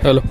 Hello.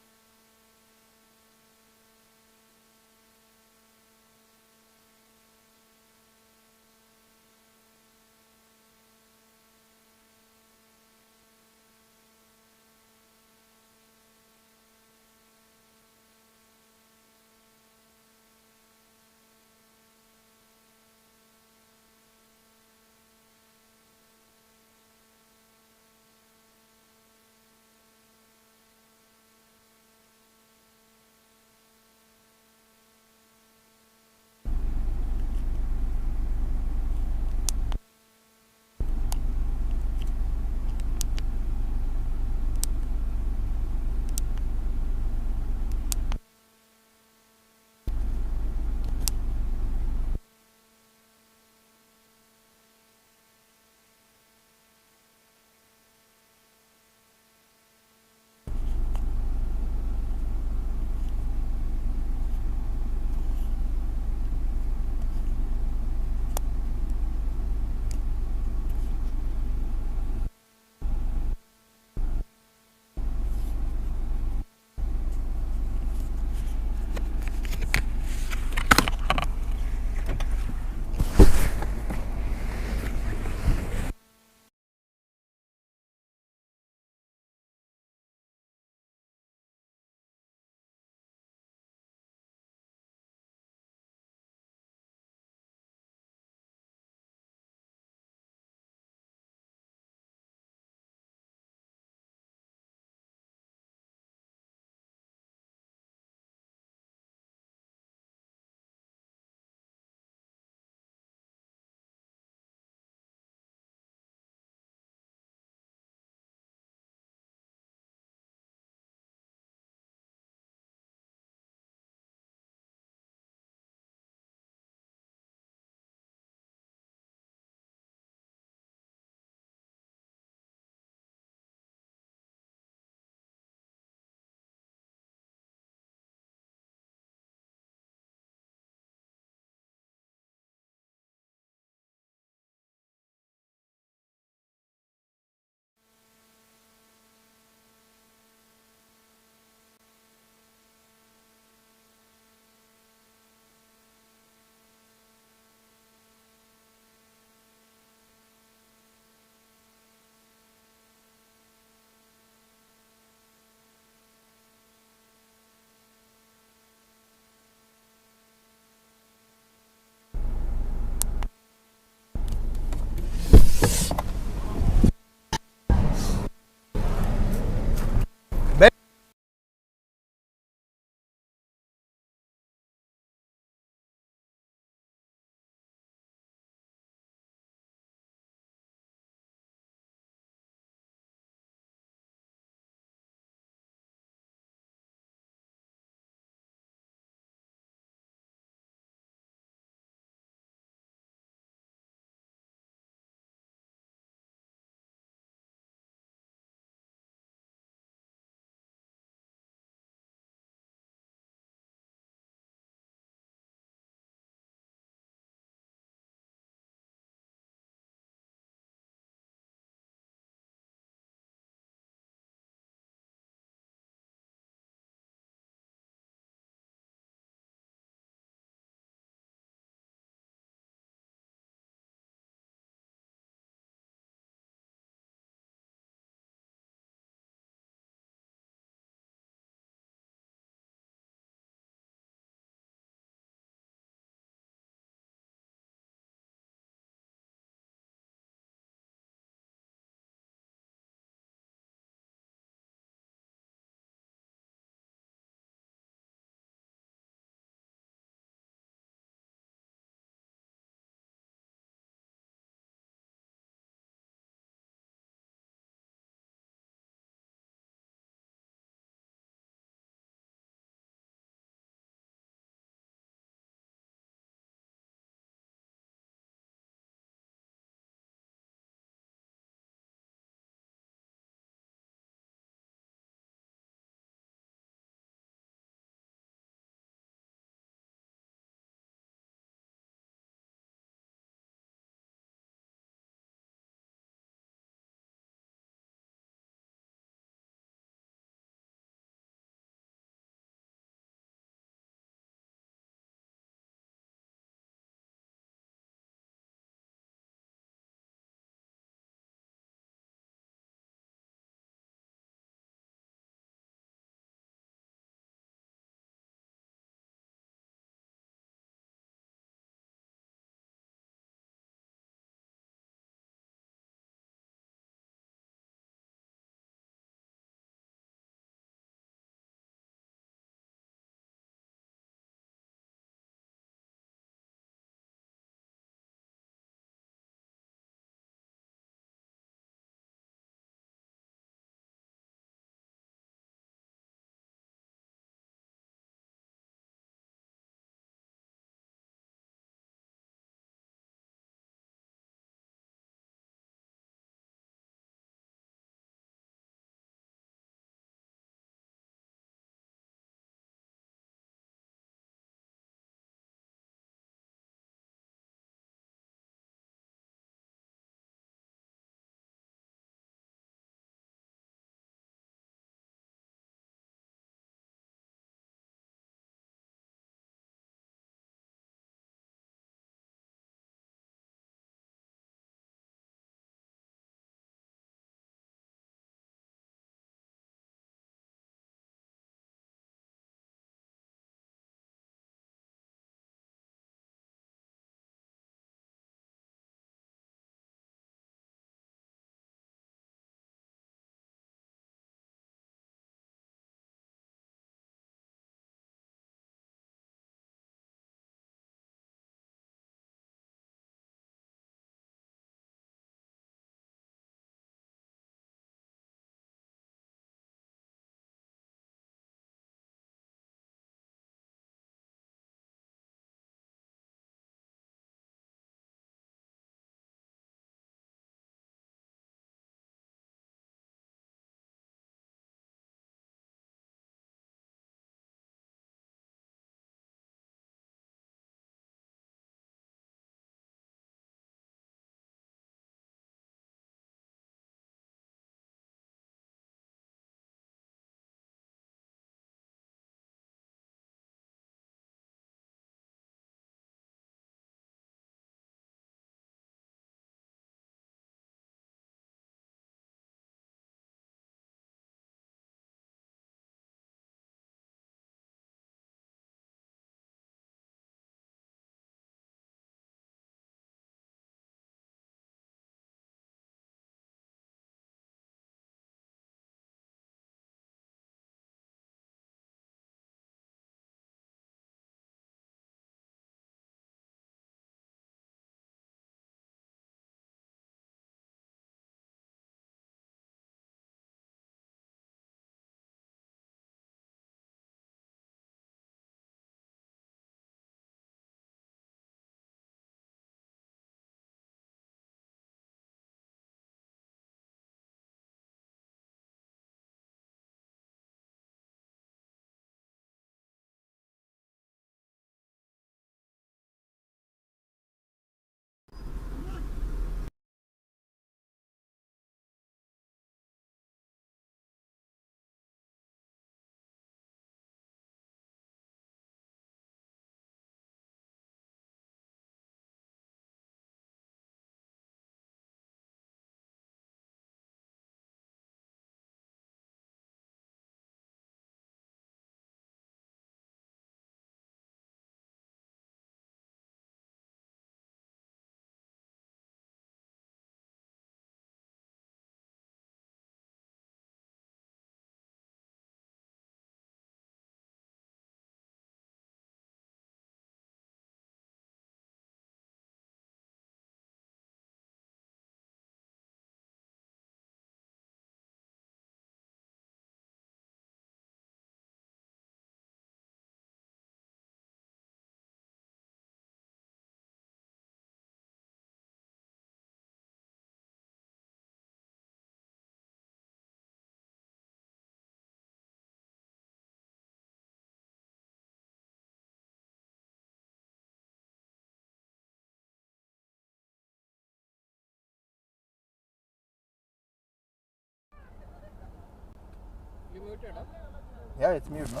Yeah, it's mute, no?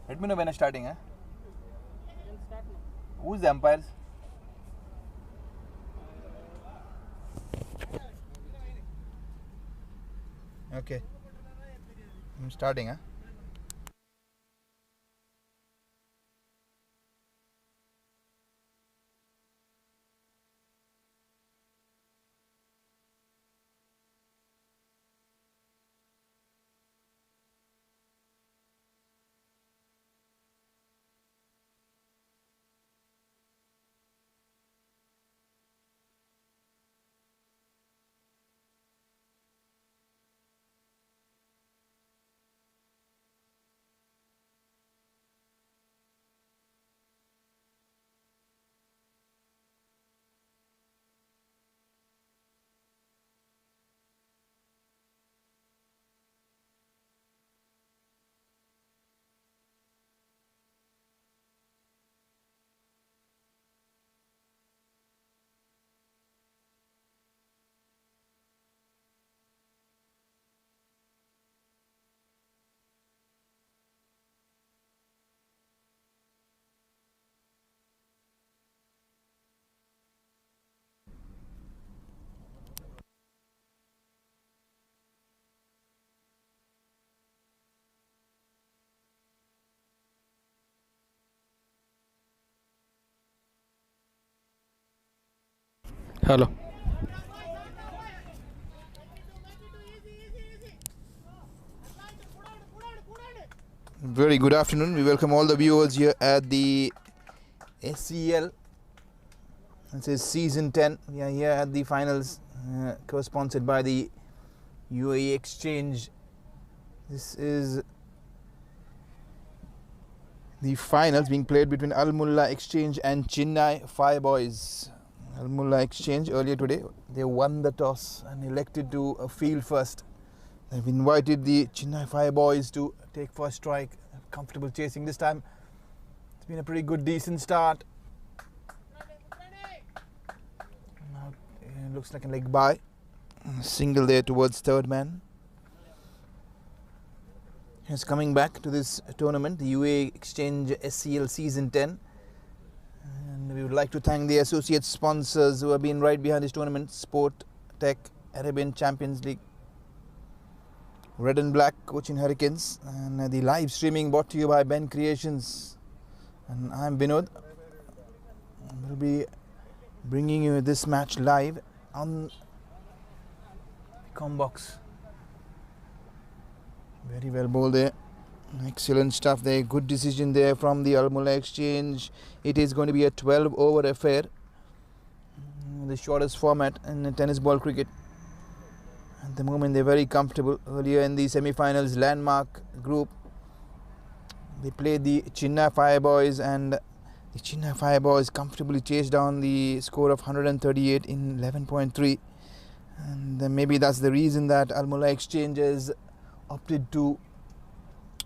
Let me know when I'm starting, eh? Who's the umpires? Okay. I'm starting, eh? Hello. Very good afternoon. We welcome all the viewers here at the SCL. This is season 10. We are here at the finals, co-sponsored by the UAE Exchange. This is the finals being played between Mulla Exchange and Chennai Fireboys. Mulla Exchange earlier today, they won the toss and elected to field first. They've invited the Chennai Fireboys to take first strike. Comfortable chasing this time. It's been a pretty good, decent start. Now it looks like a leg by. Single there towards third man. He's coming back to this tournament, the UAE Exchange SCL Season 10. And we would like to thank the associate sponsors who have been right behind this tournament. Sport Tech, Arabian Champions League, Red and Black, Cochin Hurricanes, and the live streaming brought to you by BENCREATIONS. And I'm Vinod. We'll be bringing you this match live on Combox. Very well bowled there. Excellent stuff there. Good decision there from the Mulla Exchange. It is going to be a 12-over affair. The shortest format in tennis ball cricket. At the moment they're very comfortable. Earlier in the semi-finals landmark group, they played the Chennai Fireboys, and the Chennai Fireboys comfortably chased down the score of 138 in 11.3. And maybe that's the reason that Mulla Exchange has opted to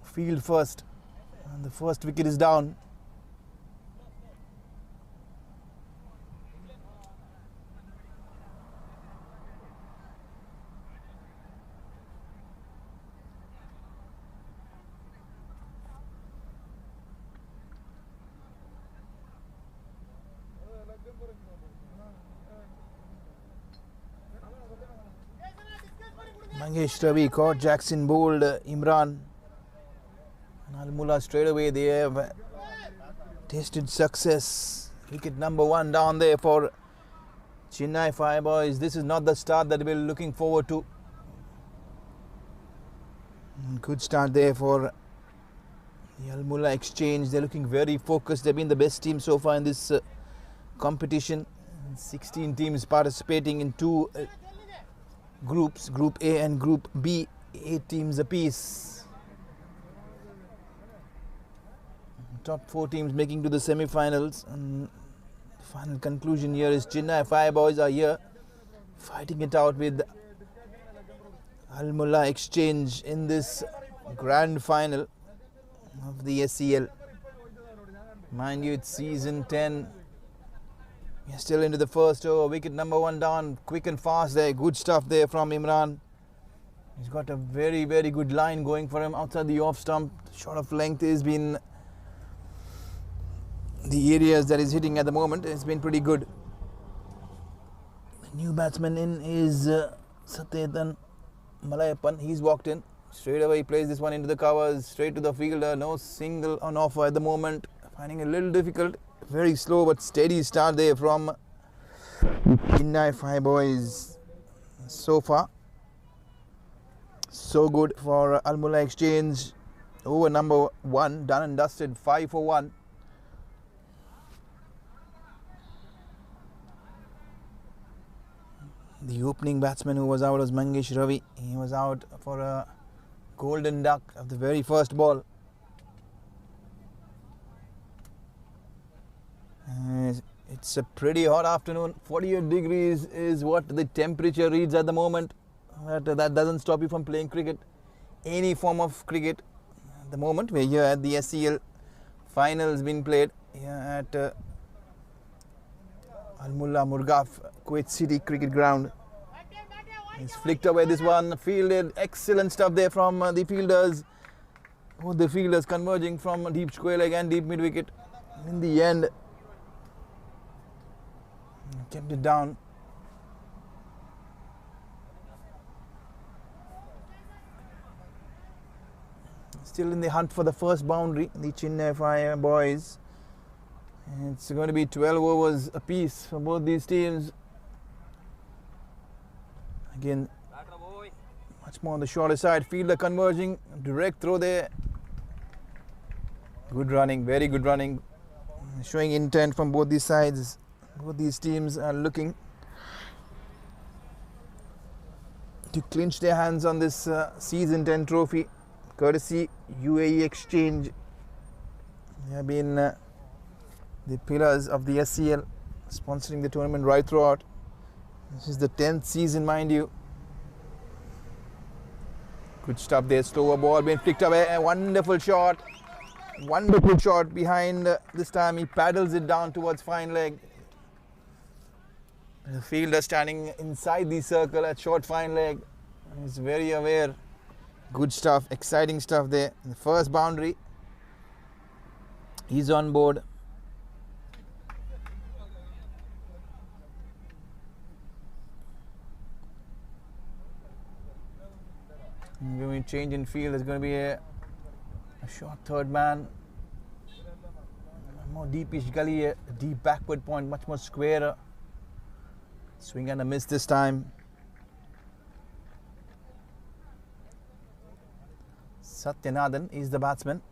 field first. And the first wicket is down. Mangesh Ravi caught Jackson bowled Imran. And Mulla straight away they have tasted success. Wicket number 1 down there for Chennai Fireboys. This is not the start that we're looking forward to. Good start there for the Mulla Exchange. They're looking very focused. They've been the best team so far in this competition. 16 teams participating in 2 groups, Group A and Group B, 8 teams apiece. Top 4 teams making to the semi-finals. And the final conclusion here is Chennai Fireboys are here fighting it out with Mulla Exchange in this grand final of the SCL. Mind you, it's season 10. We are still into the first over. Wicket number 1 down. Quick and fast there. Good stuff there from Imran. He's got a very, very good line going for him outside the off stump. Shot of length has been the areas that he's hitting at the moment. It's been pretty good. The new batsman in is Satyetan Malayappan. He's walked in. Straight away he plays this one into the covers. Straight to the fielder. No single on offer at the moment. Finding it a little difficult. Very slow but steady start there from Chennai Five Boys so far. So good for Mulla Exchange. Over number 1, done and dusted, 5 for 1. The opening batsman who was out was Mangesh Ravi. He was out for a golden duck of the very first ball. It's a pretty hot afternoon. 48 degrees is what the temperature reads at the moment. That doesn't stop you from playing cricket, any form of cricket. At the moment, we're here at the SCL finals being played here at Mulla Mirqab Kuwait City cricket ground. He's flicked away this one, fielded, excellent stuff there from the fielders. Both the fielders converging from deep square leg and deep mid wicket. In the end, kept it down. Still in the hunt for the first boundary, the Chennai Five Boys. It's going to be 12 overs apiece for both these teams. Again, much more on the shorter side. Fielder converging, direct throw there. Good running, very good running. Showing intent from both these sides. Both these teams are looking to clinch their hands on this season 10 trophy. Courtesy UAEEXCHANGE. They have been the pillars of the SCL, sponsoring the tournament right throughout. This is the 10th season, mind you. Good stuff there. Slower ball being flicked away. A wonderful shot. Wonderful shot behind. This time he paddles it down towards fine leg. The fielder standing inside the circle at short fine leg. He's very aware. Good stuff, exciting stuff there. The first boundary. He's on board. Going to change in field. There's going to be a short third man. More deepish gully, a deep backward point, much more squarer. Swing and a miss this time. Satyanathan is the batsman.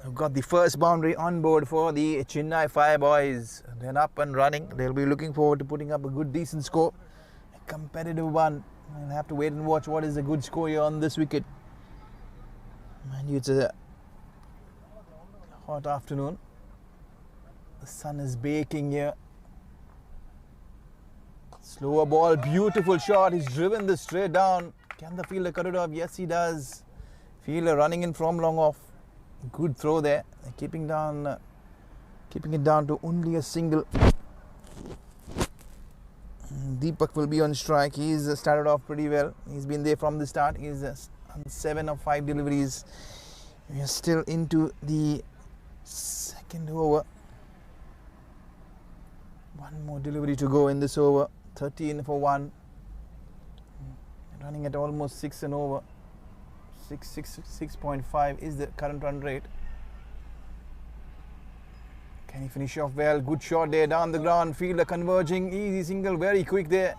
I've got the first boundary on board for the Chennai Five Boys. They're up and running. They'll be looking forward to putting up a good, decent score. A competitive one. I'll have to wait and watch what is a good score here on this wicket. Mind you, it's a hot afternoon. The sun is baking here. Slower ball, beautiful shot. He's driven this straight down. Can the fielder cut it off? Yes, he does. Fielder running in from long off. Good throw there. Keeping it down to only a single. Deepak will be on strike. He's started off pretty well. He's been there from the start. He's on 7 of 5 deliveries. We are still into the second over. One more delivery to go in this over. 13 for 1. Running at almost 6 and over. 6.5 is the current run rate. Can he finish off well? Good shot there down the ground. Fielder converging. Easy single. Very quick there.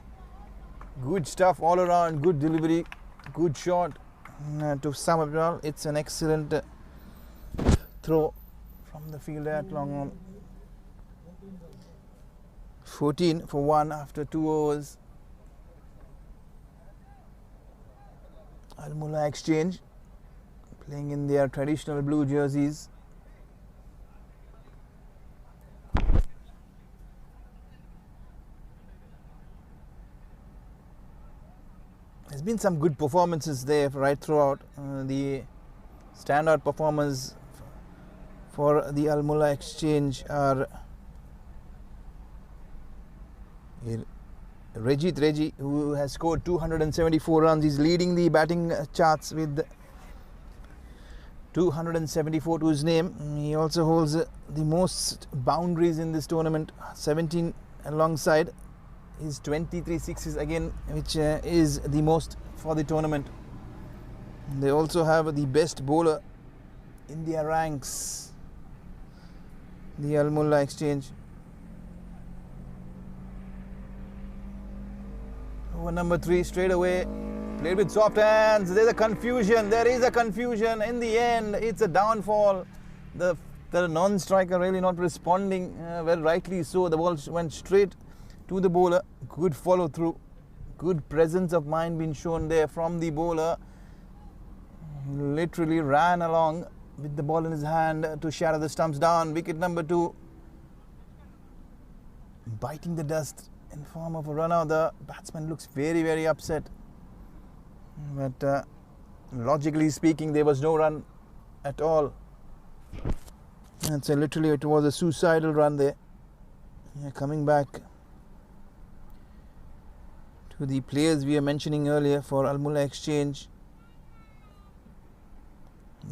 Good stuff all around. Good delivery. Good shot. To sum it all, it's an excellent throw from the fielder at long on. 14 for 1 after 2 overs. Mulla Exchange playing in their traditional blue jerseys. There's been some good performances there right throughout. The standout performers for the Mulla Exchange are Reggie, who has scored 274 runs, is leading the batting charts with 274 to his name. He also holds the most boundaries in this tournament, 17 alongside his 23 sixes again, which is the most for the tournament. They also have the best bowler in their ranks, the Mulla Exchange. Over number 3 straight away, played with soft hands. There is a confusion in the end. It's a downfall. The non-striker really not responding well, rightly so. The ball went straight to the bowler. Good follow through, good presence of mind being shown there from the bowler. He literally ran along with the ball in his hand to shatter the stumps down. Wicket number 2, biting the dust in form of a run out. The batsman looks very, very upset, but logically speaking, there was no run at all. And so literally it was a suicidal run there. Coming back to the players we were mentioning earlier for Mulla Exchange,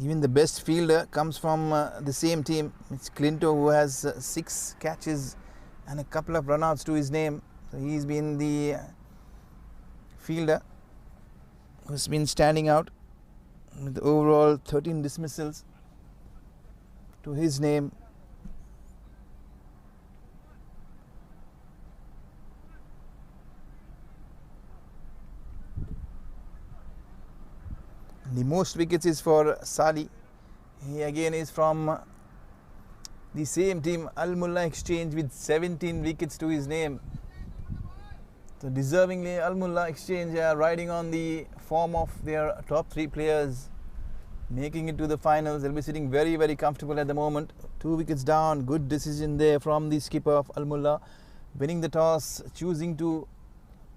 even the best fielder comes from the same team. It's Clinto, who has 6 catches and a couple of runouts to his name. So he's been the fielder who's been standing out with overall 13 dismissals to his name. The most wickets is for Sali. He again is from the same team, Mulla Exchange, with 17 wickets to his name. So deservingly, Mulla Exchange are riding on the form of their top 3 players, making it to the finals. They'll be sitting very, very comfortable at the moment. 2 wickets down. Good decision there from the skipper of Mulla, winning the toss, choosing to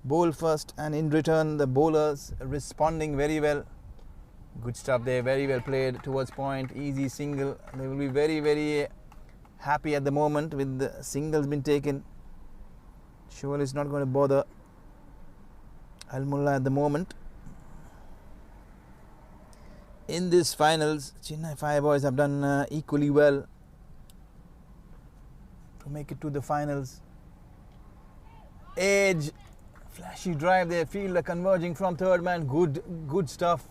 bowl first, and in return the bowlers responding very well. Good stuff there, very well played towards point, easy single. They will be very, very happy at the moment with the singles been taken. Surely it's not going to bother Mulla at the moment. In this finals, Chennai Fireboys have done equally well to make it to the finals. Edge, flashy drive there, fielder converging from third man. Good stuff.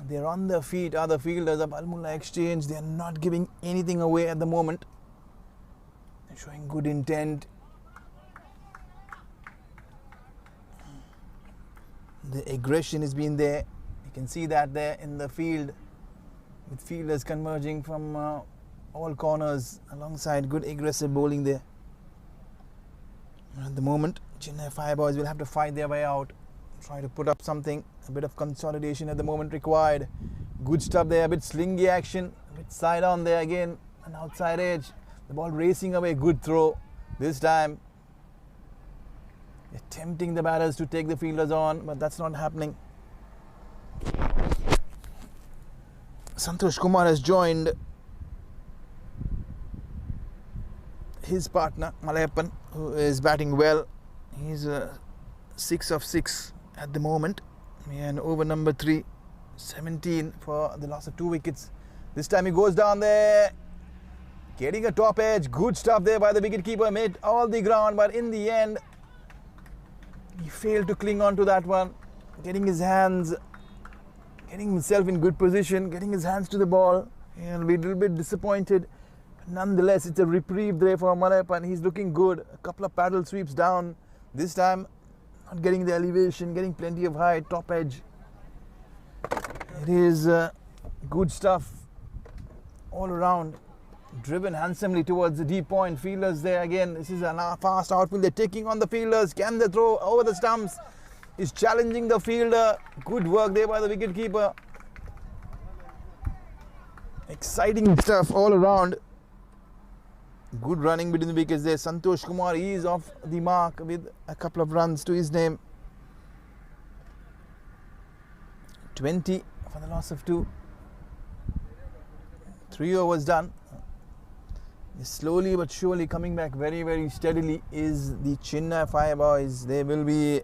They're on their feet, other fielders of Mulla Exchange. They are not giving anything away at the moment. They're showing good intent. The aggression has been there. You can see that there in the field, with fielders converging from all corners alongside good aggressive bowling there. At the moment, Chennai Fireboys will have to fight their way out, try to put up something. A bit of consolidation at the moment required. Good stuff there, a bit slingy action, a bit side on there again, an outside edge. The ball racing away, good throw. This time, they're tempting the batters to take the fielders on, but that's not happening. Santosh Kumar has joined his partner, Malayappan, who is batting well. He's 6 of 6 at the moment. And over number 3, 17 for the loss of 2 wickets. This time he goes down there, getting a top edge. Good stuff there by the wicketkeeper, made all the ground, but in the end, he failed to cling on to that one. Getting himself in good position, getting his hands to the ball. He'll be a little bit disappointed. Nonetheless, it's a reprieve there for Malayappan. He's looking good. A couple of paddle sweeps down. This time, not getting the elevation, getting plenty of height, top edge. It is good stuff all around. Driven handsomely towards the deep point. Fielders there again. This is a fast outfield. They're taking on the fielders. Can they throw over the stumps? Is challenging the fielder. Good work there by the wicketkeeper. Exciting stuff all around. Good running between the wickets there. Santosh Kumar is off the mark with a couple of runs to his name. 20 for the loss of 2. 3 overs done. Slowly but surely coming back very, very steadily is the Chennai Fire Boys. They will be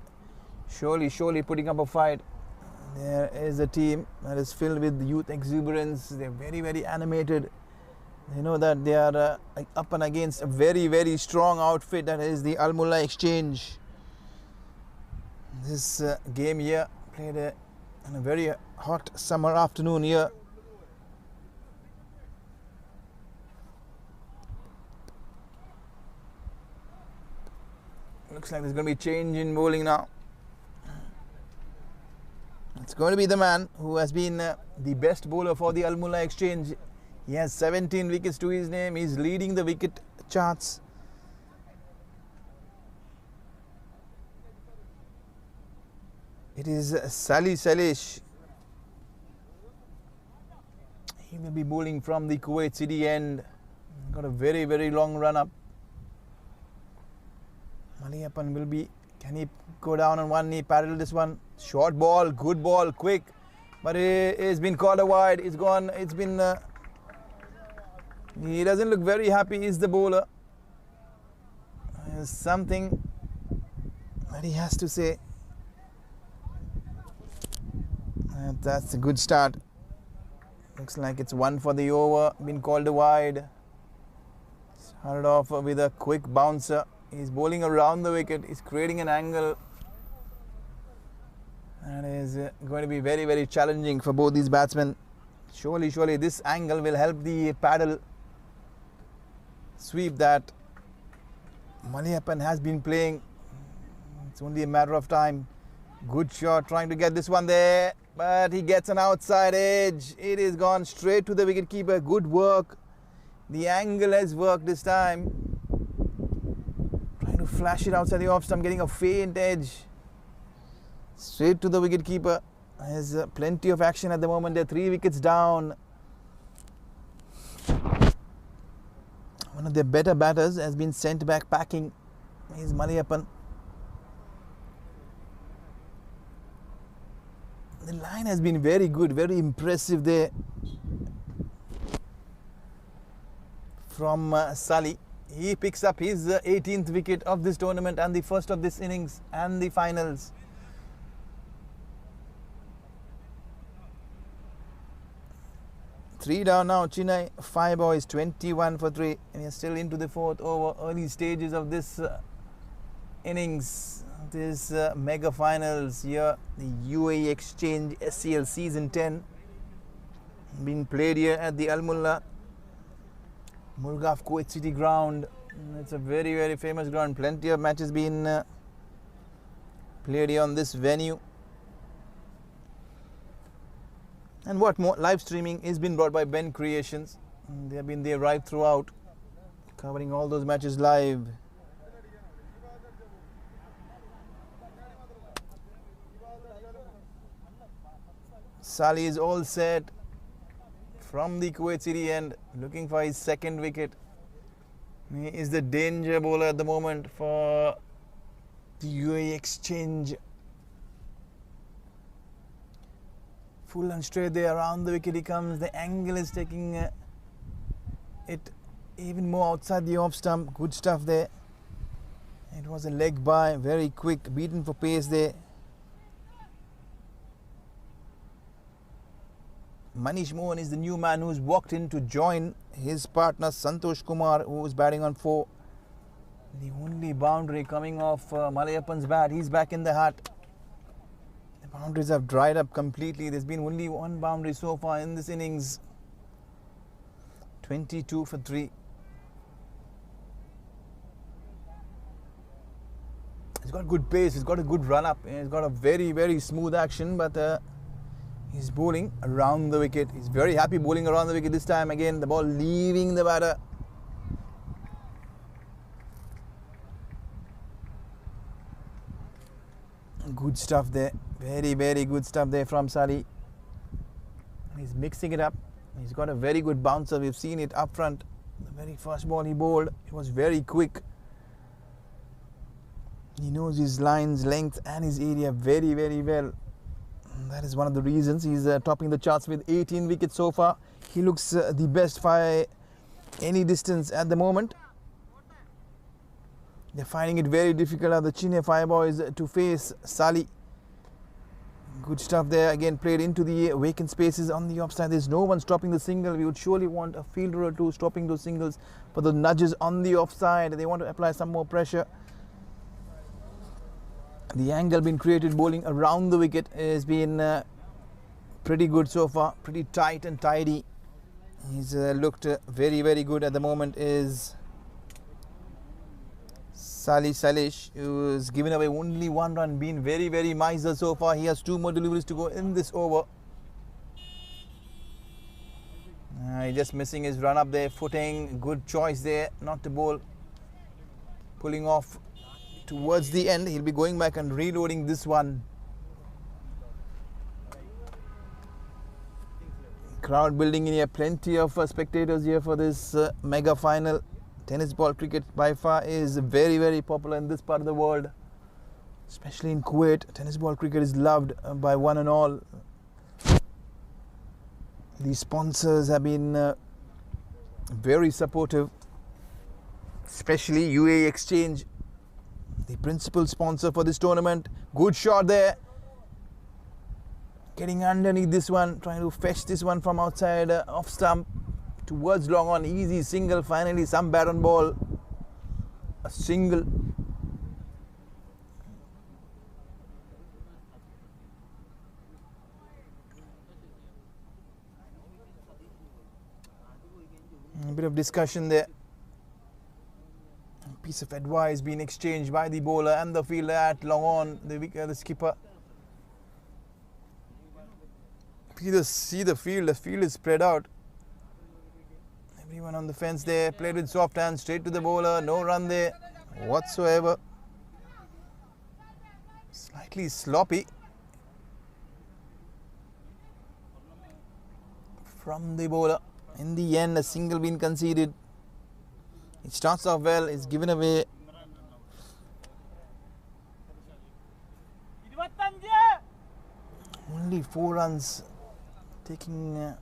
surely putting up a fight. There is a team that is filled with youth exuberance. They're very, very animated. They know that they are up and against a very, very strong outfit, that is the Mulla Exchange. This game here played on a very hot summer afternoon here. Looks like there's going to be change in bowling now. It's going to be the man who has been the best bowler for the Mulla Exchange. He has 17 wickets to his name. He's leading the wicket charts. It is Sally Salish. He will be bowling from the Kuwait City end. Got a very, very long run up. Maliyappan will be, can he go down on one knee, parallel this one? Short ball, good ball, quick. But it's been caught wide. It's gone, it's been, he doesn't look very happy, is the bowler. There's something that he has to say. That's a good start. Looks like it's one for the over, been called wide. Started off with a quick bouncer. He's bowling around the wicket. He's creating an angle. That is going to be very, very challenging for both these batsmen. Surely this angle will help the paddle sweep that Maliyappan has been playing. It's only a matter of time. Good shot, trying to get this one there. But he gets an outside edge. It is gone straight to the wicketkeeper. Good work. The angle has worked this time. Trying to flash it outside the off stump, getting a faint edge. Straight to the wicketkeeper. There's plenty of action at the moment. They're 3 wickets down. One of their better batters has been sent back packing. He's Maliyappan. The line has been very good, very impressive there from Sally. He picks up his 18th wicket of this tournament and the first of this innings and the finals. Three down now, Chennai Fire Boys 21 for 3, and we are still into the 4th over, early stages of this innings. This mega finals here, the UAE Exchange SCL Season 10, being played here at the Mulla Mirqab Kuwait City ground. It's a very, very famous ground. Plenty of matches been played here on this venue. And what more, live streaming is been brought by BENCREATIONS. They have been there right throughout, covering all those matches live. Sally is all set from the Kuwait City end, looking for his 2nd wicket. He is the danger bowler at the moment for the UAE Exchange. Full and straight there, around the wicket he comes. The angle is taking it even more outside the off stump. Good stuff there. It was a leg by, very quick, beaten for pace there. Manish Mohan is the new man who's walked in to join his partner Santosh Kumar, who is batting on 4. The only boundary coming off Maliyappan's bat. He's back in the hut. The boundaries have dried up completely. There's been only one boundary so far in this innings. 22 for 3. He's got good pace. He's got a good run up. He's got a very, very smooth action, but he's bowling around the wicket. He's very happy bowling around the wicket this time. Again, the ball leaving the batter. Good stuff there. Very, very good stuff there from Sally. He's mixing it up. He's got a very good bouncer. We've seen it up front. The very first ball he bowled, it was very quick. He knows his lines, length and his area very, very well. That is one of the reasons he's topping the charts with 18 wickets so far. He looks the best any distance at the moment. They're finding it very difficult of the Chennai Fire Boys to face Sali. Good stuff there. Again played into the vacant spaces on the offside. There's no one stopping the single. We would surely want a fielder or two stopping those singles for the nudges on the offside. They want to apply some more pressure. The angle being created bowling around the wicket has been pretty good so far. Pretty tight and tidy. He's looked very, very good at the moment is Salish, who's given away only 1 run, been very, very miser so far. He has 2 more deliveries to go in this over. He's just missing his run up there, footing, good choice there, not to bowl. Pulling off towards the end, he'll be going back and reloading this one. Crowd building in here, plenty of spectators here for this mega final. Tennis ball cricket by far is very, very popular in this part of the world, especially in Kuwait. Tennis ball cricket is loved by one and all. The sponsors have been very supportive, especially UAEEXCHANGE, the principal sponsor for this tournament. Good shot there. Getting underneath this one, trying to fetch this one from outside off stump. Towards long on, easy single, finally some bat on ball, a single. A bit of discussion there. A piece of advice being exchanged by the bowler and the fielder at long on, the skipper. See the field is spread out. Everyone on the fence there, played with soft hands, straight to the bowler, no run there whatsoever. Slightly sloppy from the bowler. In the end, a single been conceded. It starts off well, it's given away. Only 4 runs taking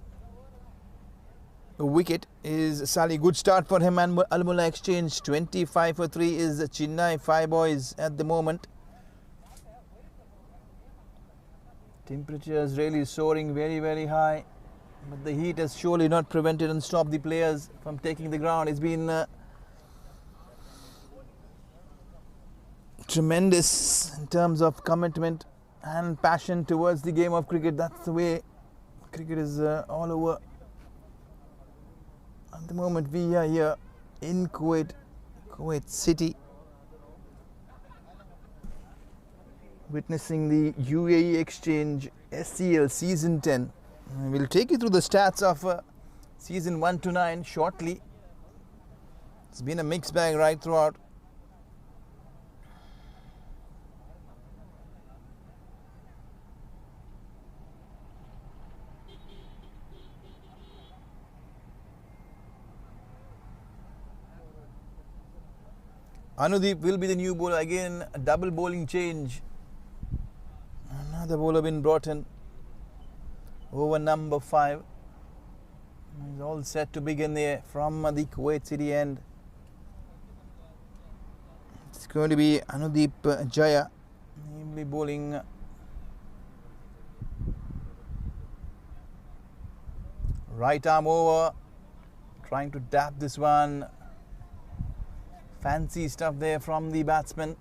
a wicket is Sali. Good start for him and Al Mulla Exchange. 25 for 3 is the Chennai Fire Boys at the moment. Temperatures really soaring very, very high, but the heat has surely not prevented and stopped the players from taking the ground. It's been tremendous in terms of commitment and passion towards the game of cricket. That's the way cricket is all over. At the moment we are here in Kuwait City, witnessing the UAEEXCHANGE SCL Season 10. We'll take you through the stats of Season 1 to 9 shortly. It's been a mixed bag right throughout. Anudeep will be the new bowler. Again, a double bowling change. Another bowler been brought in. Over number 5. He's all set to begin there from the Kuwait City end. It's going to be Anudeep Jaya. He'll be bowling right arm over. Trying to tap this one. Fancy stuff there from the batsman.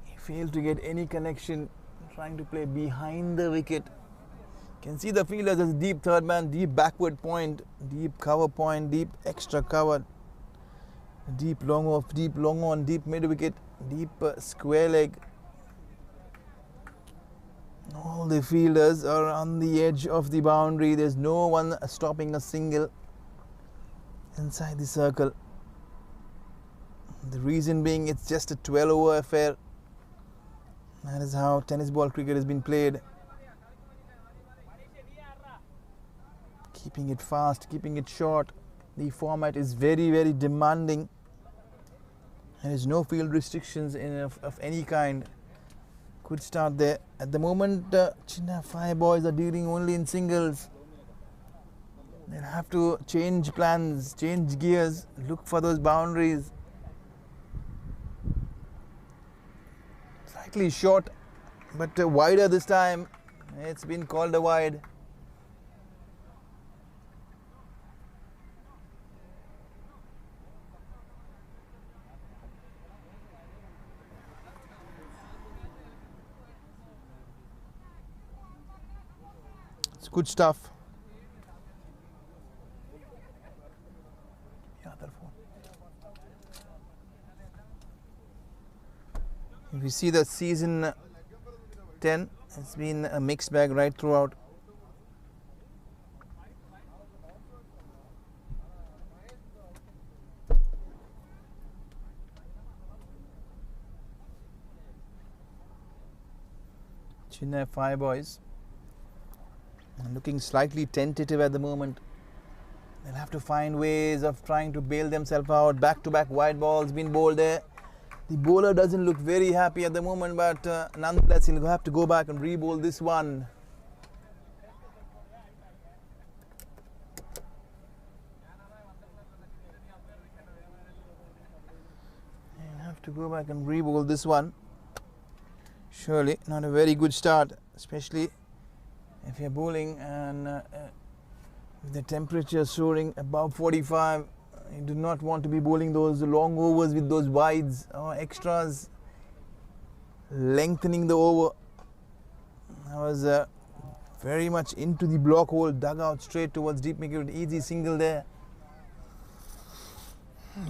He failed to get any connection, trying to play behind the wicket. Can see the fielders as deep third man, deep backward point, deep cover point, deep extra cover, deep long off, deep long on, deep mid wicket, deep square leg. All the fielders are on the edge of the boundary. There's no one stopping a single inside the circle. The reason being, it's just a 12-over affair. That is how tennis ball cricket has been played. Keeping it fast, keeping it short. The format is very, very demanding. There is no field restrictions of any kind. Good start there. At the moment, Chennai Fire Boys are dealing only in singles. They'll have to change plans, change gears, look for those boundaries. Slightly short, but wider this time. It's been called a wide. It's good stuff. If you see the season 10, it's been a mixed bag right throughout. Chennai Fire Boys looking slightly tentative at the moment. They'll have to find ways of trying to bail themselves out. Back-to-back wide balls been bowled there. The bowler doesn't look very happy at the moment, but nonetheless he'll have to go back and re-bowl this one. He'll have to go back and re-bowl this one. Surely not a very good start, especially if you're bowling and with the temperature soaring above 45. You do not want to be bowling those long overs with those wides or extras, lengthening the over. I was very much into the block hole, dug out straight towards deep wicket, easy single there.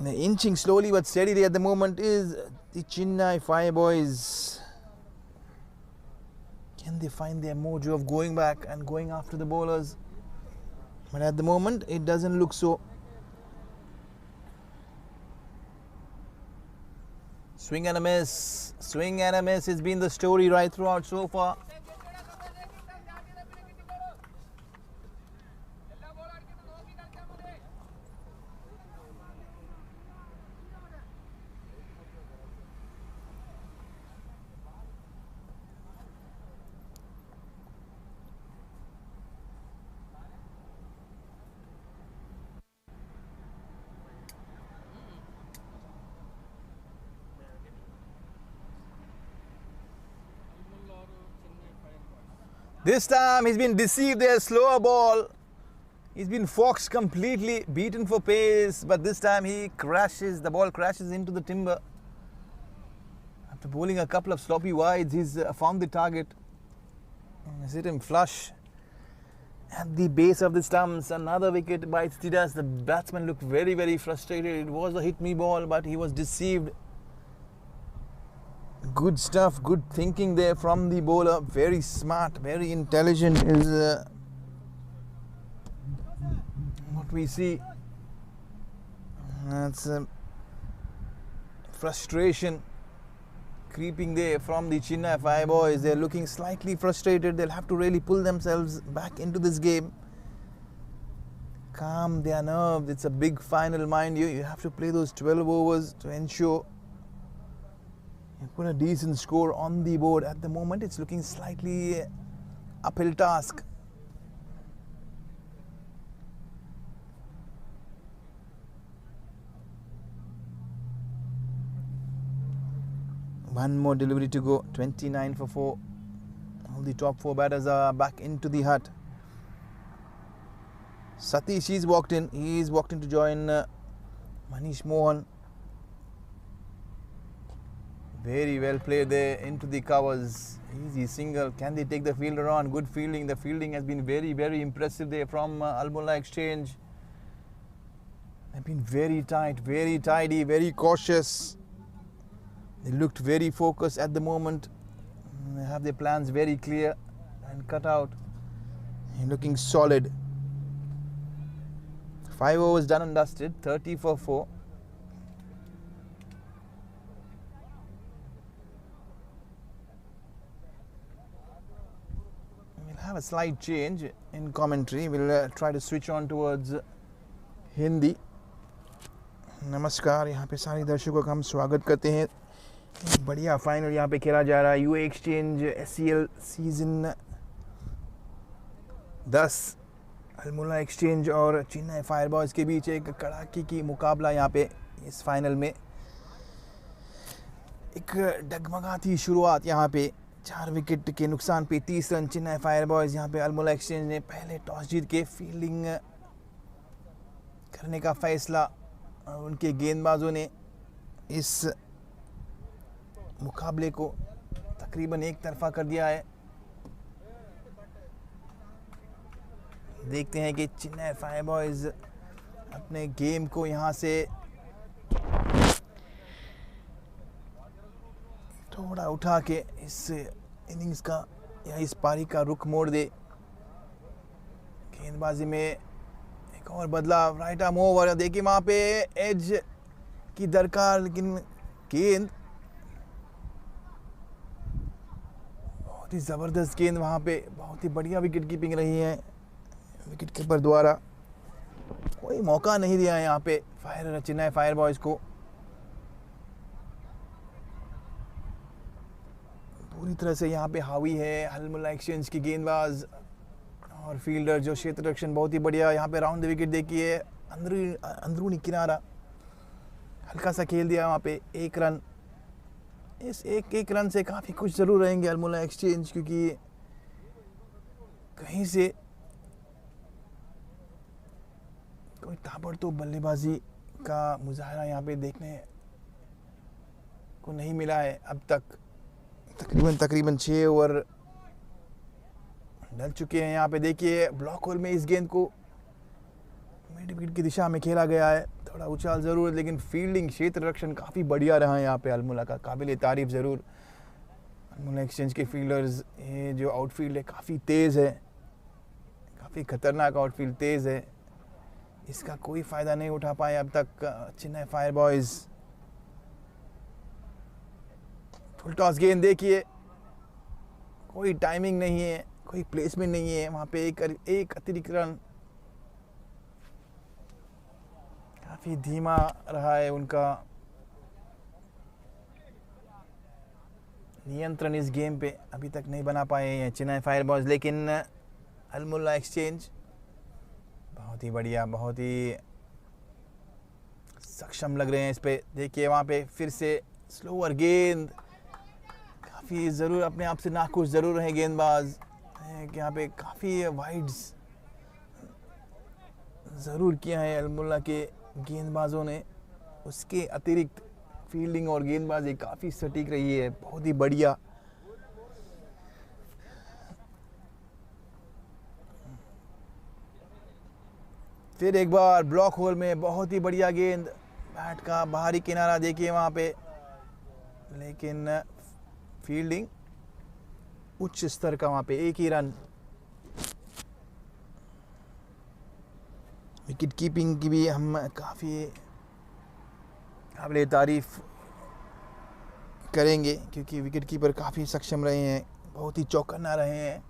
The inching slowly but steadily at the moment is the Chennai Fire Boys. Can they find their mojo of going back and going after the bowlers? But at the moment it doesn't look so. Swing and a miss. Swing and a miss has been the story right throughout so far. This time he's been deceived there, slower ball. He's been foxed completely, beaten for pace, but this time he crashes, the ball crashes into the timber. After bowling a couple of sloppy wides, he's found the target. He's hit him flush at the base of the stumps. Another wicket bites the dust. The batsman looked very, very frustrated. It was a hit me ball, but he was deceived. Good stuff, good thinking there from the bowler. Very smart, very intelligent is what we see. That's frustration creeping there from the Chennai Fire Boys. They're looking slightly frustrated. They'll have to really pull themselves back into this game. Calm their nerves. It's a big final, mind you. You have to play those 12 overs to ensure you put a decent score on the board. At the moment it's looking slightly uphill task. One more delivery to go. 29 for 4. All the top 4 batters are back into the hut. Satish, he's walked in. He's walked in to join Manish Mohan. Very well played there into the covers. Easy single. Can they take the fielder on? Good fielding. The fielding has been very, very impressive there from Mulla Exchange. They've been very tight, very tidy, very cautious. They looked very focused at the moment. They have their plans very clear and cut out. And looking solid. 5 overs done and dusted. 30 for 4. Have a slight change in commentary. We'll try to switch on towards Hindi. नमस्कार, यहाँ पे सारे दर्शकों का हम स्वागत करते हैं. बढ़िया फाइनल यहाँ पे खेला जा रहा है. UAE exchange SCL season 10 Al Mulla exchange और चेन्नई फायर बॉयज़ के बीच एक कड़ाके की मुकाबला यहाँ पे इस फाइनल में। एक डगमगाती शुरुआत यहाँ पे, 4 विकेट के नुकसान पे 30 रन चेन्नई फायर बॉयज़। यहाँ पे अल्मुला एक्सचेंज ने पहले टॉस जीत के फील्डिंग करने का फैसला, और उनके गेंदबाजों ने इस मुकाबले को तकरीबन एक तरफा कर दिया है। देखते हैं कि चेन्नई फायर बॉयज़ अपने गेम को यहाँ से थोड़ा उठा के इस इनिंग्स का या इस पारी का रुख मोड़ दे। गेंदबाजी में एक और बदलाव, राइट आर्म ओवर। देखिए वहाँ पे एज की दरकार, लेकिन गेंद बहुत ही ज़बरदस्त गेंद वहाँ पे, बहुत ही बढ़िया विकेट कीपिंग रही है विकेट कीपर द्वारा। कोई मौका नहीं दिया है यहाँ पे चेन्नई फायर बॉयज़ को। पूरी तरह से यहाँ पे हावी है अल्मुला एक्सचेंज की गेंदबाज और फील्डर जो क्षेत्र रक्षण बहुत ही बढ़िया। यहाँ पे राउंड द विकेट देखिए, अंदरूनी किनारा हल्का सा खेल दिया वहाँ पे, 1 रन। इस एक रन से काफ़ी खुश ज़रूर रहेंगे अल्मुला एक्सचेंज, क्योंकि कहीं से कोई ताबड़तोड़ बल्लेबाजी का मुजाहरा यहाँ पे देखने को नहीं मिला है अब तक। तकरीबन 6 ओवर डल चुके हैं। यहाँ पे देखिए ब्लॉक होल में इस गेंद को मिड विकेट की दिशा में खेला गया है, थोड़ा उछाल ज़रूर, लेकिन फील्डिंग क्षेत्र रक्षण काफ़ी बढ़िया रहा है यहाँ पे अल्मुला का, काबिल तारीफ ज़रूर। अल्मुला एक्सचेंज के फील्डर्स, ये जो आउटफील्ड है काफ़ी तेज़ है, काफ़ी खतरनाक आउटफील्ड तेज़ है। इसका कोई फ़ायदा नहीं उठा पाए अब तक Chennai fire boys. Full toss गेंद देखिए, कोई टाइमिंग नहीं है, कोई प्लेसमेंट नहीं है वहाँ पे। एक अतिरिक्त रन, काफ़ी धीमा रहा है उनका नियंत्रण इस गेम पे, अभी तक नहीं बना पाए हैं चेन्नई फायर बॉयज़। लेकिन अल्मुला एक्सचेंज बहुत ही बढ़िया, बहुत ही सक्षम लग रहे हैं इस पे। देखिए वहाँ पे फिर से स्लोअर गेंद, काफ़ी ज़रूर अपने आप से नाखुश ज़रूर रहे गेंदबाज। यहाँ पे काफ़ी वाइड्स ज़रूर किया है अल्मुला के गेंदबाजों ने, उसके अतिरिक्त फील्डिंग और गेंदबाजी काफ़ी सटीक रही है, बहुत ही बढ़िया। फिर एक बार ब्लॉक होल में बहुत ही बढ़िया गेंद, बैट का बाहरी किनारा देखिए वहाँ पे, लेकिन फील्डिंग उच्च स्तर का वहाँ पे, 1 ही रन। विकेट कीपिंग की भी हम काफ़ी काबिल तारीफ करेंगे, क्योंकि विकेट कीपर काफ़ी सक्षम रहे हैं, बहुत ही चौकन्ना रहे हैं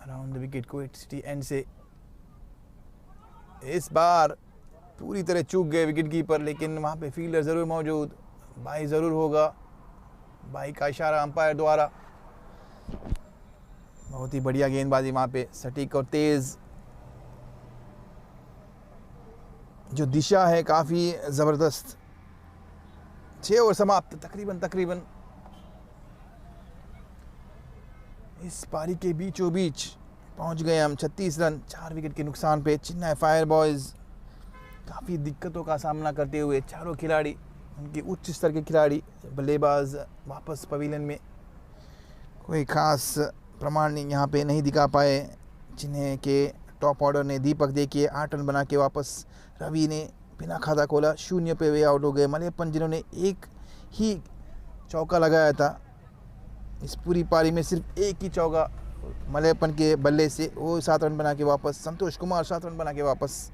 around the wicket Kuwait city and से। इस बार पूरी तरह चूक गए विकेट कीपर, लेकिन वहाँ पे फील्डर ज़रूर मौजूद, बाई ज़रूर होगा, बाई का इशारा अंपायर द्वारा। बहुत ही बढ़िया गेंदबाजी वहाँ पे, सटीक और तेज़, जो दिशा है काफ़ी ज़बरदस्त। 6 ओवर समाप्त, तकरीबन इस पारी के बीचों बीच पहुँच गए हम। 36 रन 4 विकेट के नुकसान पे चेन्नई फायर बॉयज़ काफ़ी दिक्कतों का सामना करते हुए, चारों खिलाड़ी, उनके उच्च स्तर के खिलाड़ी बल्लेबाज वापस पवेलियन में कोई ख़ास प्रमाण यहाँ पे नहीं दिखा पाए। जिन्हें के टॉप ऑर्डर ने दीपक देखिए 8 रन बना के वापस, रवि ने बिना खाता खोला 0 पे वे आउट हो गए। मलयप्पन जिन्होंने एक ही चौका लगाया था इस पूरी पारी में, सिर्फ एक ही चौका मलयप्पन के बल्ले से, वो 7 रन बना के वापस। संतोष कुमार 7 रन बना के वापस।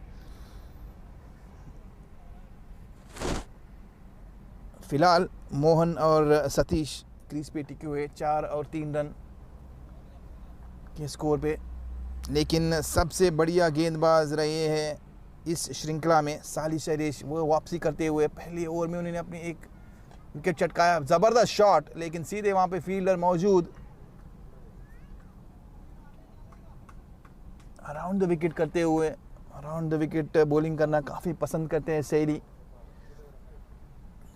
फिलहाल मोहन और सतीश क्रीज पे टिके हुए 4 और 3 रन के स्कोर पे। लेकिन सबसे बढ़िया गेंदबाज रहे हैं इस श्रृंखला में साली शरीश, वो वापसी करते हुए पहले ओवर में उन्होंने अपनी एक विकेट चटकाया, ज़बरदस्त शॉट, लेकिन सीधे वहाँ पे फील्डर मौजूद, अराउंड द विकेट करते हुए, अराउंड द विकेट बॉलिंग करना काफ़ी पसंद करते हैं सैली,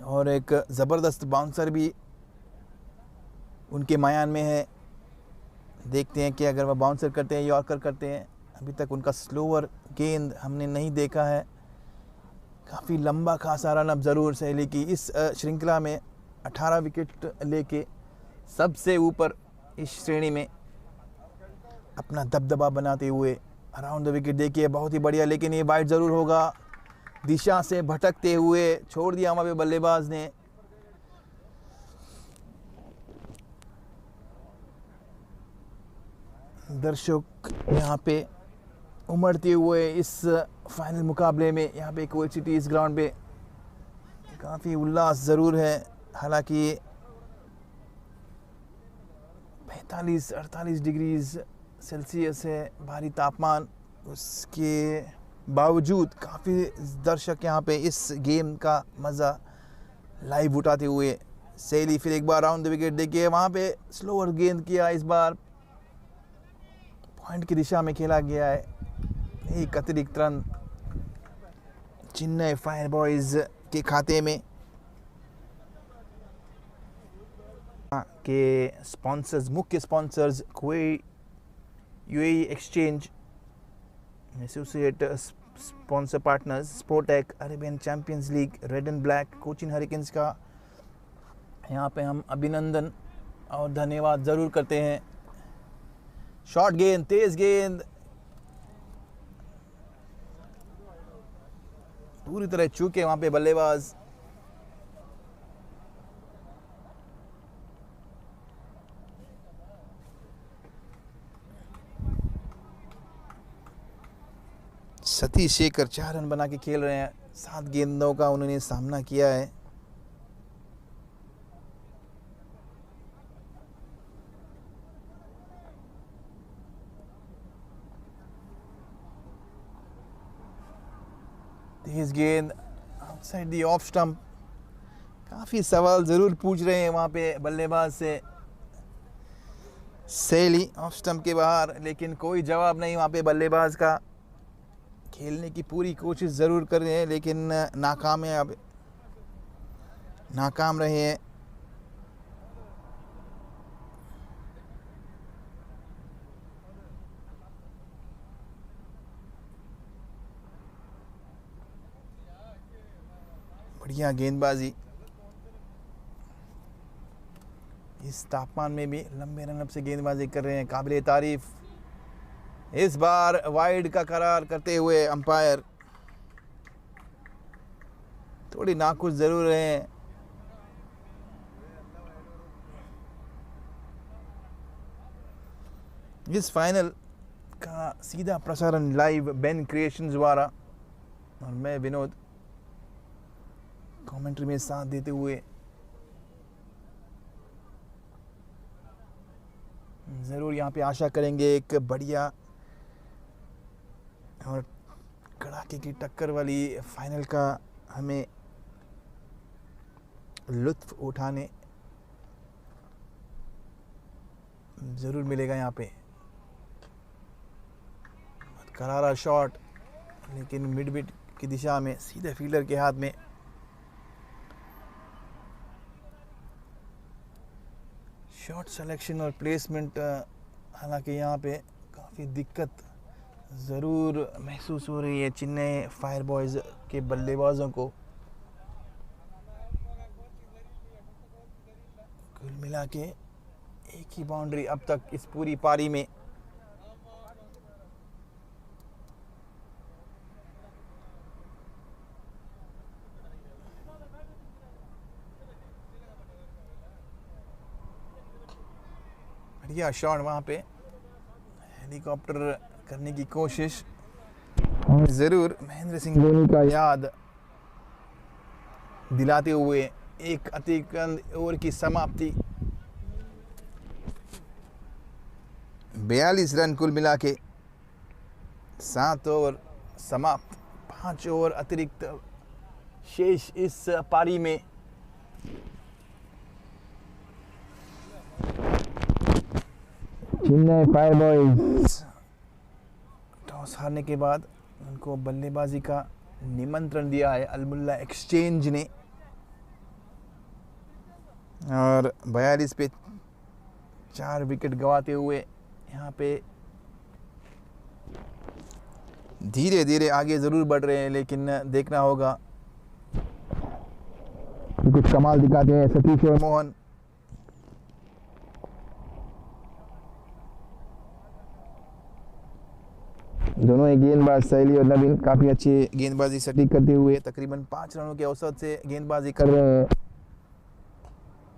और एक ज़बरदस्त बाउंसर भी उनके मायान में है। देखते हैं कि अगर वह बाउंसर करते हैं, यॉर्कर करते हैं। अभी तक उनका स्लोअर गेंद हमने नहीं देखा है। काफ़ी लंबा खासा रनअप ज़रूर सैली की इस श्रृंखला में 18 विकेट लेके सबसे ऊपर इस श्रेणी में अपना दबदबा बनाते हुए। अराउंड द विकेट देखिए, बहुत ही बढ़िया, लेकिन ये वाइड ज़रूर होगा। दिशा से भटकते हुए छोड़ दिया वहाँ पे बल्लेबाज ने। दर्शक यहाँ पे उमड़ते हुए इस फाइनल मुकाबले में, यहाँ पे कुवैत सिटी इस ग्राउंड पे काफ़ी उल्लास ज़रूर है। हालांकि 45-48 डिग्री सेल्सियस है भारी तापमान, उसके बावजूद काफ़ी दर्शक यहाँ पे इस गेम का मज़ा लाइव उठाते हुए। सैली फिर एक बार राउंड द विकेट देखिए, वहाँ पे स्लोअर गेंद किया, इस बार पॉइंट की दिशा में खेला गया है। एक अतिरिक्त रन चेन्नई फायर बॉयज़ के खाते में। के स्पॉन्सर्स, मुख्य sponsors Kuwait UAE exchange, associate sponsor partners Sportec, Arabian champions league, red and black, Cochin hurricanes का यहाँ पे हम अभिनंदन और धन्यवाद ज़रूर करते हैं। शॉर्ट गेंद, तेज़ गेंद पूरी तरह चूके वहाँ पे बल्लेबाज। सतीश शेखर 4 रन बना के खेल रहे हैं। 7 गेंदों का उन्होंने सामना किया है। तेज गेंद आउटसाइड दी ऑफ स्टंप। काफ़ी सवाल ज़रूर पूछ रहे हैं वहाँ पे बल्लेबाज से सैली ऑफ स्टंप के बाहर, लेकिन कोई जवाब नहीं वहाँ पे बल्लेबाज का। खेलने की पूरी कोशिश ज़रूर कर रहे हैं, लेकिन नाकाम रहे हैं। बढ़िया गेंदबाजी, इस तापमान में भी लंबे रनअप से गेंदबाजी कर रहे हैं, काबिले तारीफ। इस बार वाइड का करार करते हुए अंपायर थोड़ी नाखुश ज़रूर हैं। इस फाइनल का सीधा प्रसारण लाइव बेन क्रिएशंस द्वारा, और मैं विनोद कमेंट्री में साथ देते हुए ज़रूर यहाँ पे आशा करेंगे एक बढ़िया और कड़ाके की टक्कर वाली फाइनल का हमें लुत्फ़ उठाने ज़रूर मिलेगा। यहाँ पे करारा शॉट, लेकिन मिड विकेट की दिशा में सीधे फील्डर के हाथ में। शॉट सिलेक्शन और प्लेसमेंट, हालांकि यहाँ पे काफ़ी दिक्कत ज़रूर महसूस हो रही है चेन्नई फायर बॉयज़ के बल्लेबाजों को। कुल मिला के एक ही बाउंड्री अब तक इस पूरी पारी में। बढ़िया शॉट वहाँ पे, हेलीकॉप्टर करने की कोशिश, और ज़रूर महेंद्र सिंह धोनी का याद दिलाते हुए एक अतिरिक्त ओवर की समाप्ति। 42 रन कुल मिला के, 7 ओवर समाप्त, 5 ओवर अतिरिक्त शेष इस पारी में। चेन्नई फायर बॉयज टॉस हारने के बाद उनको बल्लेबाजी का निमंत्रण दिया है अल-मुल्ला एक्सचेंज ने और 42 पे 4 विकेट गंवाते हुए यहाँ पे धीरे धीरे आगे ज़रूर बढ़ रहे हैं, लेकिन देखना होगा। कुछ कमाल दिखाते हैं सतीश और मोहन। दोनों ही गेंदबाज सैली और नवीन काफ़ी अच्छी गेंदबाजी सटीक करते हुए तकरीबन 5 रनों के औसत से गेंदबाजी कर रहे हैं।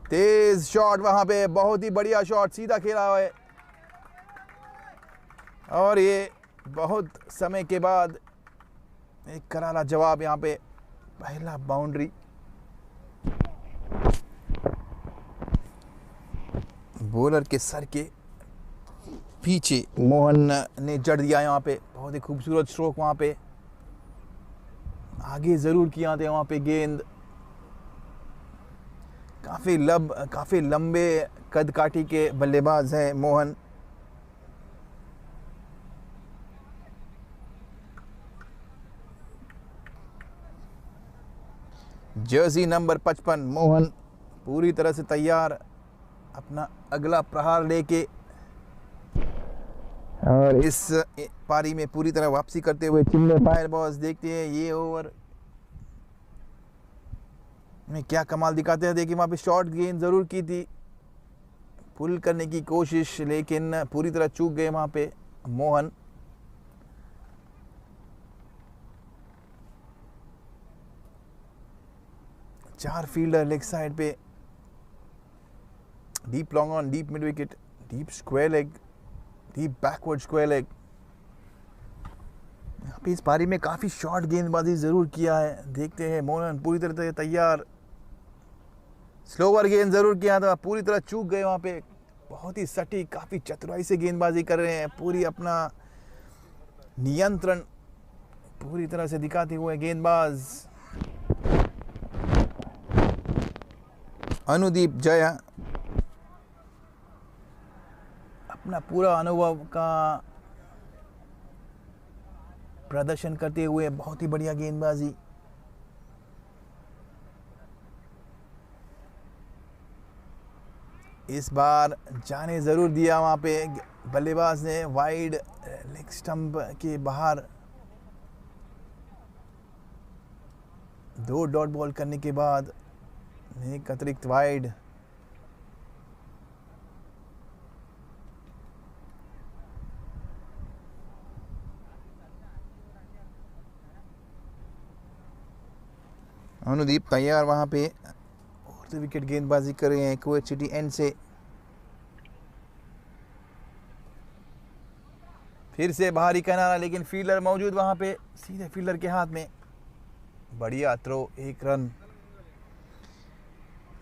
तेज शॉट वहां पे, बहुत ही बढ़िया शॉट, सीधा खेला है और ये बहुत समय के बाद एक करारा जवाब। यहाँ पे पहला बाउंड्री, बॉलर के सर के पीछे मोहन ने जड़ दिया। यहाँ पे बहुत ही खूबसूरत स्ट्रोक, वहाँ पे आगे ज़रूर किया था। वहाँ पे गेंद काफ़ी लंबे कद काठी के बल्लेबाज हैं मोहन। जर्सी नंबर 55 मोहन पूरी तरह से तैयार अपना अगला प्रहार लेके और इस पारी में पूरी तरह वापसी करते हुए चिन्नई फायर बॉस। देखते हैं ये ओवर में क्या कमाल दिखाते हैं। देखिए वहाँ पे शॉर्ट गेंद ज़रूर की थी, पुल करने की कोशिश, लेकिन पूरी तरह चूक गए वहाँ पे मोहन। चार फील्डर लेग साइड पे, deep long on, deep mid wicket, deep square leg, deep backward square leg. यहाँ पे इस पारी में काफ़ी शॉर्ट गेंदबाजी ज़रूर किया है। देखते हैं मोहन पूरी तरह से तैयार, स्लोवर गेंद ज़रूर किया था, पूरी तरह चूक गए वहाँ पे। बहुत ही सटीक, काफ़ी चतुराई से गेंदबाजी कर रहे हैं, पूरी अपना नियंत्रण पूरी तरह से दिखाते हुए गेंदबाज अनुदीप जया अपना पूरा अनुभव का प्रदर्शन करते हुए बहुत ही बढ़िया गेंदबाजी। इस बार जाने ज़रूर दिया वहाँ पे बल्लेबाज ने, वाइड लेग स्टंप के बाहर 2 डॉट बॉल करने के बाद एक अतिरिक्त वाइड। अनुदीप तैयार वहाँ पे, और विकेट गेंदबाजी कर रहे हैं कुवैत सिटी एंड से। फिर से बाहरी किनारा, लेकिन फील्डर मौजूद वहाँ पे, सीधे फील्डर के हाथ में। बढ़िया थ्रो, 1 रन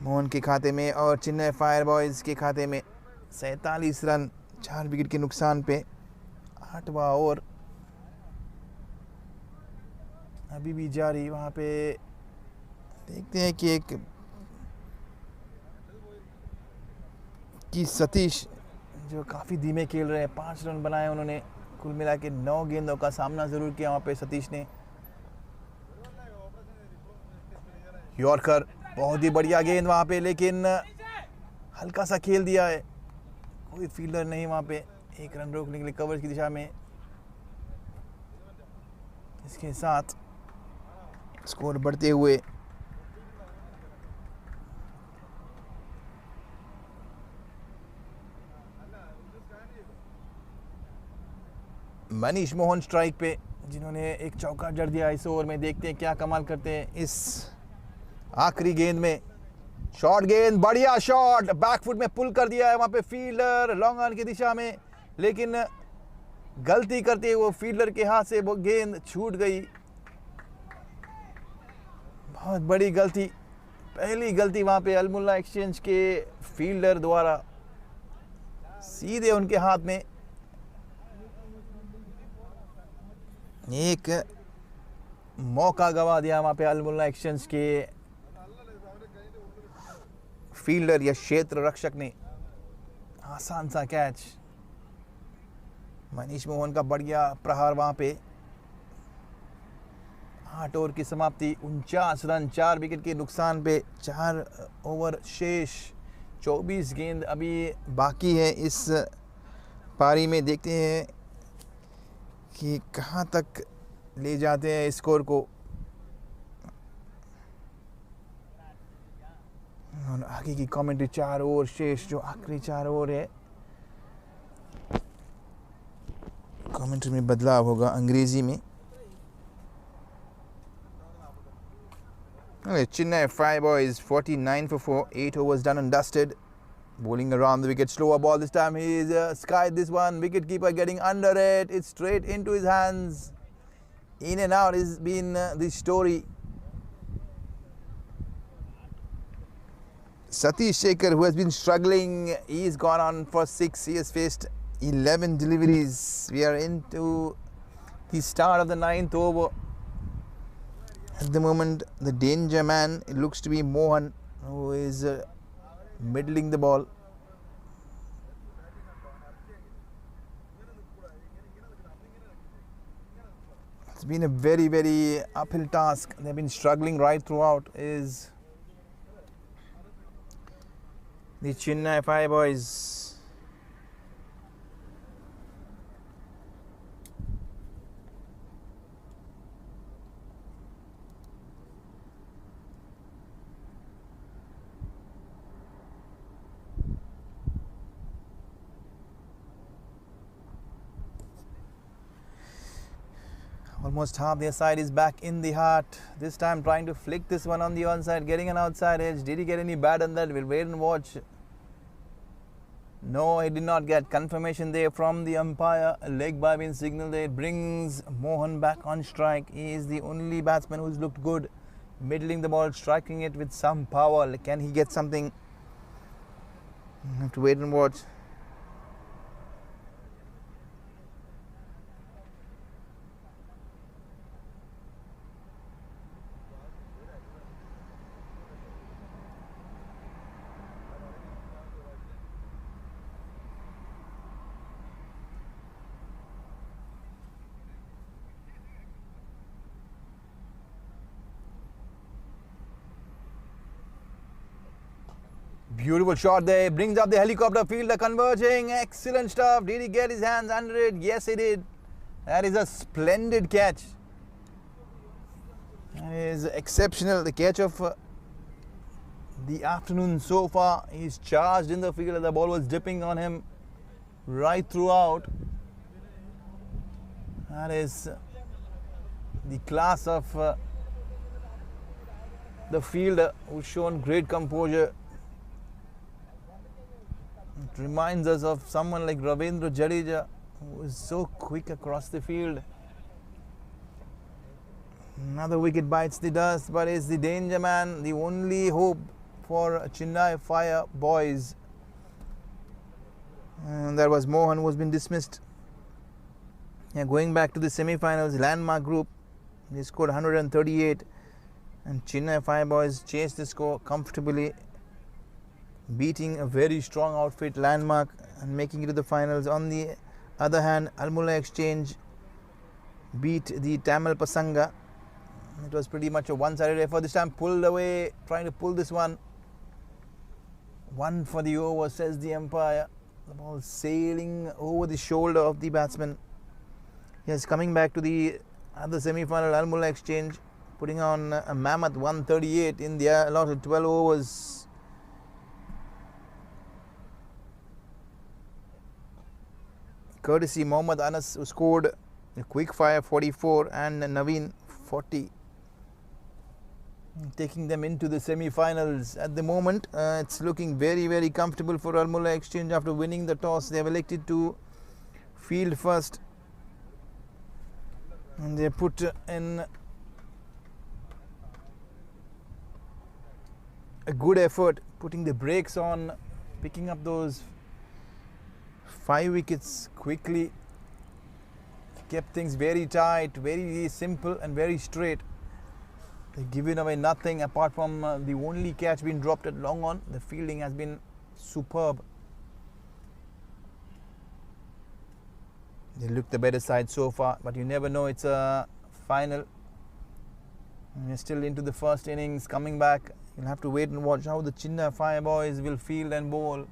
मोहन के खाते में और चेन्नई फायर बॉयज़ के खाते में 47 रन 4 विकेट के नुकसान पे। 8वां ओवर अभी भी जारी। वहाँ पे देखते हैं कि सतीश जो काफ़ी धीमे खेल रहे हैं, 5 रन बनाए उन्होंने, कुल मिला के 9 गेंदों का सामना ज़रूर किया वहाँ पे सतीश ने। यॉर्कर, बहुत ही बढ़िया गेंद वहाँ पे, लेकिन हल्का सा खेल दिया है, कोई फील्डर नहीं वहाँ पे। 1 रन रोकने के लिए कवर की दिशा में। इसके साथ स्कोर बढ़ते हुए मनीष मोहन स्ट्राइक पे, जिन्होंने एक चौका जड़ दिया इस ओवर में। देखते हैं क्या कमाल करते हैं इस आखिरी गेंद में। शॉर्ट गेंद, बढ़िया शॉट, बैकफुट में पुल कर दिया है वहाँ पे फील्डर लॉन्ग ऑन की दिशा में, लेकिन गलती करते हुए फील्डर के हाथ से वो गेंद छूट गई। बहुत बड़ी गलती, पहली गलती वहाँ पे अल-मुल्ला एक्सचेंज के फील्डर द्वारा, सीधे उनके हाथ में। एक मौका गवा दिया वहाँ पे अल-मुल्ला एक्सचेंज के फील्डर या क्षेत्र रक्षक ने। आसान सा कैच। मनीष मोहन का बढ़िया प्रहार वहां पे। 8 ओवर की समाप्ति, 49 रन, 4 विकेट के नुकसान पे। 4 ओवर शेष, 24 गेंद अभी बाकी है इस पारी में। देखते हैं कि कहां तक ले जाते हैं स्कोर को। और आगे की कमेंट्री, 4 ओवर शेष, जो आखिरी 4 ओवर है। कमेंट्री में बदलाव होगा अंग्रेजी में। Okay, Chennai 5 boys, 49 for 4, 8 overs done and dusted. Bowling around the wicket, slower ball this time. He's skied this one. Wicket keeper getting under it. It's straight into his hands. In and out has been the story. Satish Shekhar, who has been struggling, he's gone on for 6. He has faced 11 deliveries. We are into the start of the 9th over. At the moment, the danger man, it looks to be Mohan, who is middling the ball. It's been a very, very uphill task. They've been struggling right throughout. Is the Chennai 5 boys. Almost half their side is back in the heart. This time trying to flick this one on the onside, getting an outside edge. Did he get any bad on that? We'll wait and watch. No, he did not get confirmation there from the umpire. A leg by being signaled there. It brings Mohan back on strike. He is the only batsman who's looked good, middling the ball, striking it with some power. Can he get something? We'll have to wait and watch. Beautiful shot there, brings up the helicopter fielder, converging, excellent stuff. Did he get his hands under it? Yes, he did. That is a splendid catch. That is exceptional. The catch of the afternoon so far. He's charged in the field and the ball was dipping on him right throughout. That is the class of the fielder, who's shown great composure. It reminds us of someone like Ravindra Jadeja, who is so quick across the field. Another wicket bites the dust, but is the danger man, the only hope for Chennai Fire boys. And that was Mohan, who has been dismissed. Yeah, going back to the semi-finals, landmark group, they scored 138, and Chennai Fire boys chased the score comfortably, beating a very strong outfit, landmark, and making it to the finals. On the other hand, Mulla Exchange beat the Tamil Pasanga. It was pretty much a one-sided effort. This time pulled away, trying to pull this one. One for the over, says the umpire. The ball sailing over the shoulder of the batsman. Yes, coming back to the other semi-final, Mulla Exchange putting on a mammoth 138 in the allotted 12 overs. Courtesy Mohammad Anas, who scored a quick fire 44, and Naveen 40, taking them into the semi-finals. At the moment, it's looking very, very comfortable for Mulla Exchange. After winning the toss, they have elected to field first, and they put in a good effort, putting the brakes on, picking up those 5 wickets quickly, kept things very tight, very simple and very straight. They've given away nothing apart from the only catch being dropped at long on. The fielding has been superb. They look the better side so far, but you never know. It's a final. We're still into the first innings. Coming back, you'll have to wait and watch how the Chennai Fireboys will field and bowl.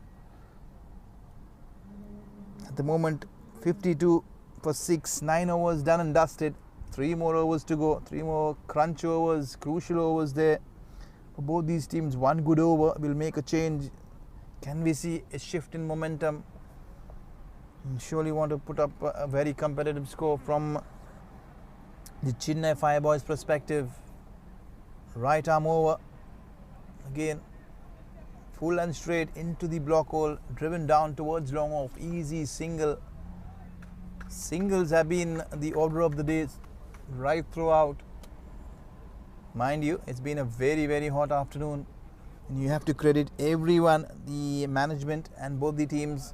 At the moment, 52 for 6, 9 overs done and dusted. 3 more overs to go. 3 more crunch overs, crucial overs there. For both these teams, 1 good over will make a change. Can we see a shift in momentum? You surely want to put up a very competitive score from the Chennai Fireboys perspective. Right arm over. Again, full and straight into the block hole. Driven down towards long off. Easy single. Singles have been the order of the day right throughout. Mind you, it's been a very hot afternoon. And you have to credit everyone, the management and both the teams,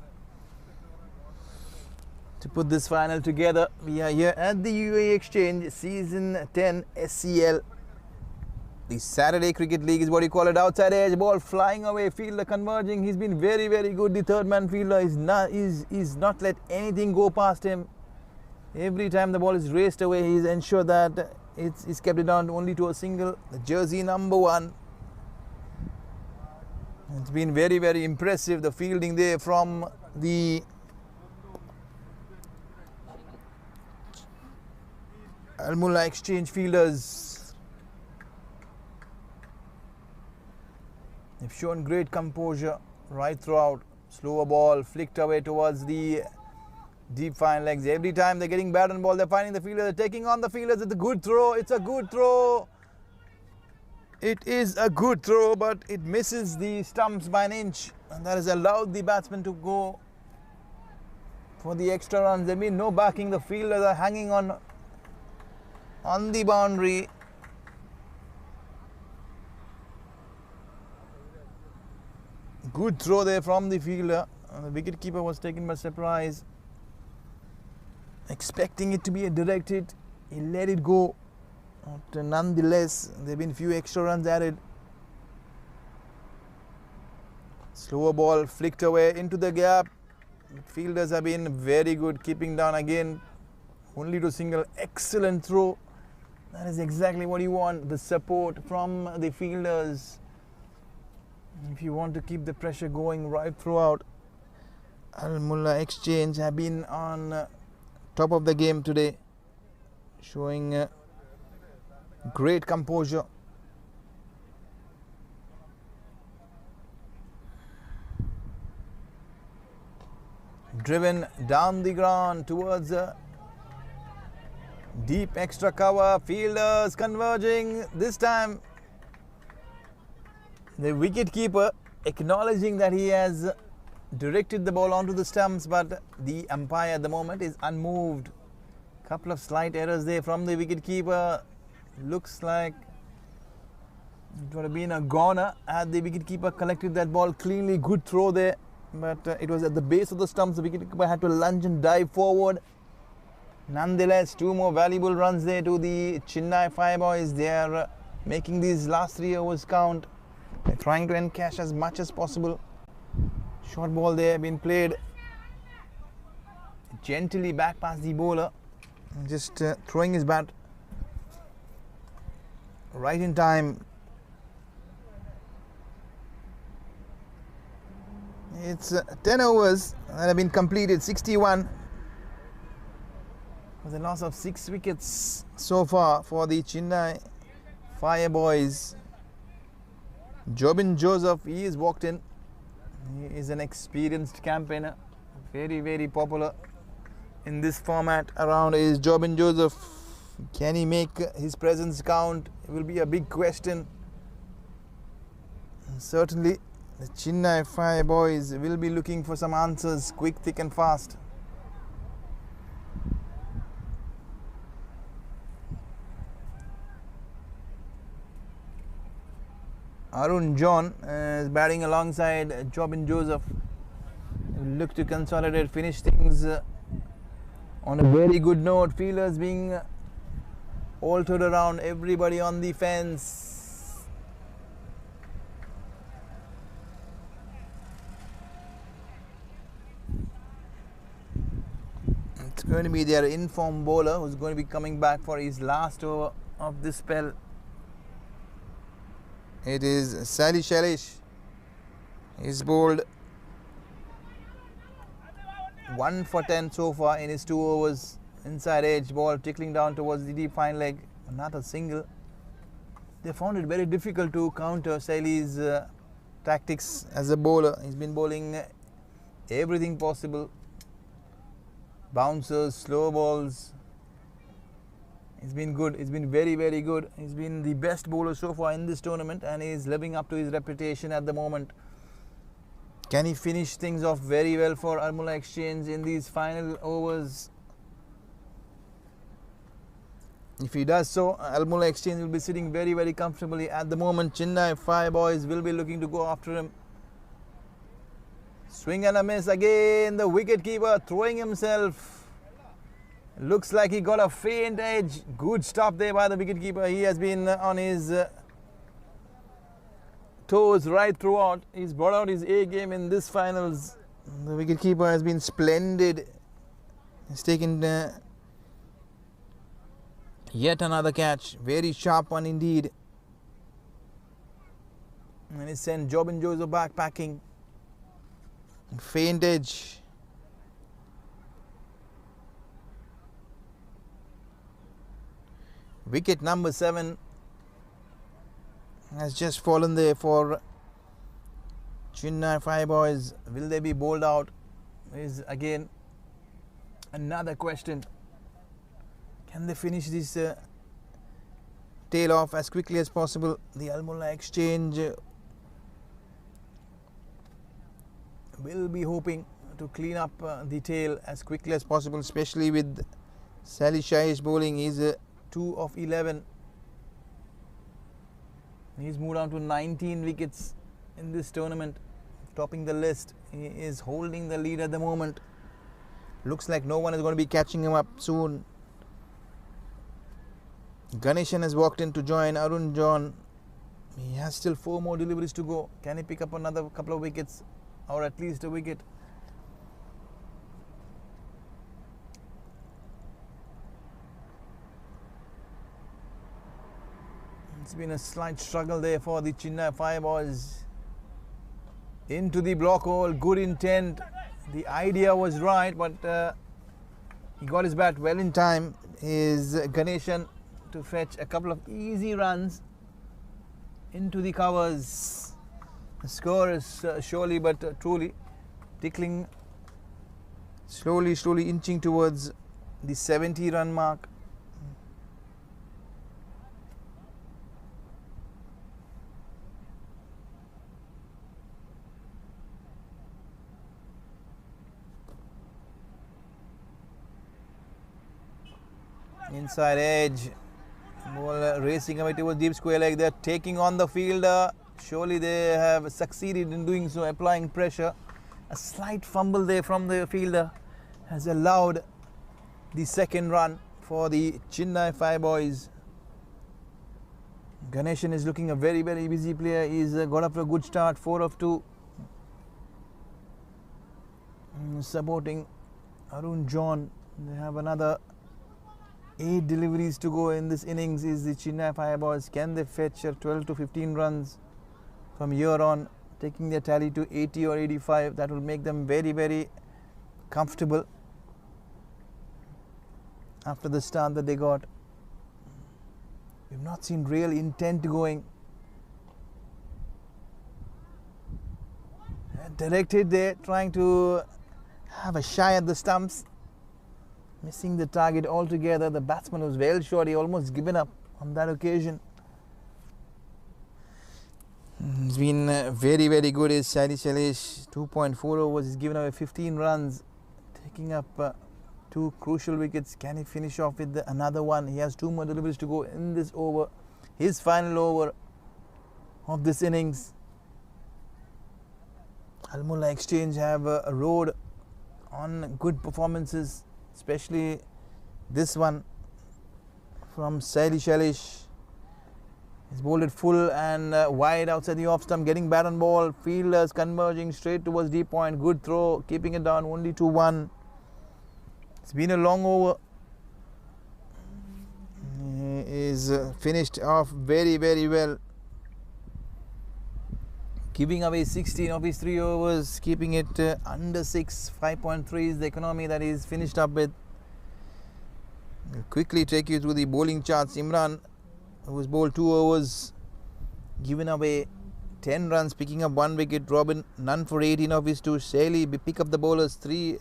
to put this final together. We are here at the UAE Exchange Season 10 SCL. The Saturday Cricket League is what you call it. Outside edge, ball flying away, fielder converging. He's been very good. The third man fielder is not let anything go past him. Every time the ball is raced away, he's ensured that it's kept it down only to a single. The jersey number 1. It's been very impressive, the fielding there from the Mulla Exchange fielders. They've shown great composure right throughout. Slower ball flicked away towards the deep fine legs. Every time they're getting bat on ball, they're finding the fielder, they're taking on the fielders. It's a good throw. It's a good throw. It is a good throw, but it misses the stumps by an inch, and that has allowed the batsman to go for the extra runs. There's been no backing. The fielders are hanging on the boundary. Good throw there from the fielder. The wicketkeeper was taken by surprise, expecting it to be a direct hit. He let it go. But nonetheless, there have been few extra runs added. Slower ball flicked away into the gap. Fielders have been very good, keeping down again. Only to single. Excellent throw. That is exactly what you want. The support from the fielders. If you want to keep the pressure going right throughout. Mulla Exchange have been on top of the game today, showing great composure. Driven down the ground towards deep extra cover. Fielders converging. This time the wicketkeeper acknowledging that he has directed the ball onto the stumps, but the umpire at the moment is unmoved. Couple of slight errors there from the wicketkeeper. Looks like it would have been a goner had the wicketkeeper collected that ball cleanly. Good throw there, but it was at the base of the stumps. The wicketkeeper had to lunge and dive forward. Nonetheless, 2 more valuable runs there to the Chennai Fireboys. They are making these last 3 overs count. They're trying to encash as much as possible. Short ball there been played gently back past the bowler, just throwing his bat right in time. It's 10 overs that have been completed. 61 with a loss of 6 wickets so far for the Chennai Fireboys. Jobin Joseph, he is walked in. He is an experienced campaigner, very popular in this format around. Is Jobin Joseph. Can he make his presence count? It will be a big question. And certainly the Chennai Fireboys will be looking for some answers quick, thick and fast. Arun John is batting alongside Jobin Joseph. Look to consolidate, finish things on a very good note. Fielders being altered around, everybody on the fence. It's going to be their in-form bowler who's going to be coming back for his last over of this spell. It is Shalish. He's bowled 1 for 10 so far in his 2 overs. Inside edge ball tickling down towards the deep fine leg. Another single. They found it very difficult to counter Salih's tactics as a bowler. He's been bowling everything possible. Bouncers, slow balls. He's been good. He's been very, very good. He's been the best bowler so far in this tournament and he's living up to his reputation at the moment. Can he finish things off very well for Mulla Exchange in these final overs? If he does so, Mulla Exchange will be sitting very, very comfortably. At the moment, Chennai 5 boys will be looking to go after him. Swing and a miss again. The wicketkeeper throwing himself. Looks like he got a faint edge. Good stop there by the wicketkeeper. He has been on his toes right throughout. He's brought out his A game in this finals. The wicketkeeper has been splendid. He's taken yet another catch. Very sharp one indeed. And he sent Jobin Joseph back packing. Faint edge. Wicket number 7 has just fallen there for Chennai 5 boys. Will they be bowled out? Is again another question. Can they finish this tail off as quickly as possible? The Mulla Exchange will be hoping to clean up the tail as quickly as possible, especially with Shalish bowling. He's 2 of 11. He's moved on to 19 wickets in this tournament, topping the list. He is holding the lead at the moment. Looks like no one is going to be catching him up soon. Ganeshan has walked in to join Arun John. He has still 4 more deliveries to go. Can he pick up another couple of wickets or at least a wicket? It's been a slight struggle there for the Chennai 5 boys. Into the block hole, good intent. The idea was right, but he got his bat well in time. Is Ganeshan to fetch a couple of easy runs into the covers. The score is surely but truly tickling, slowly inching towards the 70-run mark. Inside edge, ball racing away towards deep square leg. They are taking on the fielder. Surely they have succeeded in doing so, applying pressure. A slight fumble there from the fielder has allowed the second run for the Chennai 5 boys. Ganeshan is looking a very, very busy player. He's got up to a good start, 4 of 2. Supporting Arun John. They have another 8 deliveries to go in this innings. Is the Chennai 5 boys. Can they fetch 12 to 15 runs from here on, taking their tally to 80 or 85? That will make them very, very comfortable after the start that they got. We've not seen real intent going. Directed there, trying to have a shy at the stumps. Missing the target altogether. The batsman was well short. He almost given up on that occasion. He's been very, very good. Is Shalish 2.4 overs. He's given away 15 runs, taking up 2 crucial wickets. Can he finish off with another one? He has 2 more deliveries to go in this over. His final over of this innings. Mulla Exchange have rode on good performances, especially this one from Shalish. He's bowled it full and wide outside the off stump, getting bat on ball. Fielders converging straight towards deep point. Good throw, keeping it down only to 1. It's been a long over. Is finished off very well, giving away 16 of his 3 overs, keeping it under 6. 5.3 is the economy that he's finished up with. I'll quickly take you through the bowling charts. Imran, who was bowled 2 overs, given away 10 runs, picking up 1 wicket. Robin, none for 18 of his 2. Shaley, pick up the bowlers. 3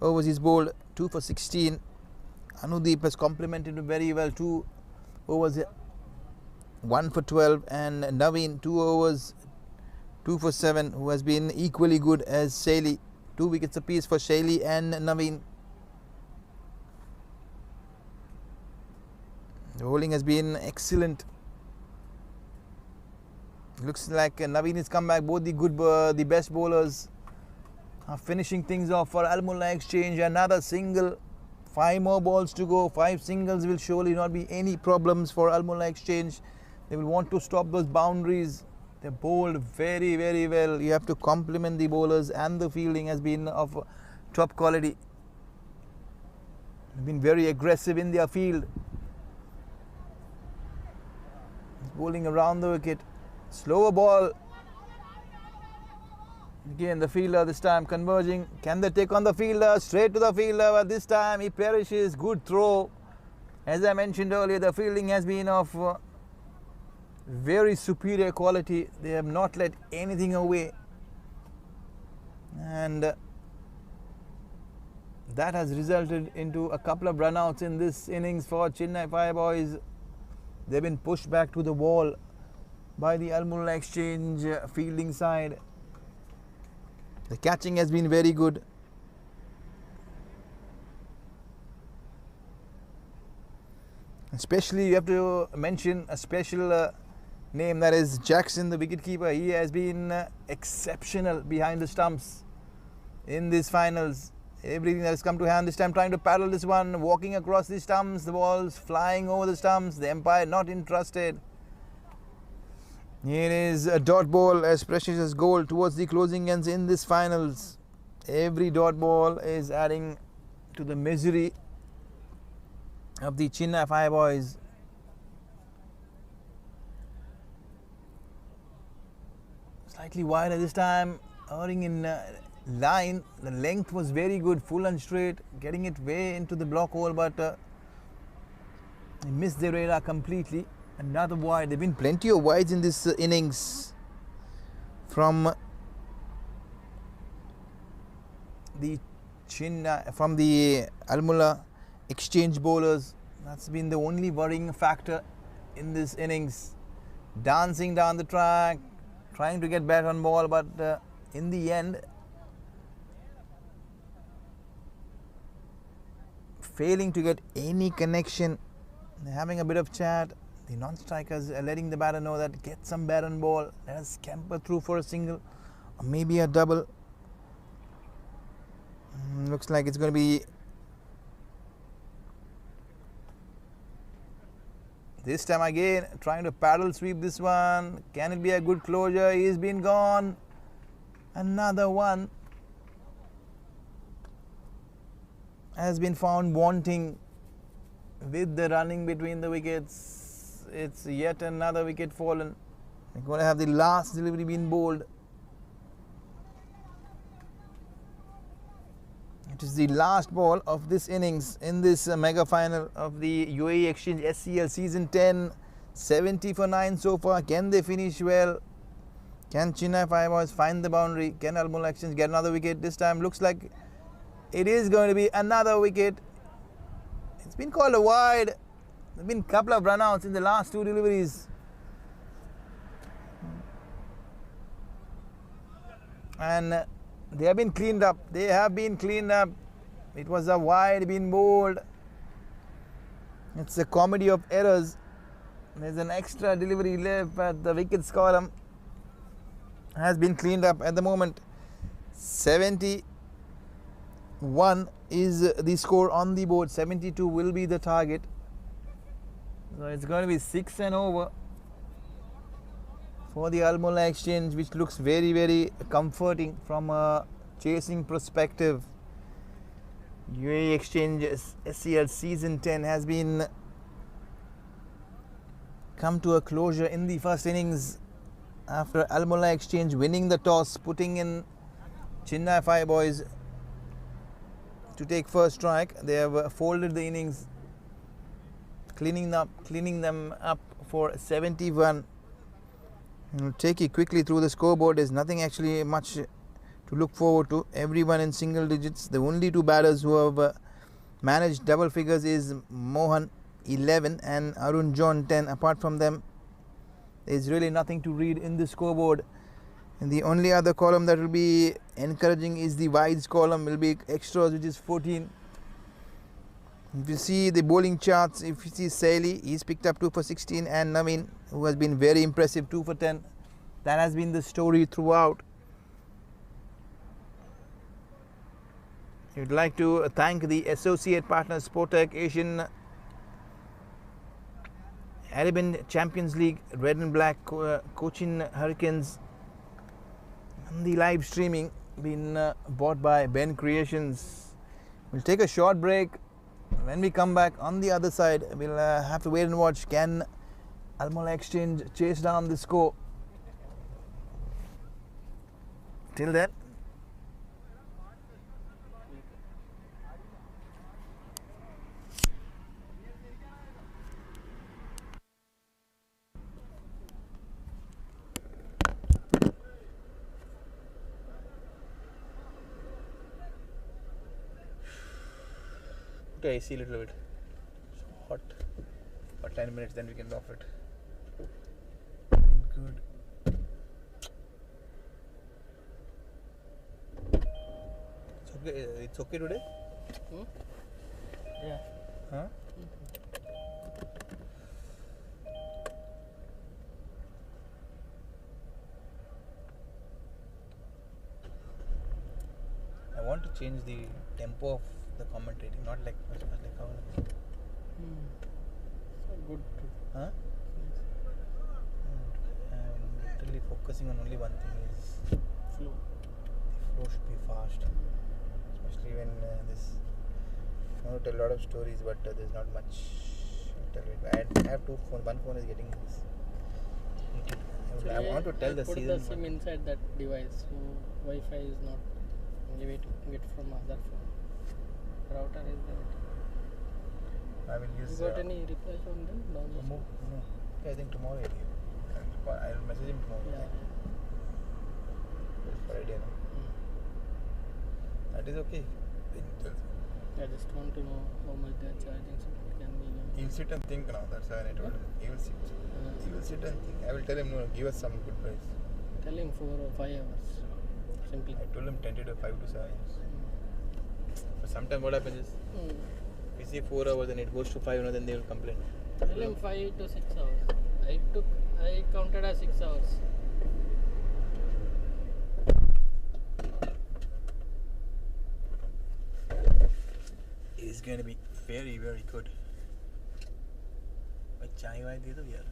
overs he's bowled, 2 for 16. Anudeep has complemented him very well. 2 overs, 1 for 12. And Naveen, 2 overs, 2 for 7, who has been equally good as Shaley. 2 wickets apiece for Shaley and Naveen. The bowling has been excellent. Looks like Naveen has come back. Both the best bowlers are finishing things off for Al Mulla Exchange. Another single. 5 more balls to go. 5 singles will surely not be any problems for Al Mulla Exchange. They will want to stop those boundaries. They bowled very well. You have to compliment the bowlers, and the fielding has been of top quality. They've been very aggressive in their field. Bowling around the wicket. Slower ball. Again, the fielder this time converging. Can they take on the fielder? Straight to the fielder, but this time he perishes. Good throw. As I mentioned earlier, the fielding has been of very superior quality. They have not let anything away. And that has resulted into a couple of runouts in this innings for Chennai Fireboys. They've been pushed back to the wall by the Al Mulla Exchange fielding side. The catching has been very good. Especially you have to mention a special name, that is Jackson, the wicketkeeper. He has been exceptional behind the stumps in these finals. Everything that has come to hand this time, trying to paddle this one, walking across the stumps, the balls flying over the stumps, the umpire not interested. It is a dot ball as precious as gold towards the closing ends in this finals. Every dot ball is adding to the misery of the Chennai Fireboys. Slightly wider this time, erring in line. The length was very good, full and straight, getting it way into the block hole, but he missed the radar completely. Another wide. There have been plenty of wides in this innings from the Al Mulla Exchange bowlers. That's been the only worrying factor in this innings. Dancing down the track, trying to get bat on ball, but in the end failing to get any connection. They're having a bit of chat. The non-strikers are letting the batter know that get some bat on ball, let us scamper through for a single or maybe a double. Looks like it's going to be this time again, trying to paddle sweep this one. Can it be a good closure? He's been gone. Another one has been found wanting with the running between the wickets. It's yet another wicket fallen. We're going to have the last delivery being bowled. It is the last ball of this innings in this mega final of the UAE Exchange SCL Season 10. 70 for 9 so far. Can they finish well? Can Chennai Fireboys find the boundary? Can Al Mulla Exchange get another wicket? This time looks like it is going to be another wicket. It's been called a wide. There have been a couple of runouts in the last 2 deliveries. And they have been cleaned up. They have been cleaned up. It was a wide being bowled. It's a comedy of errors. There's an extra delivery left at the wickets column. Has been cleaned up at the moment. 71 is the score on the board. 72 will be the target. So it's going to be 6 and over for the Al Mulla Exchange, which looks very comforting from a chasing perspective. UAE Exchange SCL Season 10 has been come to a closure in the first innings after Mulla Exchange winning the toss, putting in Chennai Fire Boys to take first strike. They have folded the innings, cleaning them up for 71. We'll take it quickly through the scoreboard. There's nothing actually much to look forward to. Everyone in single digits. The only two batters who have managed double figures is Mohan 11 and Arun John 10. Apart from them, there's really nothing to read in the scoreboard. And the only other column that will be encouraging is the wides column, will be extras, which is 14. If you see the bowling charts, if you see Saili, he's picked up 2 for 16, and Naveen, who has been very impressive, 2 for 10. That has been the story throughout. We'd like to thank the associate partner Sportec Asian Arabian Champions League Red and Black Cochin Hurricanes, and the live streaming been bought by BENCREATIONS. We'll take a short break. When we come back on the other side, we'll have to wait and watch. Can Mulla Exchange chase down the score? Till then, AC a little bit. It's hot for 10 minutes, then we can off it. Good. It's okay today? Yeah. Huh? I want to change the tempo of the commentating, not like how. So good too. Huh? I'm literally focusing on only one thing, is Flow. the flow should be fast, especially when this. I want to tell a lot of stories, but there's not much to tell. I have two phones. One phone is getting this heated. I want to tell the put season. Put the SIM inside that device, so Wi-Fi is not. Give it from other phone. Router is there. I will use. You got any reply from them? No. Yeah, I think tomorrow I'll message him tomorrow. Yeah. It's Friday now. That is okay. I just want to know how much they are charging, so it can be. He'll sit and think now. That's why I told him. He will sit. He will sit and think. I will tell him, no, give us some good price. Tell him 4 or 5 hours. Simply. I told him tentative 5 to 7 hours. But sometimes what happens is, if you say 4 hours and it goes to 5, then they will complain. Tell him 5 to 6 hours. I counted as 6 hours. It's going to be very, very good. But chai wai de do yaar.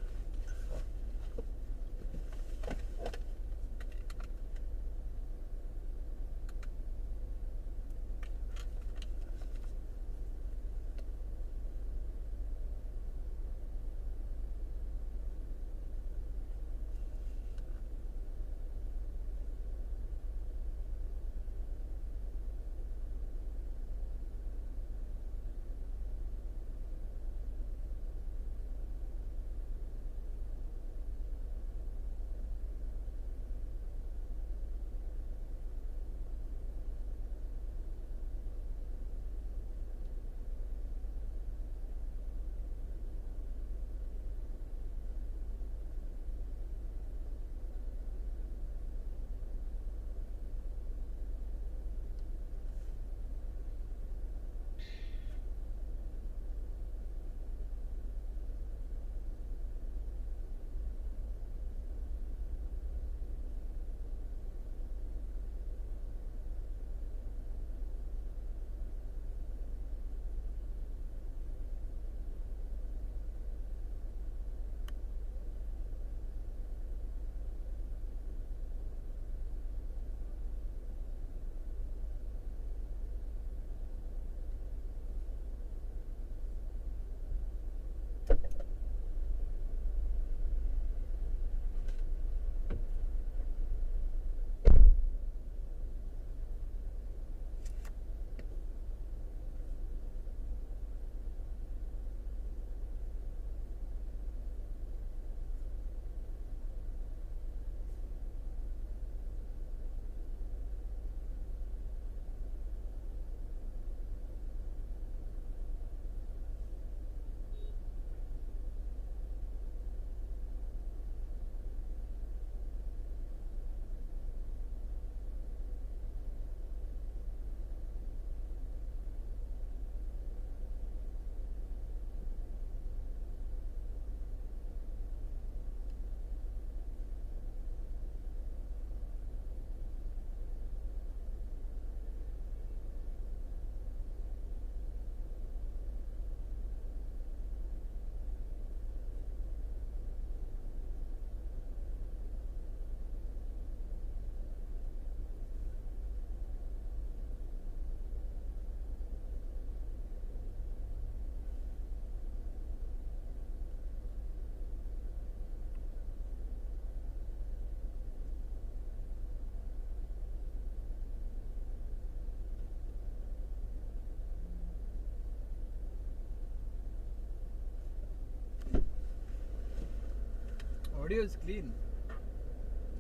Audio is clean.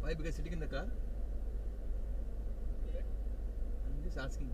Why? Because sitting in the car? Yeah. I'm just asking.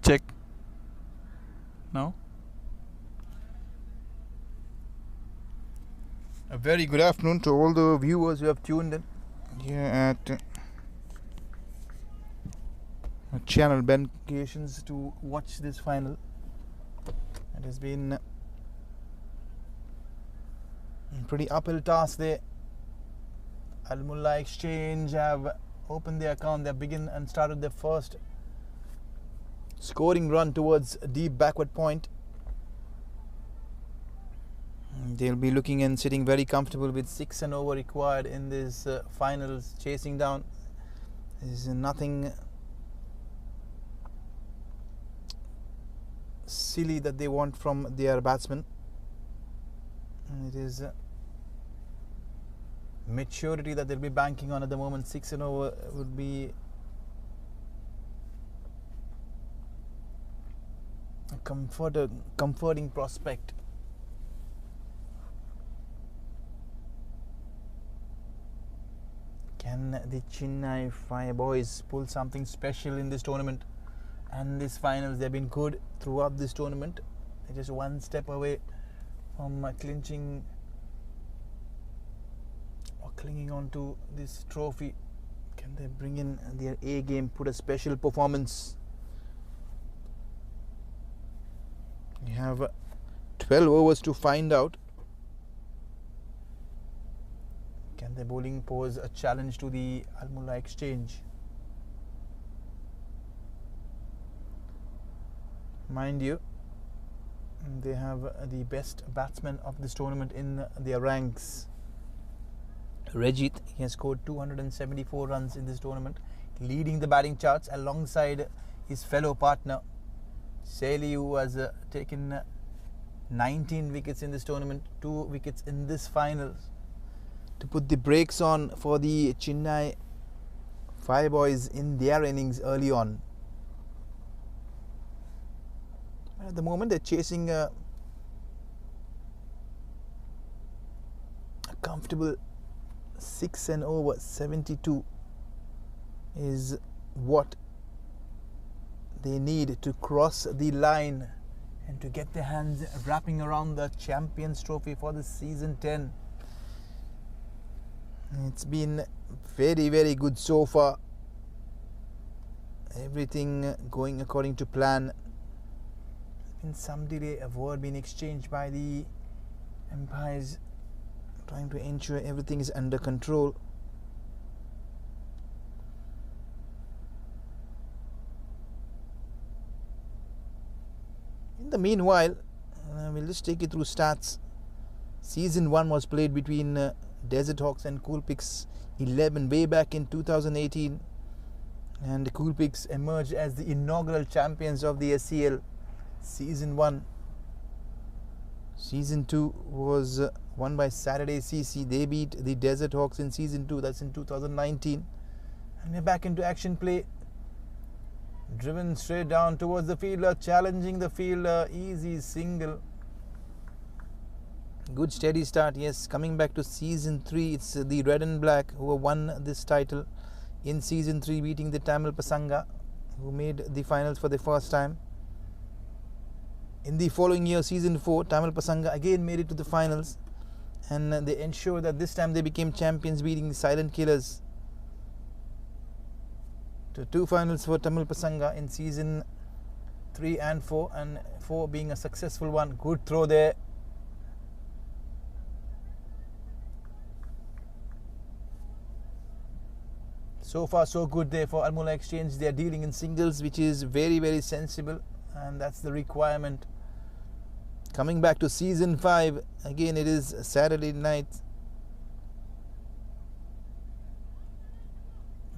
Check. Now. A very good afternoon to all the viewers who have tuned in here at channel BENCREATIONS to watch this final. It has been a pretty uphill task there. Mulla Exchange have opened their account. They begin and started their first scoring run towards a deep backward point. They'll be looking and sitting very comfortable with 6 and over required in this finals. Chasing down is nothing silly that they want from their batsmen. It is maturity that they'll be banking on at the moment. 6 and over would be a comforting prospect. Can the Chennai Fire Boys pull something special in this tournament and this finals? They've been good throughout this tournament. They're just one step away from clinching or clinging on to this trophy. Can they bring in their A game, put a special performance? You have 12 overs to find out. Can the bowling pose a challenge to the Mulla Exchange? Mind you, they have the best batsman of this tournament in their ranks. Rajit, he has scored 274 runs in this tournament, leading the batting charts alongside his fellow partner Saili, who has taken 19 wickets in this tournament, 2 wickets in this finals, to put the brakes on for the Chennai Fire Boys in their innings early on. At the moment, they're chasing a comfortable 6 and over. 72 is what they need to cross the line and to get their hands wrapping around the Champions Trophy for the season 10. It's been very, very good so far. Everything going according to plan. In some delay, a word being exchanged by the umpires, trying to ensure everything is under control. In the meanwhile, we'll just take you through stats. Season 1 was played between Desert Hawks and Cool Picks 11 way back in 2018. And the Cool Pigs emerged as the inaugural champions of the SCL Season 1. Season 2 was won by Saturday CC. They beat the Desert Hawks in Season 2. That's in 2019. And we're back into action play. Driven straight down towards the fielder, challenging the fielder. Easy single. Good steady start. Yes, coming back to Season 3. It's the Red and Black who won this title in Season 3, beating the Tamil Pasanga, who made the finals for the first time. In the following year, Season 4, Tamil Pasanga again made it to the finals, and they ensured that this time they became champions, beating the Silent Killers. To 2 finals for Tamil Pasanga in Season 3 and 4, and 4 being a successful one. Good throw there. So far so good there for Mulla Exchange. They are dealing in singles, which is very, very sensible, and that's the requirement. Coming back to Season 5, again it is Saturday night.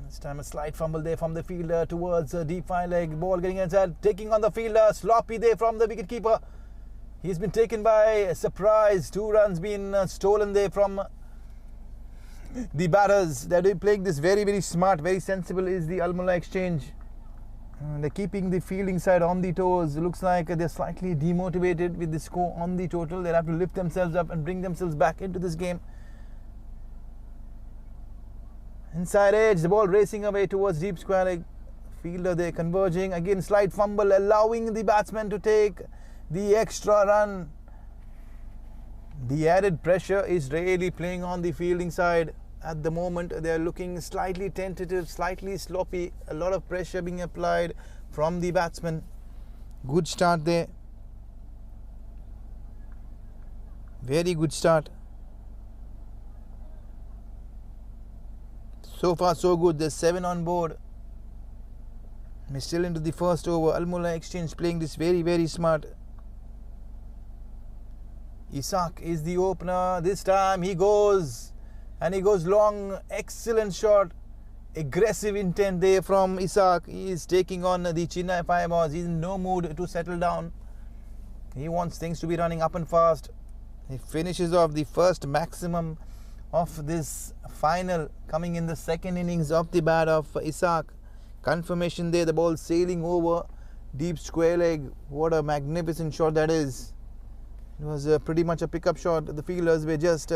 This time a slight fumble there from the fielder towards a deep fine leg. Ball getting inside, taking on the fielder. Sloppy there from the wicketkeeper. He's been taken by surprise. 2 runs been stolen there from the batters. They're playing this very, very smart, very sensible is the Mulla Exchange. They're keeping the fielding side on the toes. It looks like they're slightly demotivated with the score on the total. They'll have to lift themselves up and bring themselves back into this game. Inside edge, the ball racing away towards deep square leg. Fielder there converging. Again, slight fumble, allowing the batsman to take the extra run. The added pressure is really playing on the fielding side. At the moment, they are looking slightly tentative, slightly sloppy. A lot of pressure being applied from the batsman. Good start there. Very good start. So far so good. There's 7 on board. We're still into the first over. Mulla Exchange playing this very, very smart. Ishaq is the opener. This time he goes. And he goes long. Excellent shot. Aggressive intent there from Ishaq. He is taking on the Chennai Fireballs. He's in no mood to settle down. He wants things to be running up and fast. He finishes off the first maximum of this final, coming in the second innings of the bat of Ishaq. Confirmation there. The ball sailing over deep square leg. What a magnificent shot that is. It was pretty much a pickup shot. The fielders were just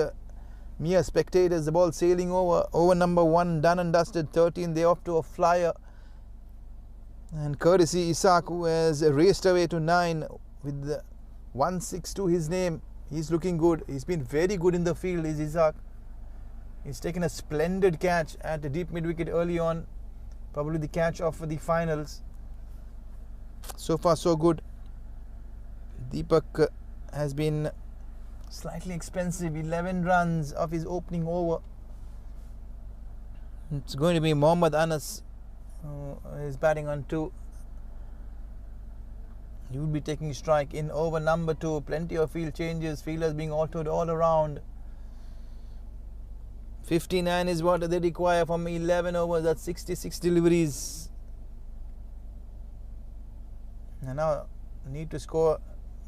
mere spectators. The ball sailing over number 1, done and dusted. 13, they off to a flyer, and courtesy Ishaq, who has raced away to 9 with 1-6 to his name. He's looking good. He's been very good in the field, is Ishaq. He's taken a splendid catch at the deep mid wicket early on, probably the catch of the finals. So far so good. Deepak has been slightly expensive. 11 runs of his opening over. It's going to be Mohammad Anas who is batting on 2. He will be taking strike in over number 2. Plenty of field changes. Fielders being altered all around. 59 is what they require from 11 overs. That's 66 deliveries. And now need to score.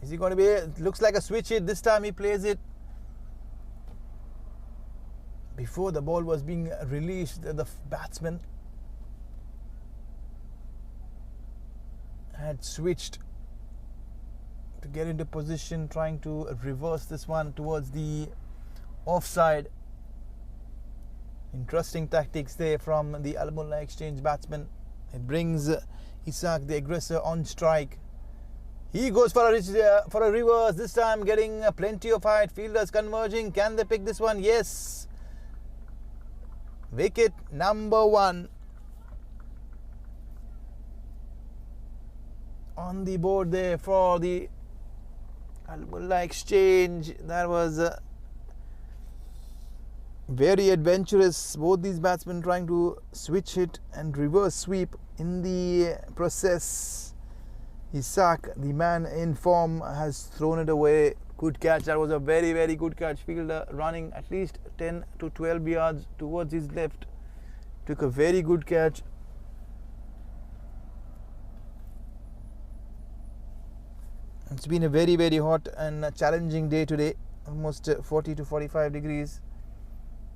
Is he going to be? It looks like a switch hit. This time he plays it. Before the ball was being released, the batsman had switched to get into position, trying to reverse this one towards the offside. Interesting tactics there from the Mulla Exchange batsman. It brings Ishaq, the aggressor, on strike. He goes for a reverse. This time getting plenty of height. Fielders converging. Can they pick this one? Yes. Wicket number 1 on the board there for the Mulla Exchange. That was very adventurous. Both these batsmen trying to switch hit and reverse sweep in the process. Ishaq, the man in form, has thrown it away. Good catch. That was a very, very good catch. Fielder running at least 10 to 12 yards towards his left. Took a very good catch. It's been a very, very hot and challenging day today. Almost 40 to 45 degrees.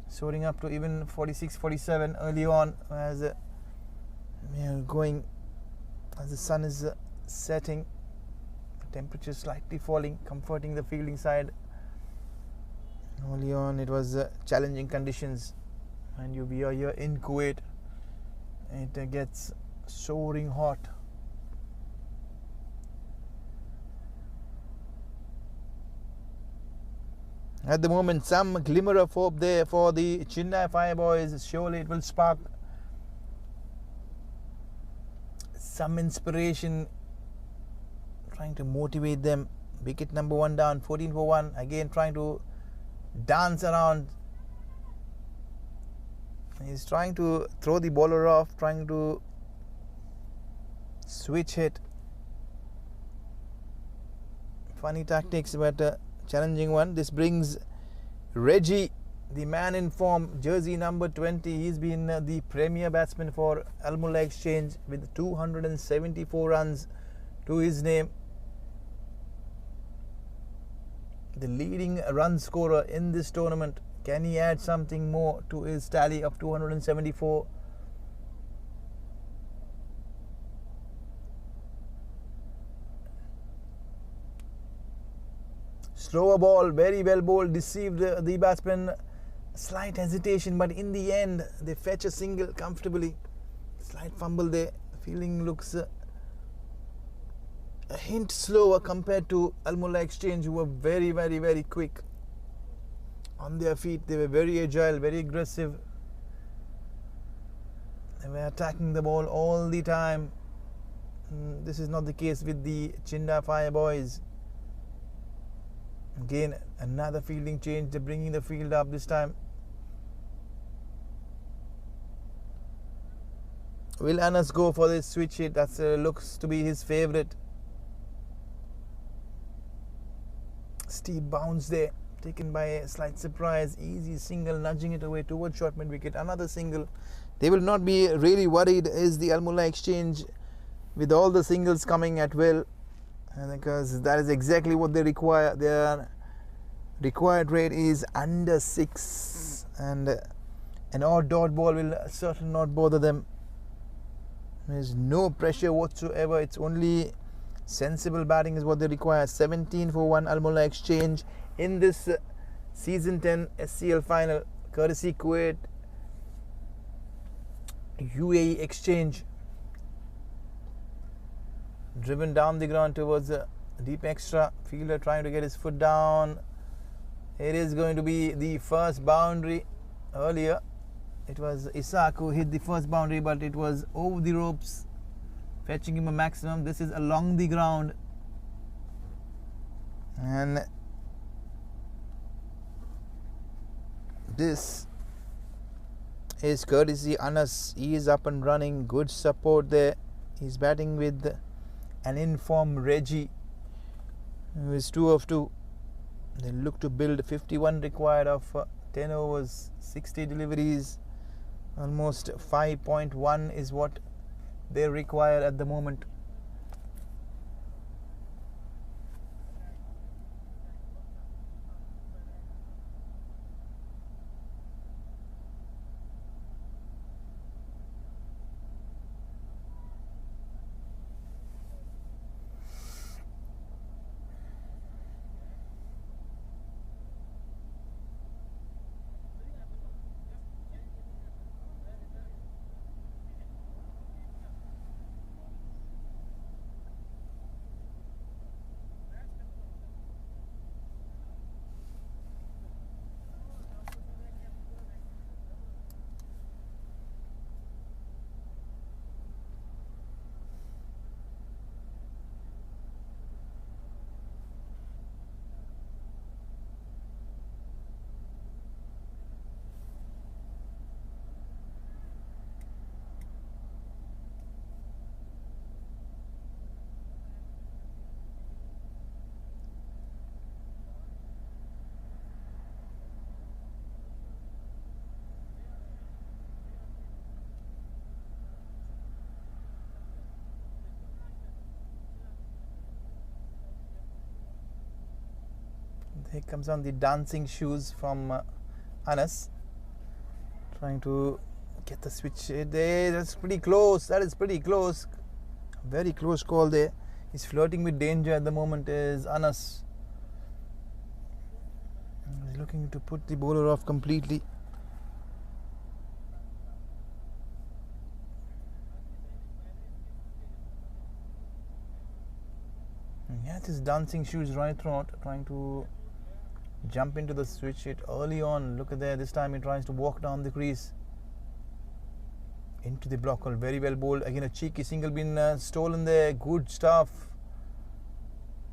Soaring up to even 46, 47 early on as we are going, as the sun is setting. Temperature slightly falling, comforting the fielding side. Early on it was challenging conditions, and we are here in Kuwait. It gets soaring hot. At the moment, some glimmer of hope there for the Chennai Fire Boys. Surely it will spark some inspiration, trying to motivate them. Wicket number 1 down, 14 for 1. Again trying to dance around. He's trying to throw the bowler off, trying to switch hit. Funny tactics, but challenging one. This brings Reggie, the man in form, jersey number 20. He's been the premier batsman for Al Mulla Exchange with 274 runs to his name. The leading run scorer in this tournament. Can he add something more to his tally of 274? Slower ball, very well bowled, deceived the batsman. Slight hesitation, but in the end they fetch a single comfortably. Slight fumble there. The fielding looks a hint slower compared to Al Mulla Exchange, who were very, very, very quick on their feet. They were very agile, very aggressive. They were attacking the ball all the time. This is not the case with the Chennai Fire Boys. Again, another fielding change. They're bringing the field up this time. Will Anas go for this switch hit? That looks to be his favourite. Steep bounce there, taken by a slight surprise. Easy single, nudging it away towards short mid wicket. Another single. They will not be really worried is the Al Mulla Exchange with all the singles coming at will, because that is exactly what they require. Their required rate is under 6, and an odd dot ball will certainly not bother them. There is no pressure whatsoever. It's only sensible batting is what they require. 17 for 1 Al Mulla Exchange in this season 10 SCL final, courtesy Kuwait UAE Exchange. Driven down the ground towards a deep extra. Fielder trying to get his foot down. It is going to be the first boundary. Earlier it was Isaac who hit the first boundary, but it was over the ropes, fetching him a maximum. This is along the ground, and this is courtesy Anas. He is up and running. Good support there. He's batting with an informed Reggie, who is 2 of 2. They look to build 51 required of 10 overs, 60 deliveries. Almost 5.1 is what they require at the moment. Here comes on the dancing shoes from Anas, trying to get the switch there. That's pretty close. That is pretty close. Very close call there. He's flirting with danger at the moment. Is Anas. He's looking to put the bowler off completely. Yeah, this dancing shoes right throughout, trying to jump into the switch hit early on. Look at there. This time he tries to walk down the crease into the block hole. Very well bowled. Again, a cheeky single been stolen there. Good stuff.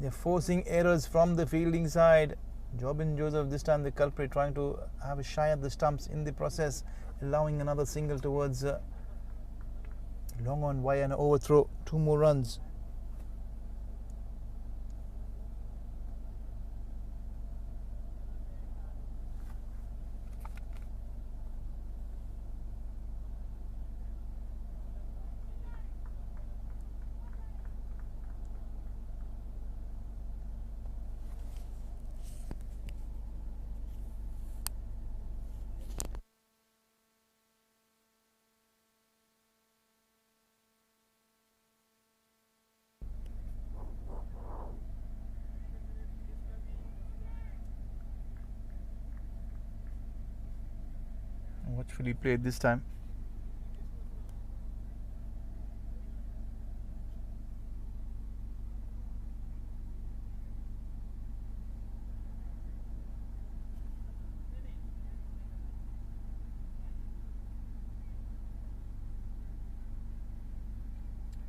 They're forcing errors from the fielding side. Jobin Joseph, this time the culprit, trying to have a shy at the stumps in the process, allowing another single towards long on via an overthrow. 2 more runs. Watchfully played this time.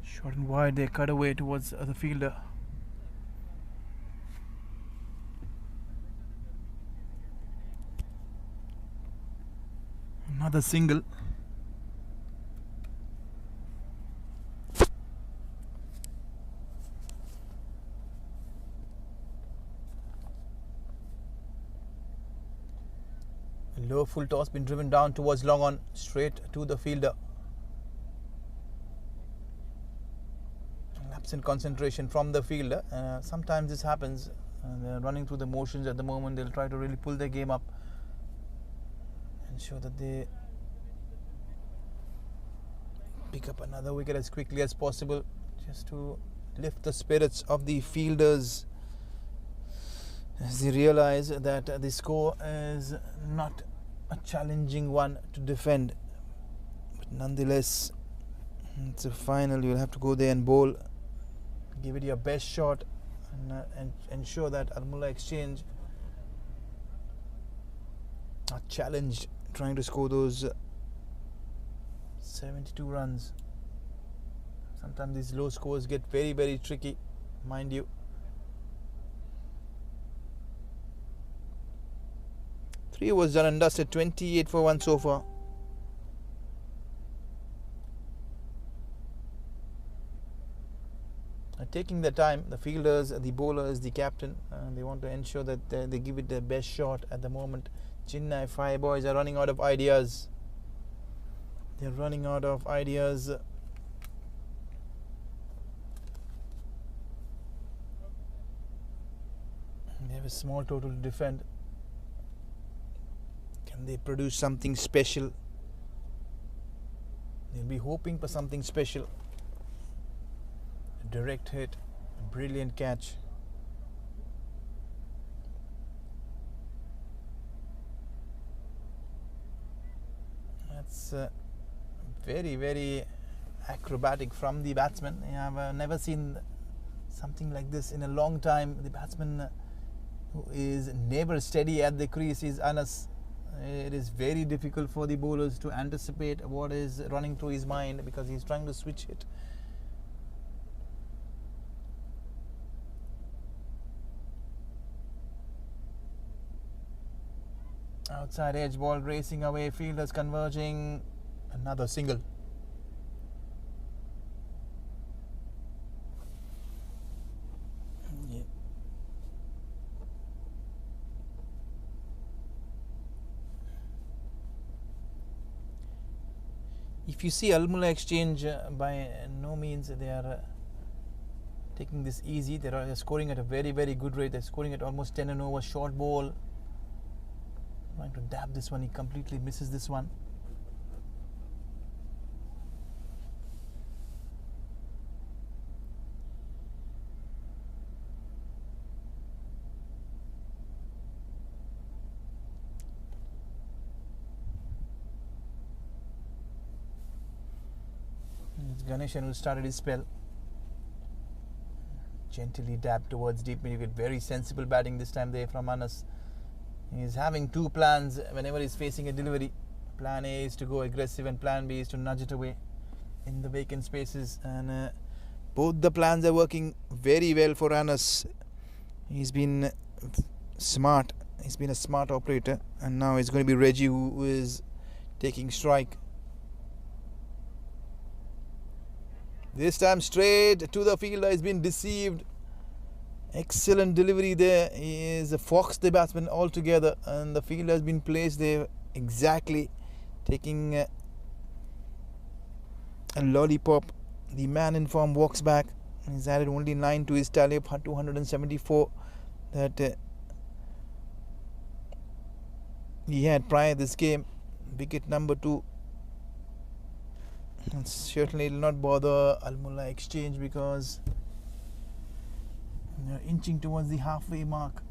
Short and wide, they cut away towards the fielder. Another single. A low full toss been driven down towards long on, straight to the fielder. Absent concentration from the fielder. Sometimes this happens. They're running through the motions at the moment. They'll try to really pull their game up, ensure that they pick up another wicket as quickly as possible, just to lift the spirits of the fielders as they realize that the score is not a challenging one to defend. But nonetheless, it's a final. You'll have to go there and bowl, give it your best shot, and ensure that Mulla Exchange are challenged, trying to score those 72 runs. Sometimes these low scores get very, very tricky, mind you. 3 overs done and dusted, 28 for 1 so far. Taking their time, the fielders, the bowlers, the captain, they want to ensure that they give it their best shot at the moment. Chennai Fire Boys are running out of ideas. They're running out of ideas. They have a small total to defend. Can they produce something special? They'll be hoping for something special. A direct hit, a brilliant catch. That's very, very acrobatic from the batsman. I've never seen something like this in a long time. The batsman who is never steady at the crease is Anas. It is very difficult for the bowlers to anticipate what is running through his mind, because he's trying to switch it. Outside edge ball racing away, fielders converging. Another single. Yeah. If you see Mulla Exchange, by no means they are taking this easy. They're scoring at a very, very good rate. They're scoring at almost 10 and over. Short ball. Trying to dab this one. He completely misses this one. It's Ganeshan who started his spell. Gently dab towards deep mid wicket. Very sensible batting this time there from Anas. He's having two plans whenever he's facing a delivery. Plan A is to go aggressive and plan B is to nudge it away in the vacant spaces. And both the plans are working very well for Anas. He's been smart. He's been a smart operator. And now it's going to be Reggie who is taking strike. This time straight to the fielder. He's been deceived. Excellent delivery there. He is foxed the batsman altogether, and the fielder has been placed there exactly, taking a lollipop. The man in form walks back. He's added only 9 to his tally of 274 that he had prior this game. Wicket number 2. And certainly it will not bother Mulla Exchange because they're inching towards the halfway mark.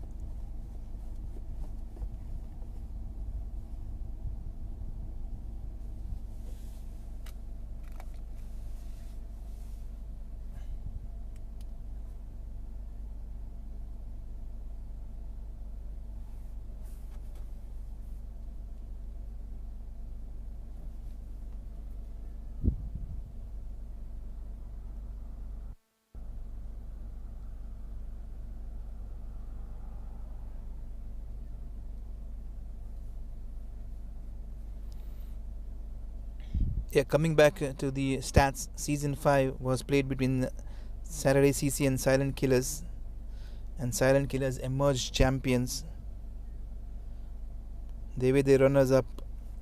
Yeah, coming back to the stats, season 5 was played between Saturday CC and Silent Killers, and Silent Killers emerged champions. They were the runners up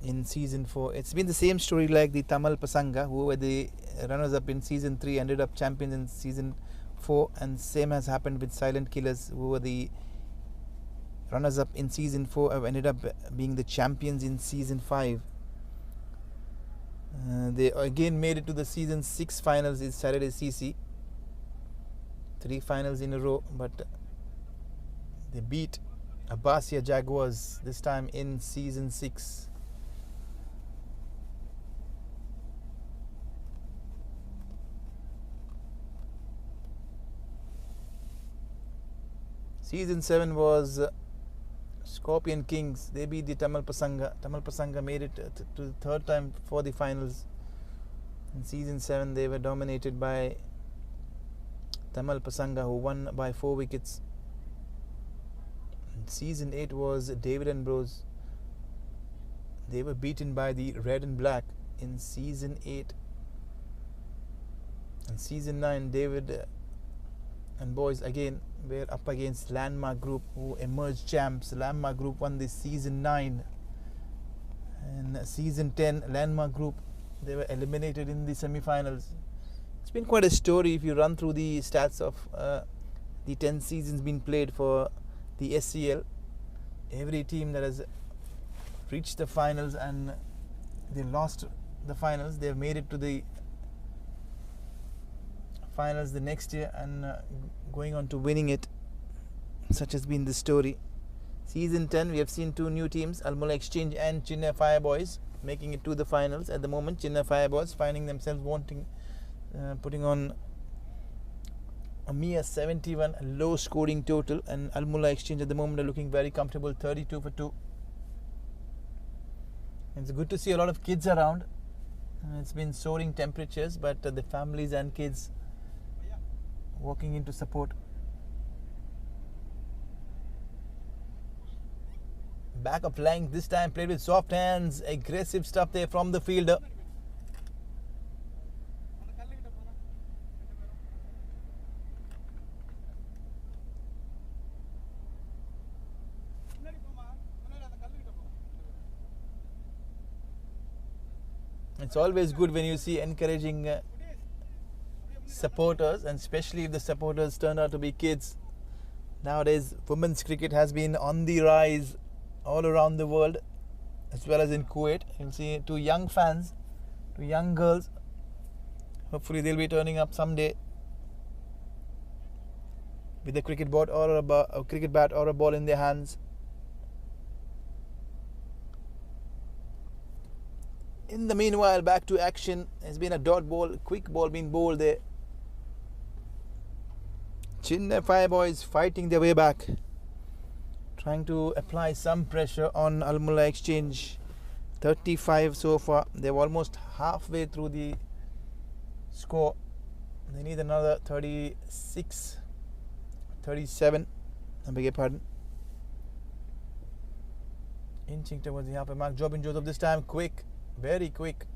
in season 4. It's been the same story like the Tamal Pasanga, who were the runners up in season 3, ended up champions in season 4, and same has happened with Silent Killers, who were the runners up in season 4, have ended up being the champions in season 5. They again made it to the season 6 finals in Saturday CC. 3 finals in a row, but they beat Abbasia Jaguars this time in season 6. Season 7 was Scorpion Kings. They beat the Tamal Pasanga. Tamal Pasanga made it to the 3rd time for the finals. In season 7 they were dominated by Tamal Pasanga, who won by 4 wickets. In season 8 was David and Bros. They were beaten by the Red and Black in season 8. In season 9 David and boys again were up against Landmark Group, who emerged champs. Landmark Group won this season 9. And season 10, Landmark Group, they were eliminated in the semi-finals. It's been quite a story if you run through the stats of the 10 seasons been played for the SCL. Every team that has reached the finals and they lost the finals, they've made it to the finals the next year and going on to winning it. Such has been the story. Season 10, we have seen 2 new teams, Mulla Exchange and Chennai Fireboys, making it to the finals. At the moment, Chennai Fireboys finding themselves putting on a mere 71, a low scoring total, and Mulla Exchange at the moment are looking very comfortable, 32 for 2. It's good to see a lot of kids around. It's been soaring temperatures, but the families and kids walking into support. Back of length, this time played with soft hands. Aggressive stuff there from the fielder. It's always good when you see encouraging supporters, and especially if the supporters turn out to be kids. Nowadays, women's cricket has been on the rise all around the world, as well as in Kuwait. You'll see two young fans, two young girls. Hopefully, they'll be turning up someday with a cricket bat or a cricket bat or a ball in their hands. In the meanwhile, back to action. There's been a dot ball, quick ball being bowled there. Chennai Fireboys fighting their way back, trying to apply some pressure on Mulla Exchange. 35 so far. They're almost halfway through the score. They need another 36, 37. I beg your pardon. Inching towards the halfway mark. Jobin Joseph this time quick, very quick.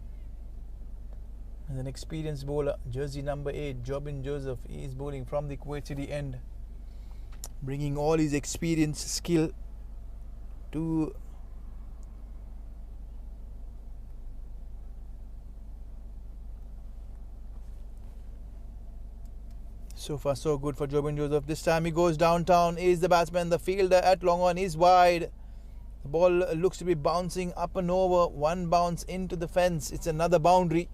As an experienced bowler, jersey number 8, Jobin Joseph, he is bowling from the Kuwait City end, bringing all his experience, skill to so far so good for Jobin Joseph. This time he goes downtown, is the batsman, the fielder at long on is wide. The ball looks to be bouncing up and over, one bounce into the fence, it's another boundary.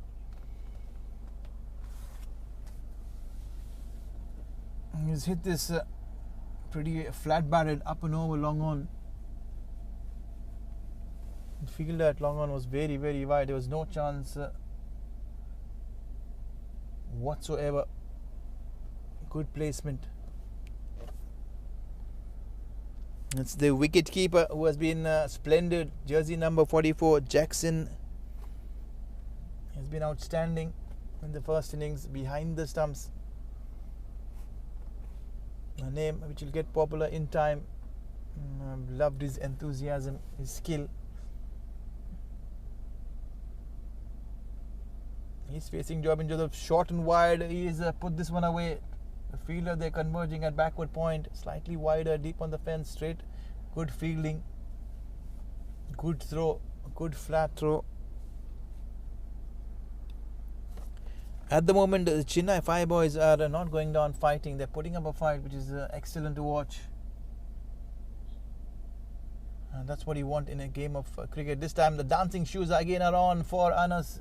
He's hit this pretty flat batted up and over long on. The fielder at long on was very, very wide. There was no chance whatsoever. Good placement. It's the wicket keeper who has been splendid. Jersey number 44, Jackson, has been outstanding in the first innings behind the stumps. A name which will get popular in time. Loved his enthusiasm, his skill. He's facing Jobin Joseph, short and wide. He's put this one away. The fielder, they're converging at backward point, slightly wider, deep on the fence, straight. Good fielding, good throw, good flat throw. At the moment, the Chennai Fireboys are not going down fighting. They're putting up a fight, which is excellent to watch. And that's what you want in a game of cricket. This time, the dancing shoes again are on for Anas.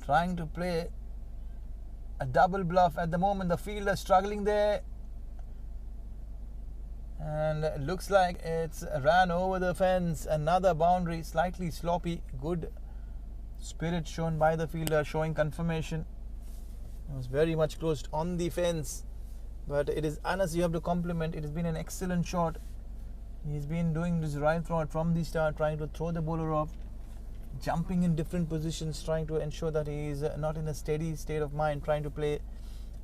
Trying to play a double bluff. At the moment, the fielder struggling there. And it looks like it's ran over the fence. Another boundary, slightly sloppy. Good spirit shown by the fielder, showing confirmation. It was very much closed on the fence, but it is Anas you have to compliment. It has been an excellent shot. He's been doing this right from the start, trying to throw the bowler off, jumping in different positions, trying to ensure that he is not in a steady state of mind, trying to play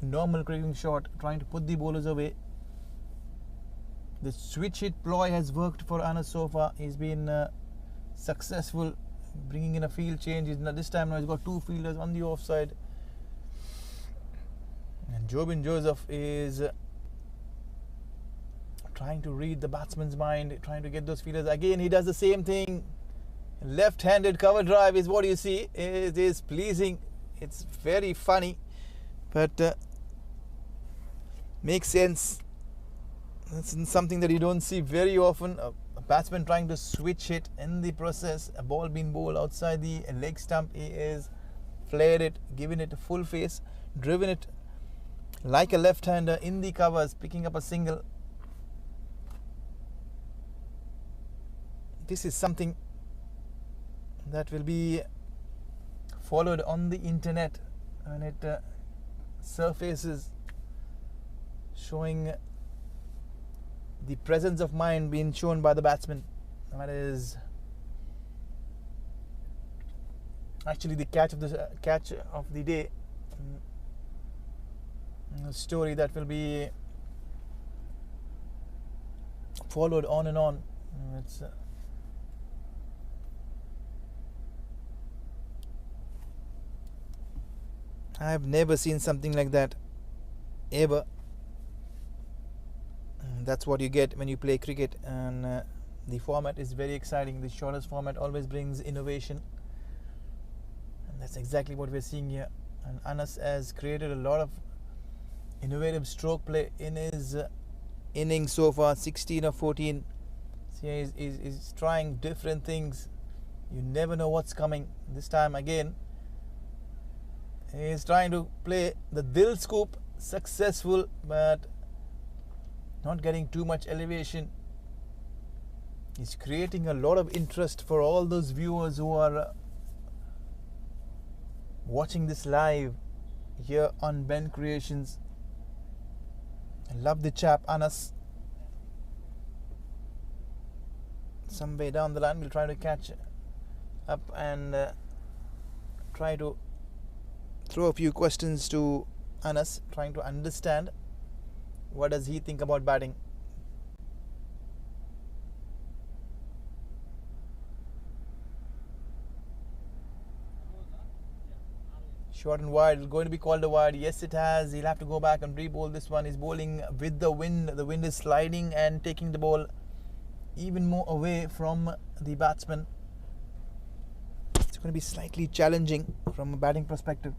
normal cricketing shot, trying to put the bowlers away. The switch hit ploy has worked for Anas so far. He's been successful, bringing in a field change. This time now he's got two fielders on the offside. And Jobin Joseph is trying to read the batsman's mind, trying to get those fielders. Again, he does the same thing. Left-handed cover drive is what you see. It is pleasing. It's very funny, but makes sense. It's something that you don't see very often. A batsman trying to switch hit in the process. A ball being bowled outside the leg stump. He is flared it, given it a full face, driven it like a left-hander in the covers, picking up a single. This is something that will be followed on the internet when it surfaces, showing the presence of mind being shown by the batsman. That is actually the catch of the day. A story that will be followed on and on. It's I have never seen something like that ever. That's what you get when you play cricket, and the format is very exciting. The shortest format always brings innovation, and that's exactly what we're seeing here. And Anas has created a lot of innovative stroke play in his innings so far, 16 of 14. So he's trying different things. You never know what's coming. This time again, he's trying to play the Dil scoop, successful, but not getting too much elevation. He's creating a lot of interest for all those viewers who are watching this live here on Ben Creations. I love the chap Anas. Some way down the line, we'll try to catch up and try to throw a few questions to Anas, trying to understand what does he think about batting. Short and wide, going to be called a wide. Yes, it has. He'll have to go back and re-bowl this one. He's bowling with the wind. The wind is sliding and taking the ball even more away from the batsman. It's going to be slightly challenging from a batting perspective.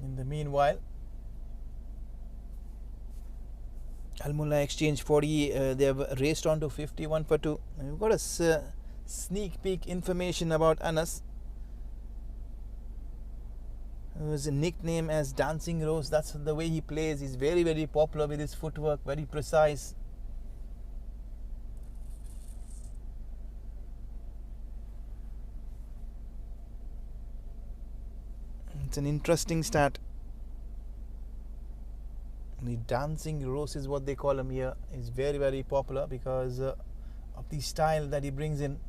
In the meanwhile, Mulla Exchange 40, they have raced on to 51 for 2. We've got a sneak peek information about Anas, whose nickname as Dancing Rose. That's the way he plays. He's very, very popular with his footwork, very precise. It's an interesting stat. The Dancing Rose is what they call him here. He's very, very popular because of the style that he brings in.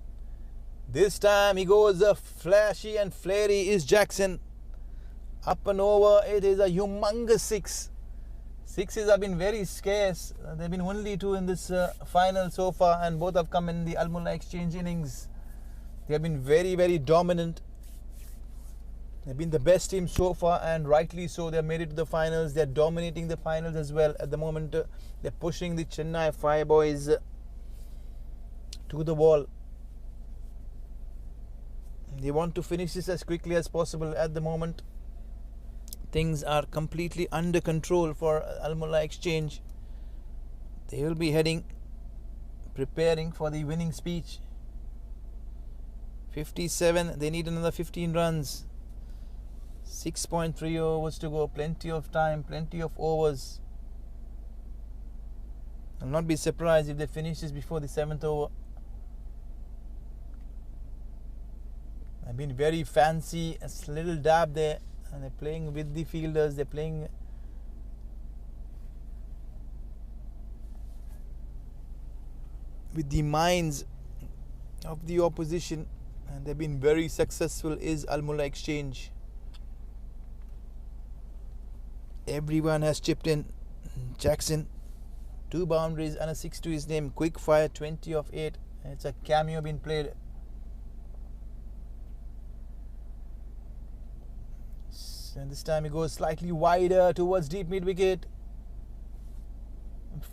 This time he goes flashy and flary is Jackson. Up and over, it is a humongous 6. Sixes have been very scarce. There have been only 2 in this final so far, and both have come in the Mulla Exchange innings. They have been very, very dominant. They've been the best team so far, and rightly so. They've made it to the finals. They're dominating the finals as well. At the moment, they're pushing the Chennai Fireboys to the wall. They want to finish this as quickly as possible. At the moment, things are completely under control for Mulla Exchange. They will be preparing for the winning speech. 57. They need another 15 runs. 6.3 overs to go. Plenty of time, plenty of overs. I'll not be surprised if they finish this before the 7th over. I've been very fancy. A little dab there. And they're playing with the fielders. They're playing with the minds of the opposition. And they've been very successful is Mulla Exchange. Everyone has chipped in. Jackson, 2 boundaries and a 6 to his name. Quick fire, 20 of 8. It's a cameo being played. And this time he goes slightly wider towards deep mid wicket.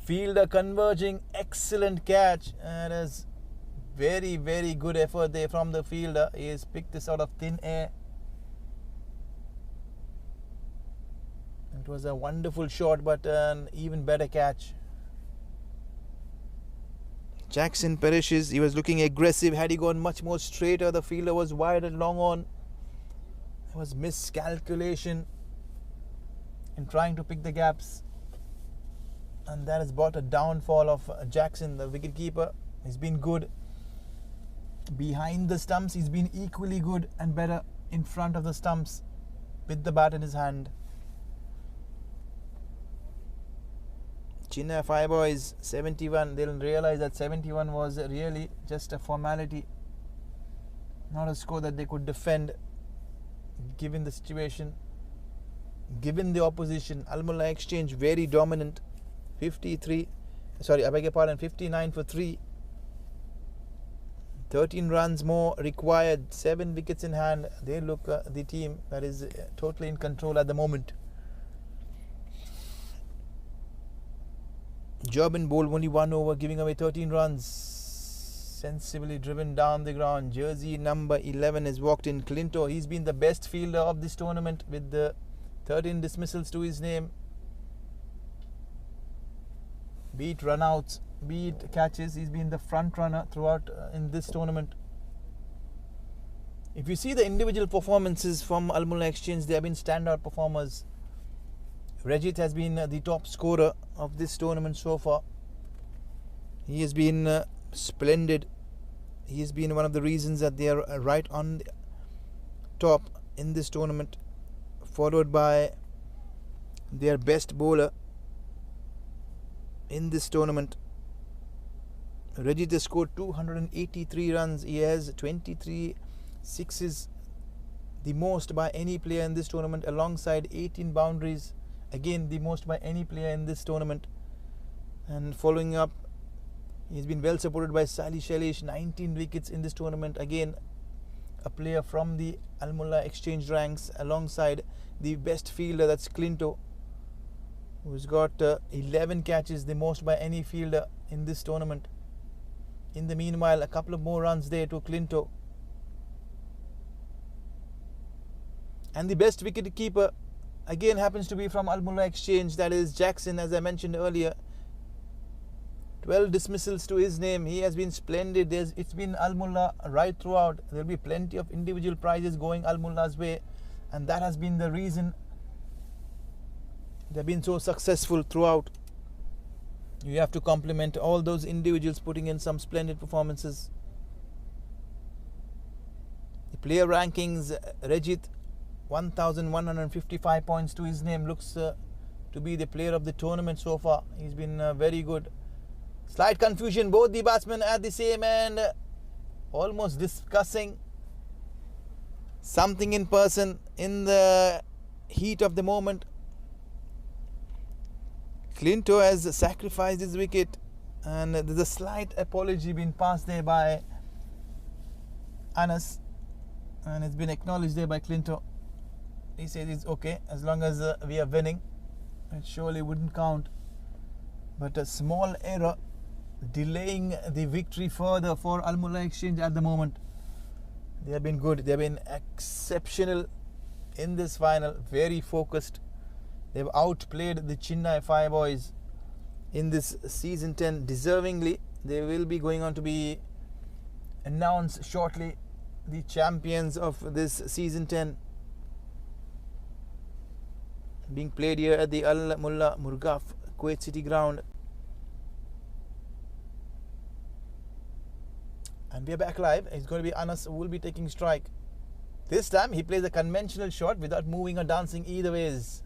Fielder converging. Excellent catch. And it's very, very good effort there from the fielder. He has picked this out of thin air. It was a wonderful shot, but an even better catch. Jackson perishes. He was looking aggressive. Had he gone much more straighter, the fielder was wide and long on. It was miscalculation in trying to pick the gaps. And that has brought a downfall of Jackson, the wicketkeeper. He's been good behind the stumps. He's been equally good and better in front of the stumps with the bat in his hand. Chennai Fireboys 71. They'll realize that 71 was really just a formality, not a score that they could defend. given the situation, given the opposition. Al Mulla Exchange very dominant. 59 for 3. 13 runs more required, 7 wickets in hand. They look the team that is totally in control at the moment. Jobin bowled only 1 over, giving away 13 runs. Sensibly driven down the ground. Jersey number 11 has walked in. Clinto, he's been the best fielder of this tournament with the 13 dismissals to his name. Be it runouts, be it catches, he's been the front runner throughout in this tournament. If you see the individual performances from Al Mulla Exchange, they have been standout performers. Rajit has been the top scorer of this tournament so far. He has been splendid. He has been one of the reasons that they are right on the top in this tournament, followed by their best bowler in this tournament. Rajit has scored 283 runs. He has 23 sixes, the most by any player in this tournament, alongside 18 boundaries, again the most by any player in this tournament. And following up, he's been well supported by Sali Shailesh, 19 wickets in this tournament, again a player from the Al Mulla Exchange ranks, alongside the best fielder, that's Clinto, who's got 11 catches, the most by any fielder in this tournament. In the meanwhile, a couple of more runs there to Clinto. And the best wicket keeper again happens to be from Al Mulla Exchange, that is Jackson, as I mentioned earlier. 12 dismissals to his name. He has been splendid. It's been Al Mulla right throughout. There will be plenty of individual prizes going Al Mulla's way, and that has been the reason they've been so successful throughout. You have to compliment all those individuals putting in some splendid performances. The player rankings, Rajit, 1,155 points to his name, looks to be the player of the tournament so far. He's been very good. Slight confusion, both the batsmen at the same end, almost discussing something in person in the heat of the moment. Clinto has sacrificed his wicket, and there's a slight apology being passed there by Anas, and it's been acknowledged there by Clinto. He says it's okay as long as we are winning. It surely wouldn't count, but a small error delaying the victory further for Al Mulla Exchange at the moment. They have been good. They have been exceptional in this final. Very focused. They've outplayed the Chennai Fireboys in this season 10 deservingly. They will be going on to be announced shortly, the champions of this season 10, being played here at the Al Mulla Mirqab Kuwait City ground. And we are back live. It's going to be Anas who will be taking strike. This time he plays a conventional shot without moving or dancing either ways.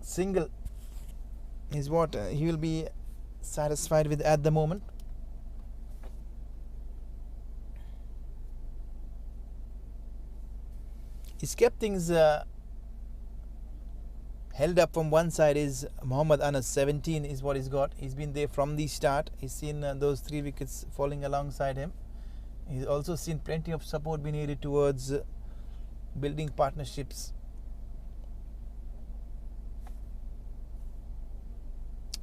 Single is what he will be satisfied with at the moment. He's kept things held up from one side. Is Muhammad Anas, 17 is what he's got. He's been there from the start. He's seen those 3 wickets falling alongside him. He's also seen plenty of support being needed towards building partnerships.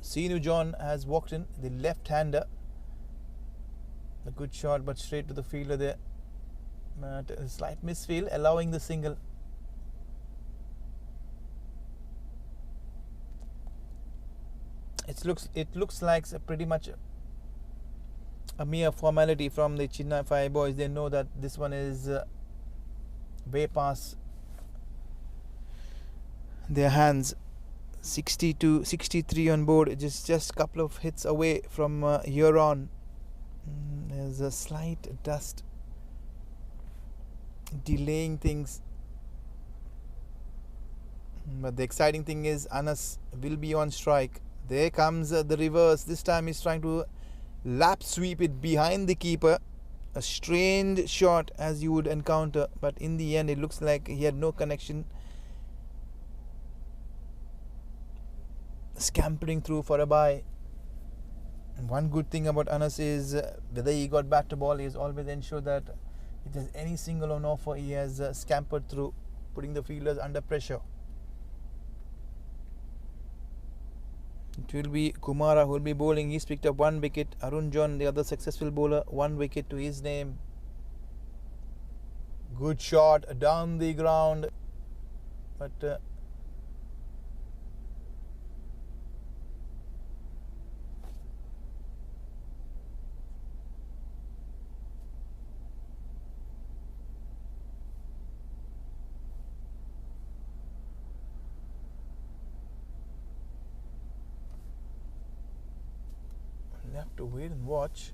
Seenu John has walked in, the left-hander. A good shot, but straight to the fielder there. But a slight misfield, allowing the single. It looks like pretty much a mere formality from the Chennai Fireboys. They know that this one is way past their hands. 62, 63 on board, just a couple of hits away from here on. There's a slight dust delaying things, but the exciting thing is Anas will be on strike. There comes the reverse. This time he's trying to lap sweep it behind the keeper. A strange shot as you would encounter, but in the end it looks like he had no connection. Scampering through for a bye. One good thing about Anas is whether he got back to ball, he has always ensured that if there's any single on offer, he has scampered through, putting the fielders under pressure. It will be Kumara who will be bowling. He's picked up 1 wicket. Arun John, the other successful bowler, 1 wicket to his name. Good shot down the ground, but we'll have to wait and watch.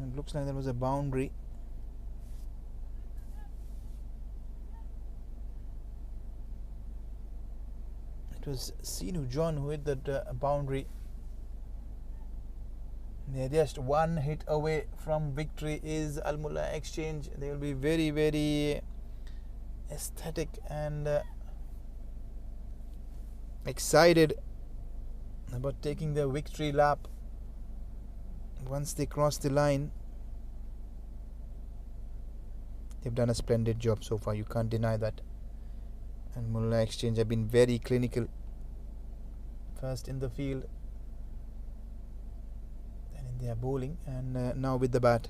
It looks like there was a boundary. It was Sinu John who hit that boundary. They're just 1 hit away from victory. Is Al Mulla Exchange. They will be very, very aesthetic and excited about taking the victory lap once they cross the line. They've done a splendid job so far, you can't deny that. And Mulla Exchange have been very clinical. First in the field, then in their bowling, and now with the bat.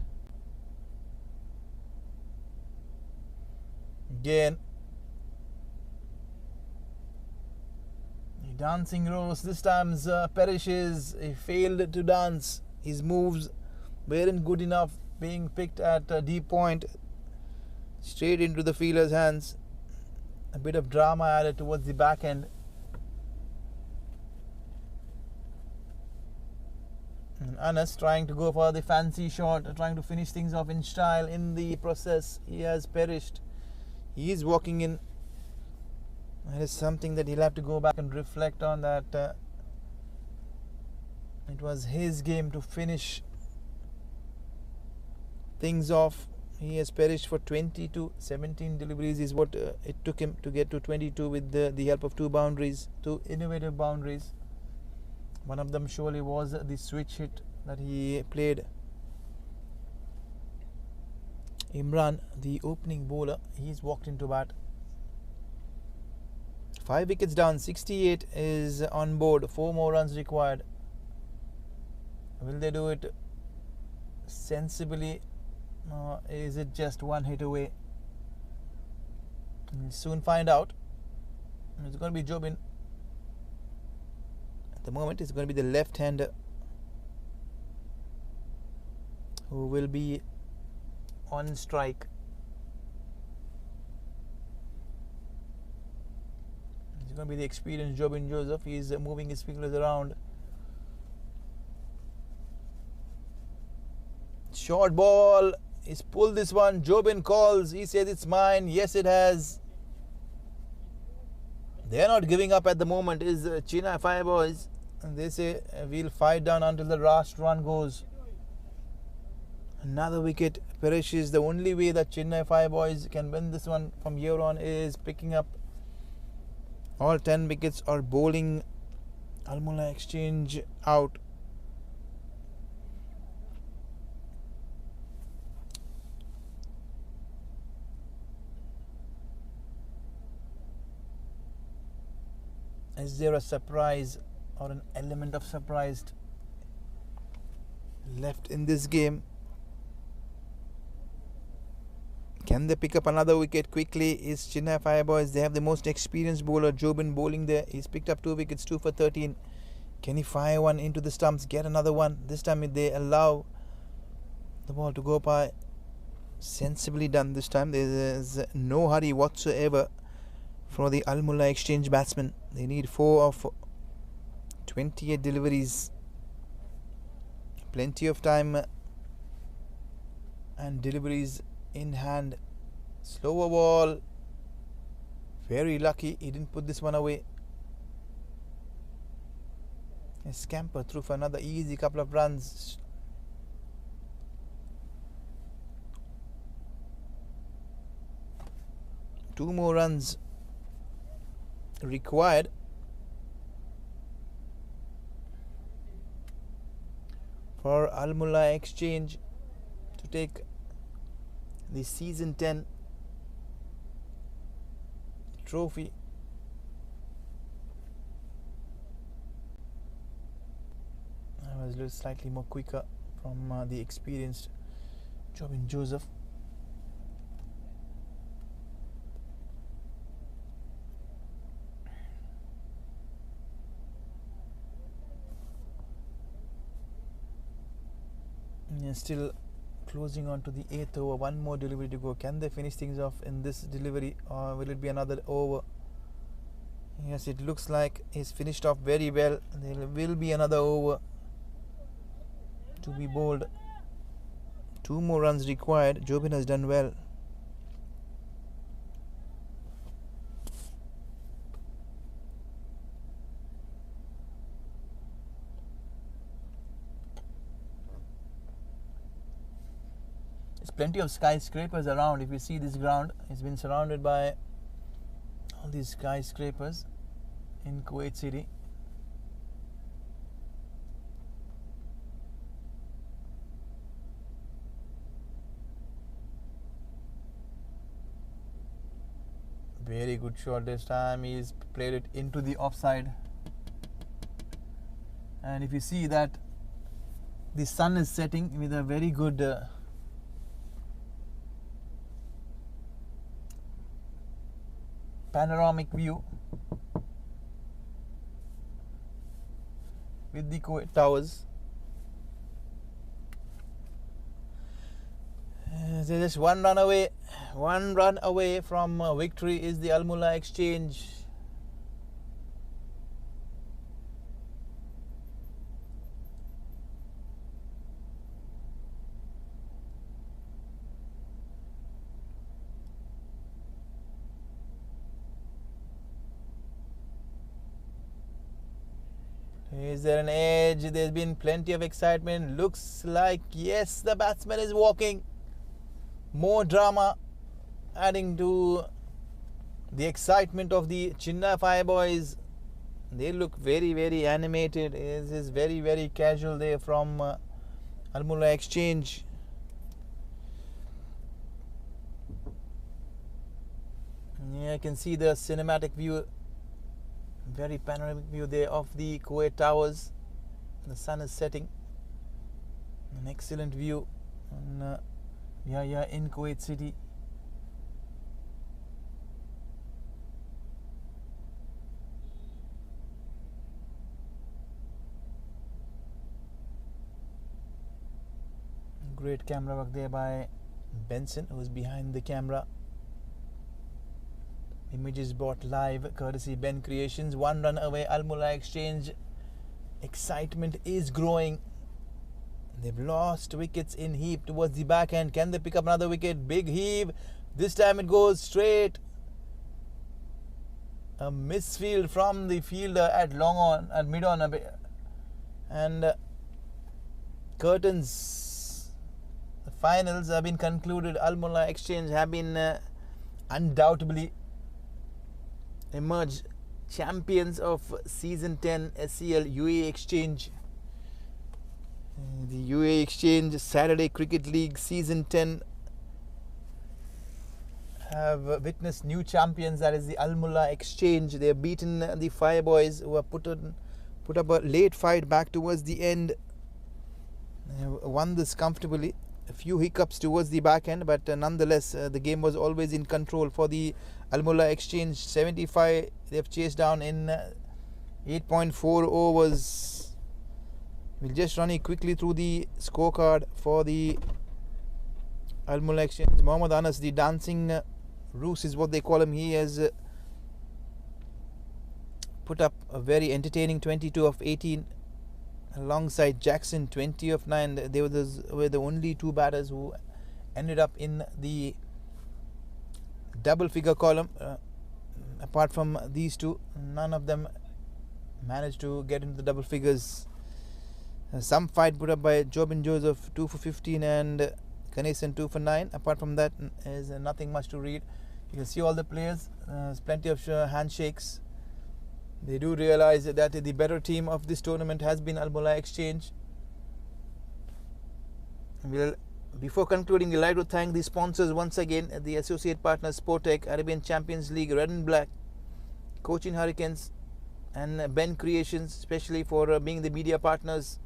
Again, dancing rose. This time perishes. He failed to dance. His moves weren't good enough, being picked at a deep point, straight into the fielder's hands. A bit of drama added towards the back end. And Anas trying to go for the fancy shot, trying to finish things off in style. In the process, he has perished. He is walking in. That is something that he'll have to go back and reflect on, that it was his game to finish things off. He has perished for 22. 17 deliveries is what it took him to get to 22 with the help of 2 boundaries, 2 innovative boundaries. One of them surely was the switch hit that he played. Imran, the opening bowler, he's walked into bat. 5 wickets down, 68 is on board, 4 more runs required. Will they do it sensibly? Or is it just 1 hit away? We'll soon find out. It's going to be Jobin. At the moment, it's going to be the left-hander who will be on strike. It's going to be the experienced Jobin Joseph. He's moving his fingers around. Short ball. He's pulled this one. Jobin calls. He says it's mine. Yes, it has. They're not giving up at the moment. Is Chennai Fire Boys. And they say we'll fight down until the last run goes. Another wicket perishes. The only way that Chennai Fire Boys can win this one from here on is picking up all 10 wickets or bowling Al Mulla Exchange out. Is there a surprise or an element of surprise left in this game? Can they pick up another wicket quickly? Is Chennai Fire Boys, they have the most experienced bowler, Jobin, bowling there. He's picked up 2 wickets, 2 for 13. Can he fire one into the stumps, get another one? This time they allow the ball to go by. Sensibly done this time. There is no hurry whatsoever for the Al Mulla Exchange batsmen. They need 4 of 28 deliveries. Plenty of time and deliveries in hand. Slower ball. Very lucky he didn't put this one away. A scamper through for another easy couple of runs. 2 more runs required for Al Mulla Exchange to take the season 10 trophy. I was a little slightly more quicker from the experienced Jobin Joseph. Yeah, still closing on to the 8th over. One more delivery to go. Can they finish things off in this delivery, or will it be another over? Yes, it looks like he's finished off very well. There will be another over to be bowled. 2 more runs required. Jobin has done well. There's plenty of skyscrapers around. If you see this ground, it's been surrounded by all these skyscrapers in Kuwait City. Very good shot this time. He's played it into the offside. And if you see that the sun is setting with a very good panoramic view with the Kuwait Towers. They're just one run away. One run away from victory is the Al Mulla Exchange. Is there an edge? There's been plenty of excitement. Looks like, yes, the batsman is walking. More drama adding to the excitement of the Chennai Fire Boys. They look very, very animated. It is very, very casual there from Al Mulla Exchange. Yeah, I can see the cinematic view. Very panoramic view there of the Kuwait Towers. The sun is setting. An excellent view on in Kuwait City. Great camera work there by Benson, who is behind the camera. Images brought live courtesy Ben Creations. 1 run away, Al Mulla Exchange. Excitement is growing. They've lost wickets in heap towards the back end. Can they pick up another wicket? Big heave. This time it goes straight. A misfield from the fielder at long on, at mid on. And curtains. The finals have been concluded. Al Mulla Exchange have been undoubtedly emerged champions of season 10 SCL UAE Exchange. The UAE Exchange Saturday Cricket League season 10 have witnessed new champions, that is the Al Mulla Exchange. They have beaten the Fire Boys, who have put up a late fight back towards the end. They have won this comfortably. A few hiccups towards the back end, but nonetheless the game was always in control for the Al Mulla Exchange. 75 they have chased down in 8.4 overs. We'll just run it quickly through the scorecard for the Al Mulla Exchange. Mohammad Anas, the dancing Roos is what they call him. He has put up a very entertaining 22 of 18 alongside Jackson, 20 of 9. They were the only 2 batters who ended up in the double figure column. Apart from these 2, none of them managed to get into the double figures. Some fight put up by Jobin Joseph, 2 for 15, and Ganesan 2 for 9. Apart from that, is nothing much to read. You can see all the players. There's plenty of handshakes. They do realize that the better team of this tournament has been Al Mulla Exchange. Before concluding, we'd like to thank the sponsors once again, the associate partners Sportec, Arabian Champions League, Red and Black, Cochin Hurricanes, and Ben Creations, especially for being the media partners.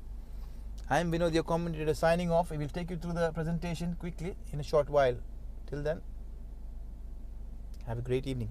I'm Vinod, your commentator, signing off. We will take you through the presentation quickly in a short while. Till then, have a great evening.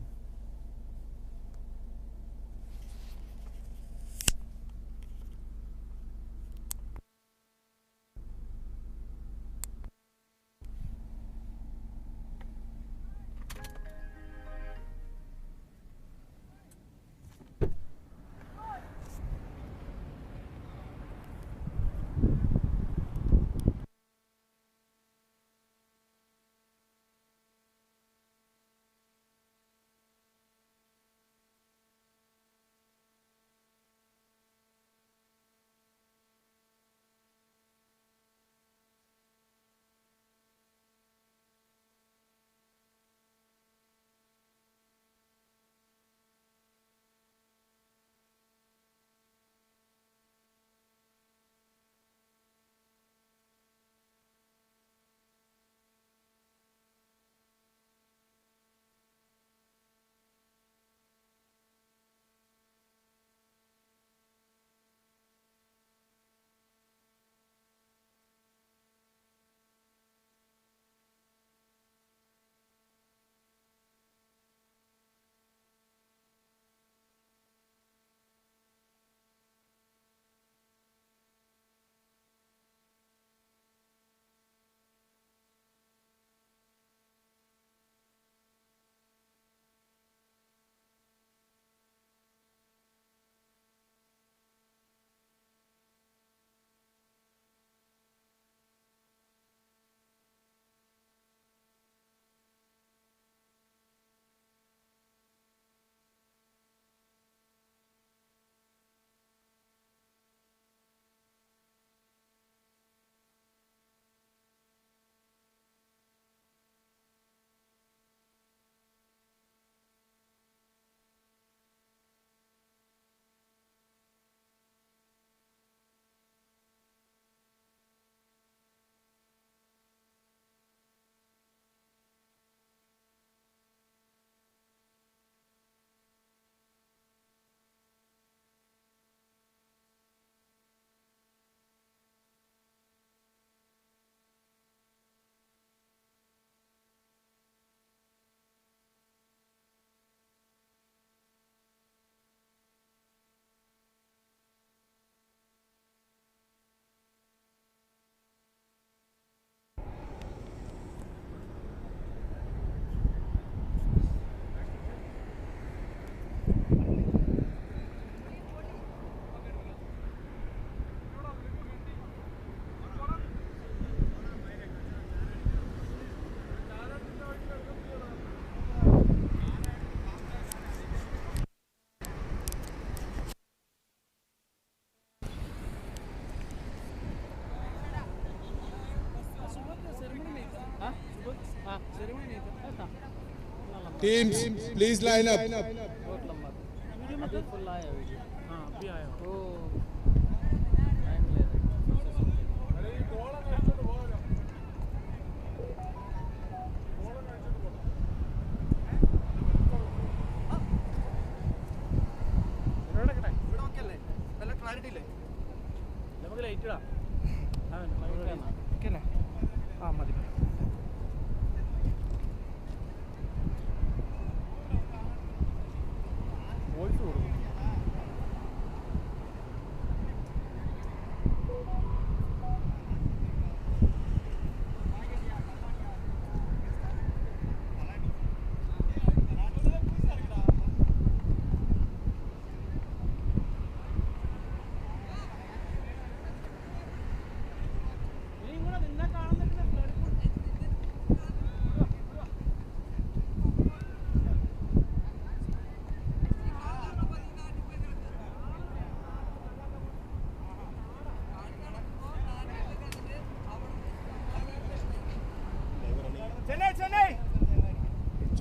Teams, please line up.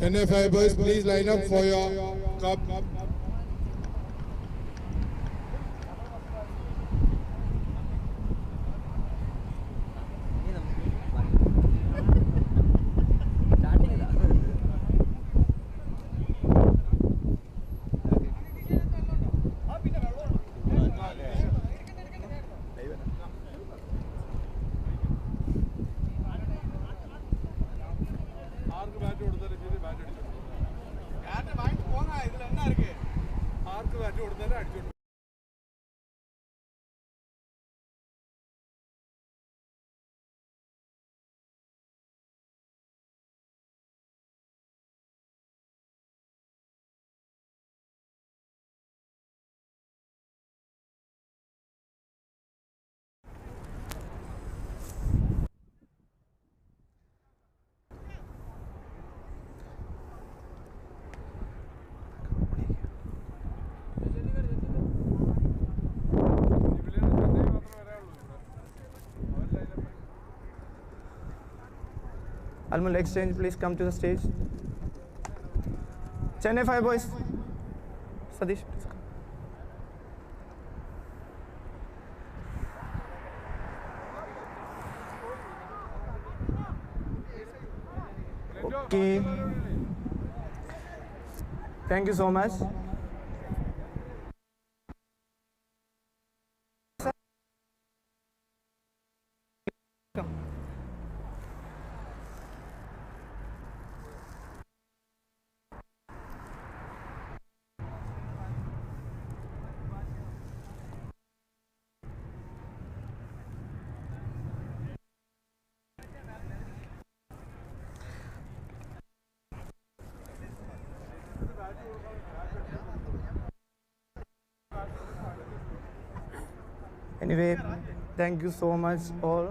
Chennai Fibers, please line up for your cup. Mulla Exchange, please come to the stage. Chennai Fire Boys. Sadish, please come. Okay. Thank you so much. Anyway, thank you so much all.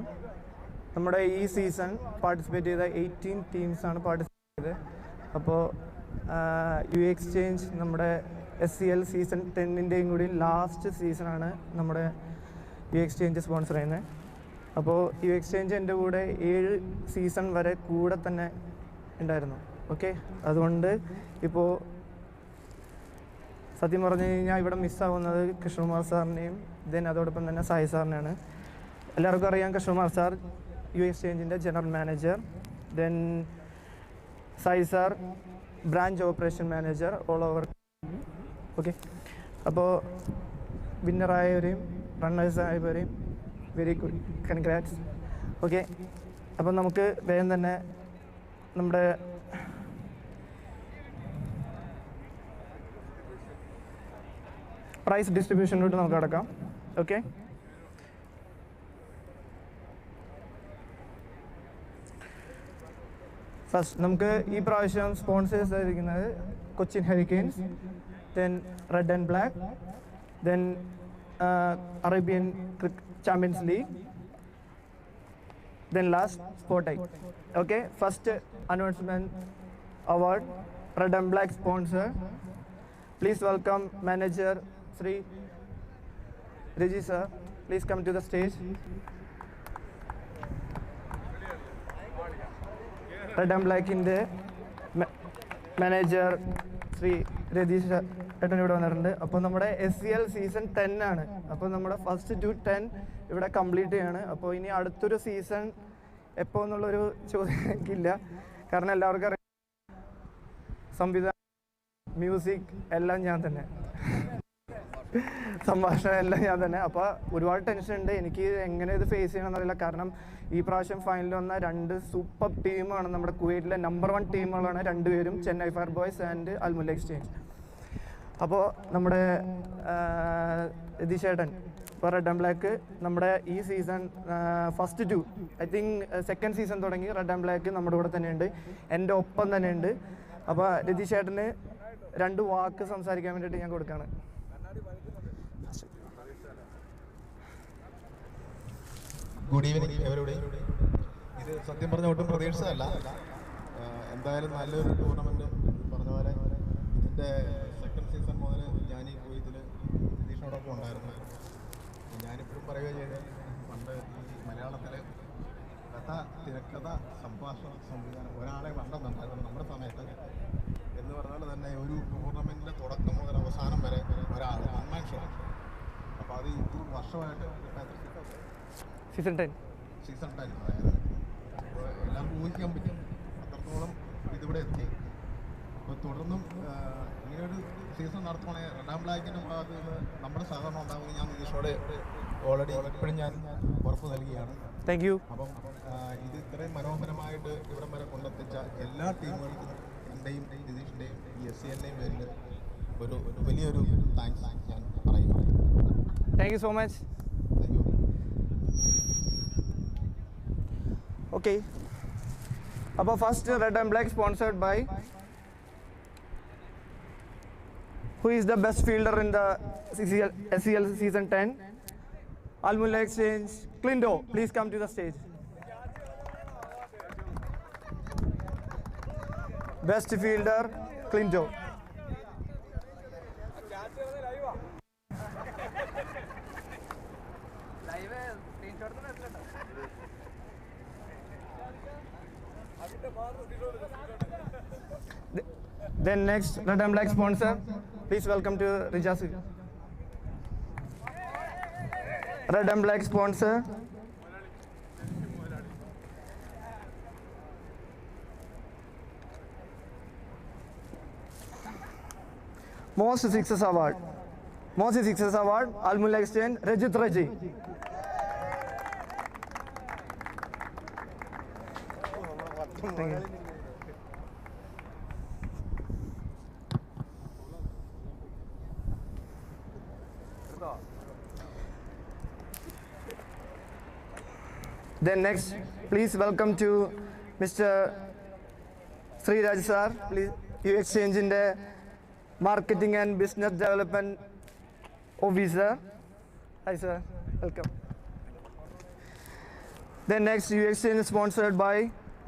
നമ്മുടെ ഈ season participate ചെയ്ത 18 ടീംസാണ് participate ചെയ്തത്. അപ്പോൾ UAEEXCHANGE നമ്മുടെ SCL season 10ൻ്റെയും കൂടി last സീസണാണ് നമ്മുടെ UAEEXCHANGE sponsor ചെയ്യുന്നത്. അപ്പോൾ UAEEXCHANGE എൻ്റെ കൂടെ 7 സീസൺ വരെ കൂടെ തന്നെ ഉണ്ടായിരുന്നു. ഓക്കെ, അതുകൊണ്ട് ഇപ്പോൾ സത്യം പറഞ്ഞു കഴിഞ്ഞാൽ ഇവിടെ മിസ്സാവുന്നത് കൃഷ്ണകുമാർ സാറിനെയും ദെൻ അതോടൊപ്പം തന്നെ സായി സാറിനെയാണ്. എല്ലാവർക്കും അറിയാം കൃഷ്ണകുമാർ സാർ UAEEXCHANGEൻ്റെ general manager, then Sai sir branch operation manager all over. Okay, അപ്പോൾ വിന്നറായവരെയും റണ്ണേഴ്സായവരെയും വെരി ഗുഡ്, കൺഗ്രാറ്റ്സ്. ഓക്കെ, അപ്പോൾ നമുക്ക് വേഗം തന്നെ നമ്മുടെ പ്രൈസ് ഡിസ്ട്രിബ്യൂഷനിലോട്ട് നമുക്ക് കടക്കാം. ഓക്കെ, ഫസ്റ്റ് നമുക്ക് ഈ പ്രാവശ്യം സ്പോൺസേഴ്സ് ആയിരിക്കുന്നത് Cochin hurricanes, then red and black, then Arabian champions league, then last സ്പോർട്ടൈ. Okay, first announcement award red and black sponsor. Please welcome manager Sri Reji sir. Please come to the stage. Red and Black in the manager Sri Reji sir ഇവിടെ വന്നിട്ടുണ്ട്. അപ്പോൾ നമ്മുടെ SCL season 10 ആണ്. അപ്പോൾ നമ്മുടെ first to 10 ഇവിടെ complete ചെയ്യാണ്. അപ്പോൾ ഇനി അടുത്തൊരു സീസൺ എപ്പോൾ എന്നുള്ളൊരു ചോദ്യം എനിക്കില്ല, കാരണം എല്ലാവർക്കും അറിയാം സംവിധാനം, മ്യൂസിക് എല്ലാം ഞാൻ തന്നെ, സംഭാഷണം എല്ലാം ഞാൻ തന്നെ. അപ്പോൾ ഒരുപാട് ടെൻഷൻ ഉണ്ട്, എനിക്ക് എങ്ങനെ ഇത് ഫേസ് ചെയ്യണമെന്നറിയില്ല. കാരണം ഈ പ്രാവശ്യം ഫൈനലിൽ വന്ന 2 സൂപ്പർ ടീമാണ്, നമ്മുടെ കുവൈറ്റിലെ നമ്പർ 1 ടീമുകളാണ് രണ്ടുപേരും, ചെന്നൈ ഫയർ ബോയ്സ് ആൻഡ് മുല്ല എക്സ്ചേഞ്ച്. അപ്പോൾ നമ്മുടെ ദിശേട്ടൻ ഇപ്പോൾ റെഡ് ആൻഡ് ബ്ലാക്ക് നമ്മുടെ ഈ season first 2 I think second season തുടങ്ങി റെഡ് ആൻഡ് ബ്ലാക്ക് നമ്മുടെ കൂടെ തന്നെയുണ്ട്, എൻ്റെ ഒപ്പം തന്നെയുണ്ട്. അപ്പോൾ രതീഷേട്ടന് 2 വാക്ക് സംസാരിക്കാൻ വേണ്ടിയിട്ട് ഞാൻ കൊടുക്കുകയാണ്. Good evening everybody. ഇത് സത്യം പറഞ്ഞ ഒട്ടും പ്രതീക്ഷിച്ചതല്ല. എന്തായാലും നല്ലൊരു ടൂർണമെൻറ്റ്. പറഞ്ഞ പോലെ ഇതിൻ്റെ സെക്കൻഡ് സീസൺ മുതൽ ഞാൻ ഈ ഇതിൽ രതീഷിനോടൊപ്പം ഉണ്ടായിരുന്നു. ഞാനിപ്പോഴും പറയുകയും ചെയ്തത്, പണ്ട് ഈ മലയാളത്തിൽ കഥ തിരക്കഥ സംഭാഷണ സംവിധാനം ഒരാളെ വണ്ടെന്നുണ്ടായിരുന്നു നമ്മുടെ സമയത്ത് എന്ന് പറഞ്ഞാൽ തന്നെ ഒരു ടൂർണമെൻറ്റിൻ്റെ തുടക്കം മുതൽ അവസാനം വരെ ഒരാൾ വൺമാൻ ഷോ. അപ്പോൾ അത് ഈ വർഷമായിട്ട് സീസൺ 10 അതായത് അപ്പോൾ എല്ലാവർക്കും ഊഹിക്കാൻ പറ്റും അത്രത്തോളം ഇതിവിടെ എത്തി. അപ്പോൾ തുടർന്നും ഇങ്ങനെയൊരു സീസൺ നടത്തുവാണെങ്കിൽ രണ്ടാം ബ്ലാക്കിൻ്റെ ഭാഗത്ത് നിന്ന് നമ്മുടെ സഹകരണം ഉണ്ടാകുമെന്ന് ഞാൻ നിതീഷോടെ ഓൾറെഡി ഇപ്പോഴും ഞാൻ ഉറപ്പ് നൽകുകയാണ്. Thank you. അപ്പം ഇത് ഇത്രയും മനോഹരമായിട്ട് ഇവിടം വരെ കൊണ്ടെത്തിച്ച എല്ലാ ടീമുകൾക്കും എൻ്റെയും നിതീഷിൻ്റെയും ഈ SCLൻ്റെയും പേരിൽ ഒരു വലിയൊരു താങ്ക്സ് ഞാൻ പറയുന്നു. Thank you so much. Thank you. Okay, അപ്പോൾ first red and black sponsored by who is the best fielder in the SCL season 10? Al Mulla Exchange, Clindo, please come to the stage. Best fielder, Clindo. Then next, red and black sponsor, please welcome to Rijasi. Red and black sponsor. Most Sixes Award. Most Sixes Award, Al Mulla Exchange, Rajit Raji. Thank you. Then next, please welcome to Mr. Sri Raj sir, please UAEEXCHANGE in the Marketing and Business Development Officer. Hi sir, welcome. Then next, UAEEXCHANGE is sponsored by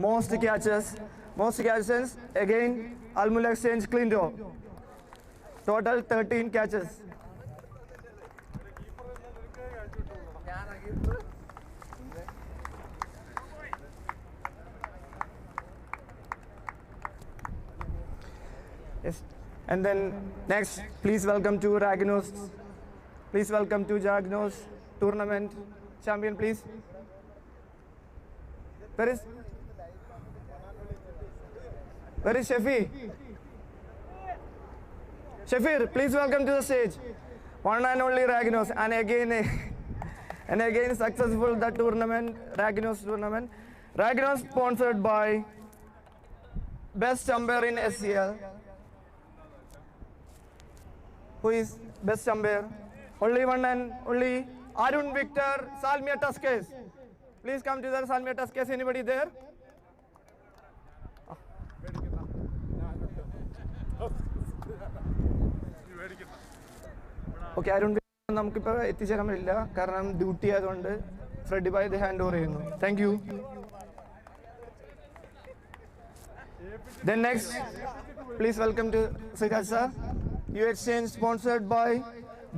Most Catches. Most Catches, again, Al Mulla Exchange Clindo. Total 13 catches. Yes. And then next, please welcome to Ragnos. Please welcome to Ragnos tournament champion, please. Where is Shafi? Shafir, please welcome to the stage. One and only Ragnos, and again successful the tournament, Ragnos tournament. Ragnos sponsored by Best Umpire in SCL. Who is best umpire? Only one and only Arun Victor Salmia Tuskes. Please come to the Salmia Tuskes. Anybody there? Okay, Arun Victor നമുക്കിപ്പോൾ എത്തിച്ചേരാൻ പറ്റില്ല കാരണം duty ആയതുകൊണ്ട് Freddy by ഇത് hand over ചെയ്യുന്നു. Thank you. Then next, please welcome to Siraj sir. UAEEXCHANGE sponsored by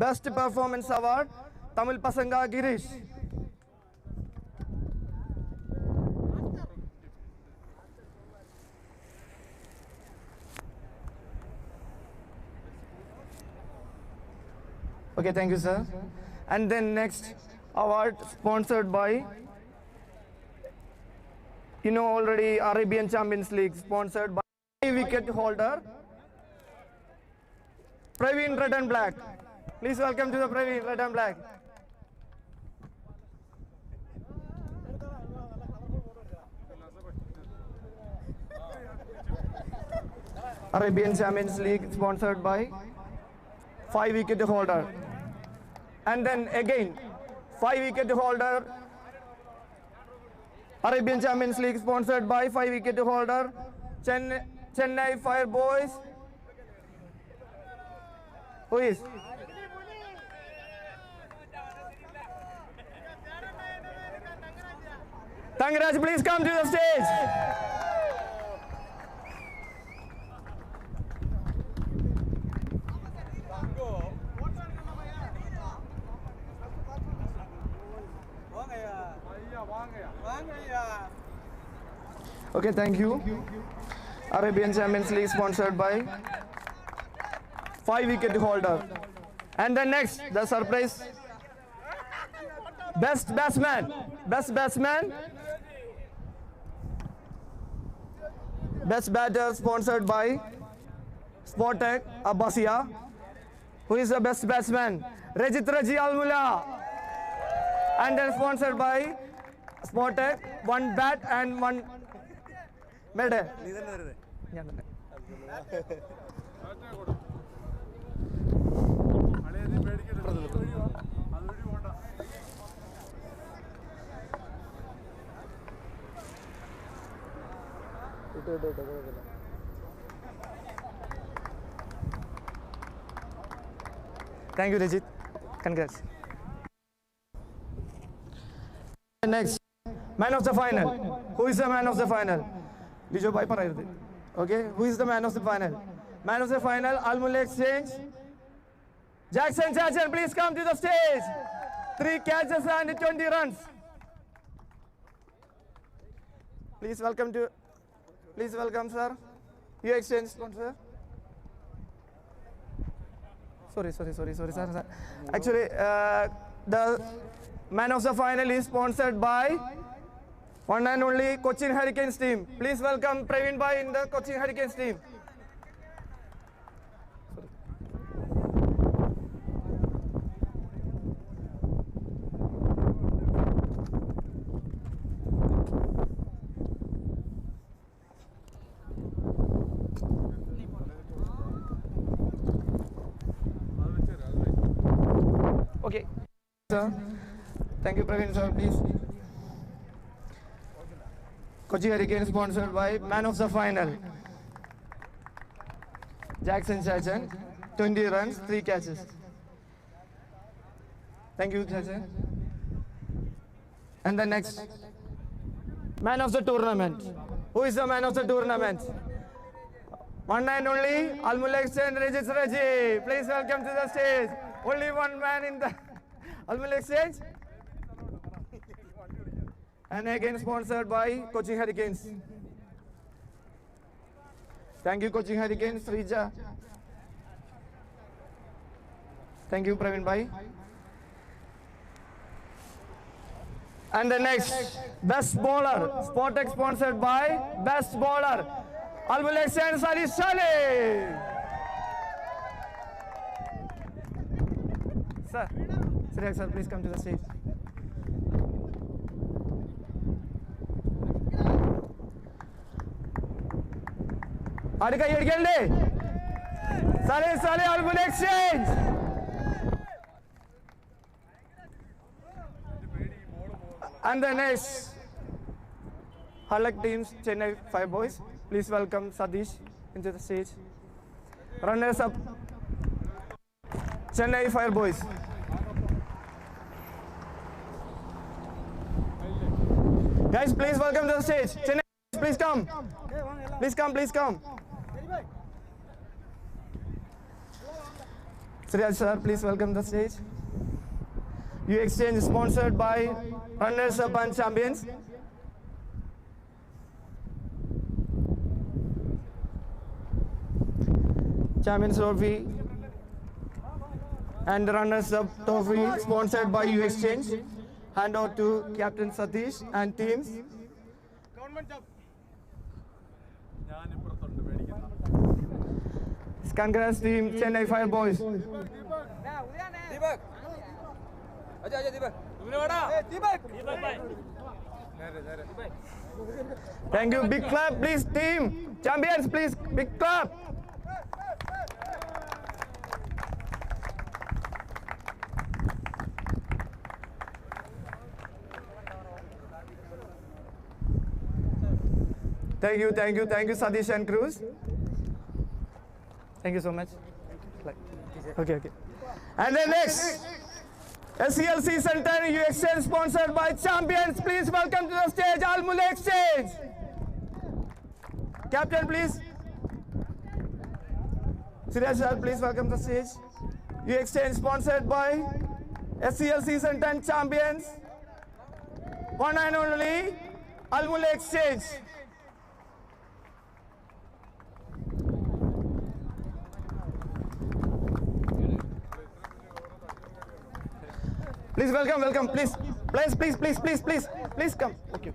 Best Performance Award, Tamil Pasanga Girish. Okay, thank you sir. And then next award sponsored by, you know already, Arabian Champions League, sponsored by wicket holder Praveen Red and Black. Please welcome to the Praveen Red and Black. Arabian Champions League sponsored by 5 wicket holder. And then again 5 wicket holder, Arabian Champions League sponsored by 5 wicket holder, Chennai Fire Boys. Who is? Tangraj, please come to the stage. Okay, thank you. Arabian Champions League sponsored by 5-wicket holder. And then next, the surprise best batsman. Best batter sponsored by Sportec Abbasiya. Who is the best batsman? Rajit Raji Al Mulla. And then sponsored by Sportec, 1 bat and 1 medal. Thank you, Rajit. Congrats. Next, man of the final. Who is the man of the final? Lijo bhai parayirudhu. Okay, who is the man of the final? Man of the final, Al Mulla Exchange. Jackson Chachan, please come to the stage. 3 catches and 20 runs. Please welcome, sir. UAE Exchange sponsor. Sorry, sir. Actually, the man of the final is sponsored by one and only Cochin Hurricanes team. Please welcome Praveen Bhai in the Cochin Hurricanes team. Okay, sir. Thank you, Praveen sir. Please. Kochi Hurricane sponsored by man of the final. Jackson Chachan, 20 runs, 3 catches. Thank you, Chachan. And the next, man of the tournament. Who is the man of the tournament? One and only Al Mulla Exchange Rajit Raji. Please welcome to the stage. Only one man in the Al Mulla Exchange. And again sponsored by Cochin Hurricanes. Thank you, Cochin Hurricanes, Rija. Thank you, Praveen Bhai. And the next, best bowler, Sportec sponsored by best bowler, Al Mulla Exchange Salih Saleh. Sir, Sir, please come to the stage. Saleh Al Mulla Exchange. And the next, Halak teams, Chennai 5 boys. Please welcome Sadish into the stage. Runners up, Chennai 5 boys. Guys, please welcome to the stage. Chennai, please come. Please come. Sriyaj sir, please welcome the stage. UAE Exchange is sponsored by Runners Up and Champions. Champions Trophy and Runners Up Trophy sponsored by UAE Exchange. Hand over to Captain Satish and teams. Congrats team Chennai 5 boys. Thank you. Big clap, please, team. Champions, please. Big clap. Thank you, Sadish and Cruz. Thank you so much. Okay. And then next, SCL Season 10 UAE Exchange sponsored by Champions. Please welcome to the stage Al Mulla Exchange. Captain, please. Siraj sir, please welcome the stage. UAE Exchange sponsored by SCL Season 10 Champions. one and only Mulla Exchange. Please welcome. Please come. Okay.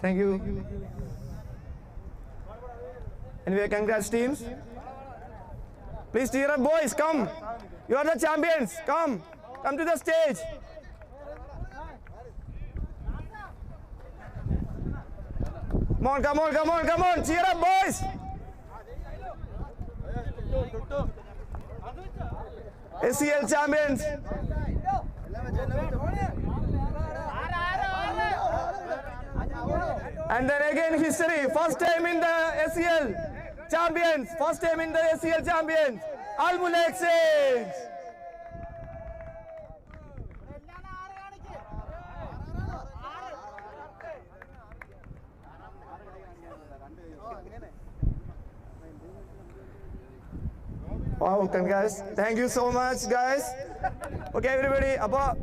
Thank you. Anyway, congrats teams. Please cheer up, boys. Come. You are the champions. Come to the stage. Come on. Cheer up, boys. SCL champions. And then again history. First time in the SCL champions. Mulla Exchange. Wow, congrats. Thank you so much, guys. Okay, everybody. Appa,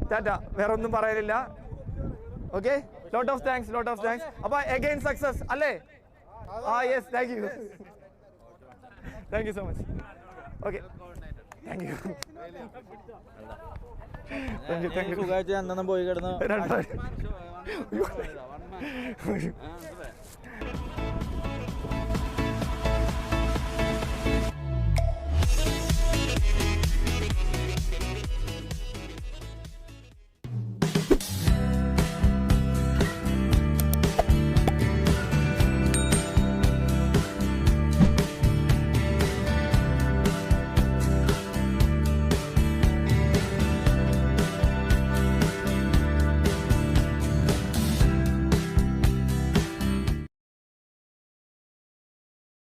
tata. Vera onnum parayilla. Okay. Lot of thanks. Appa, again success. Alle. Yes. Thank you. Thank you so much. Okay. Thank you. Thank you.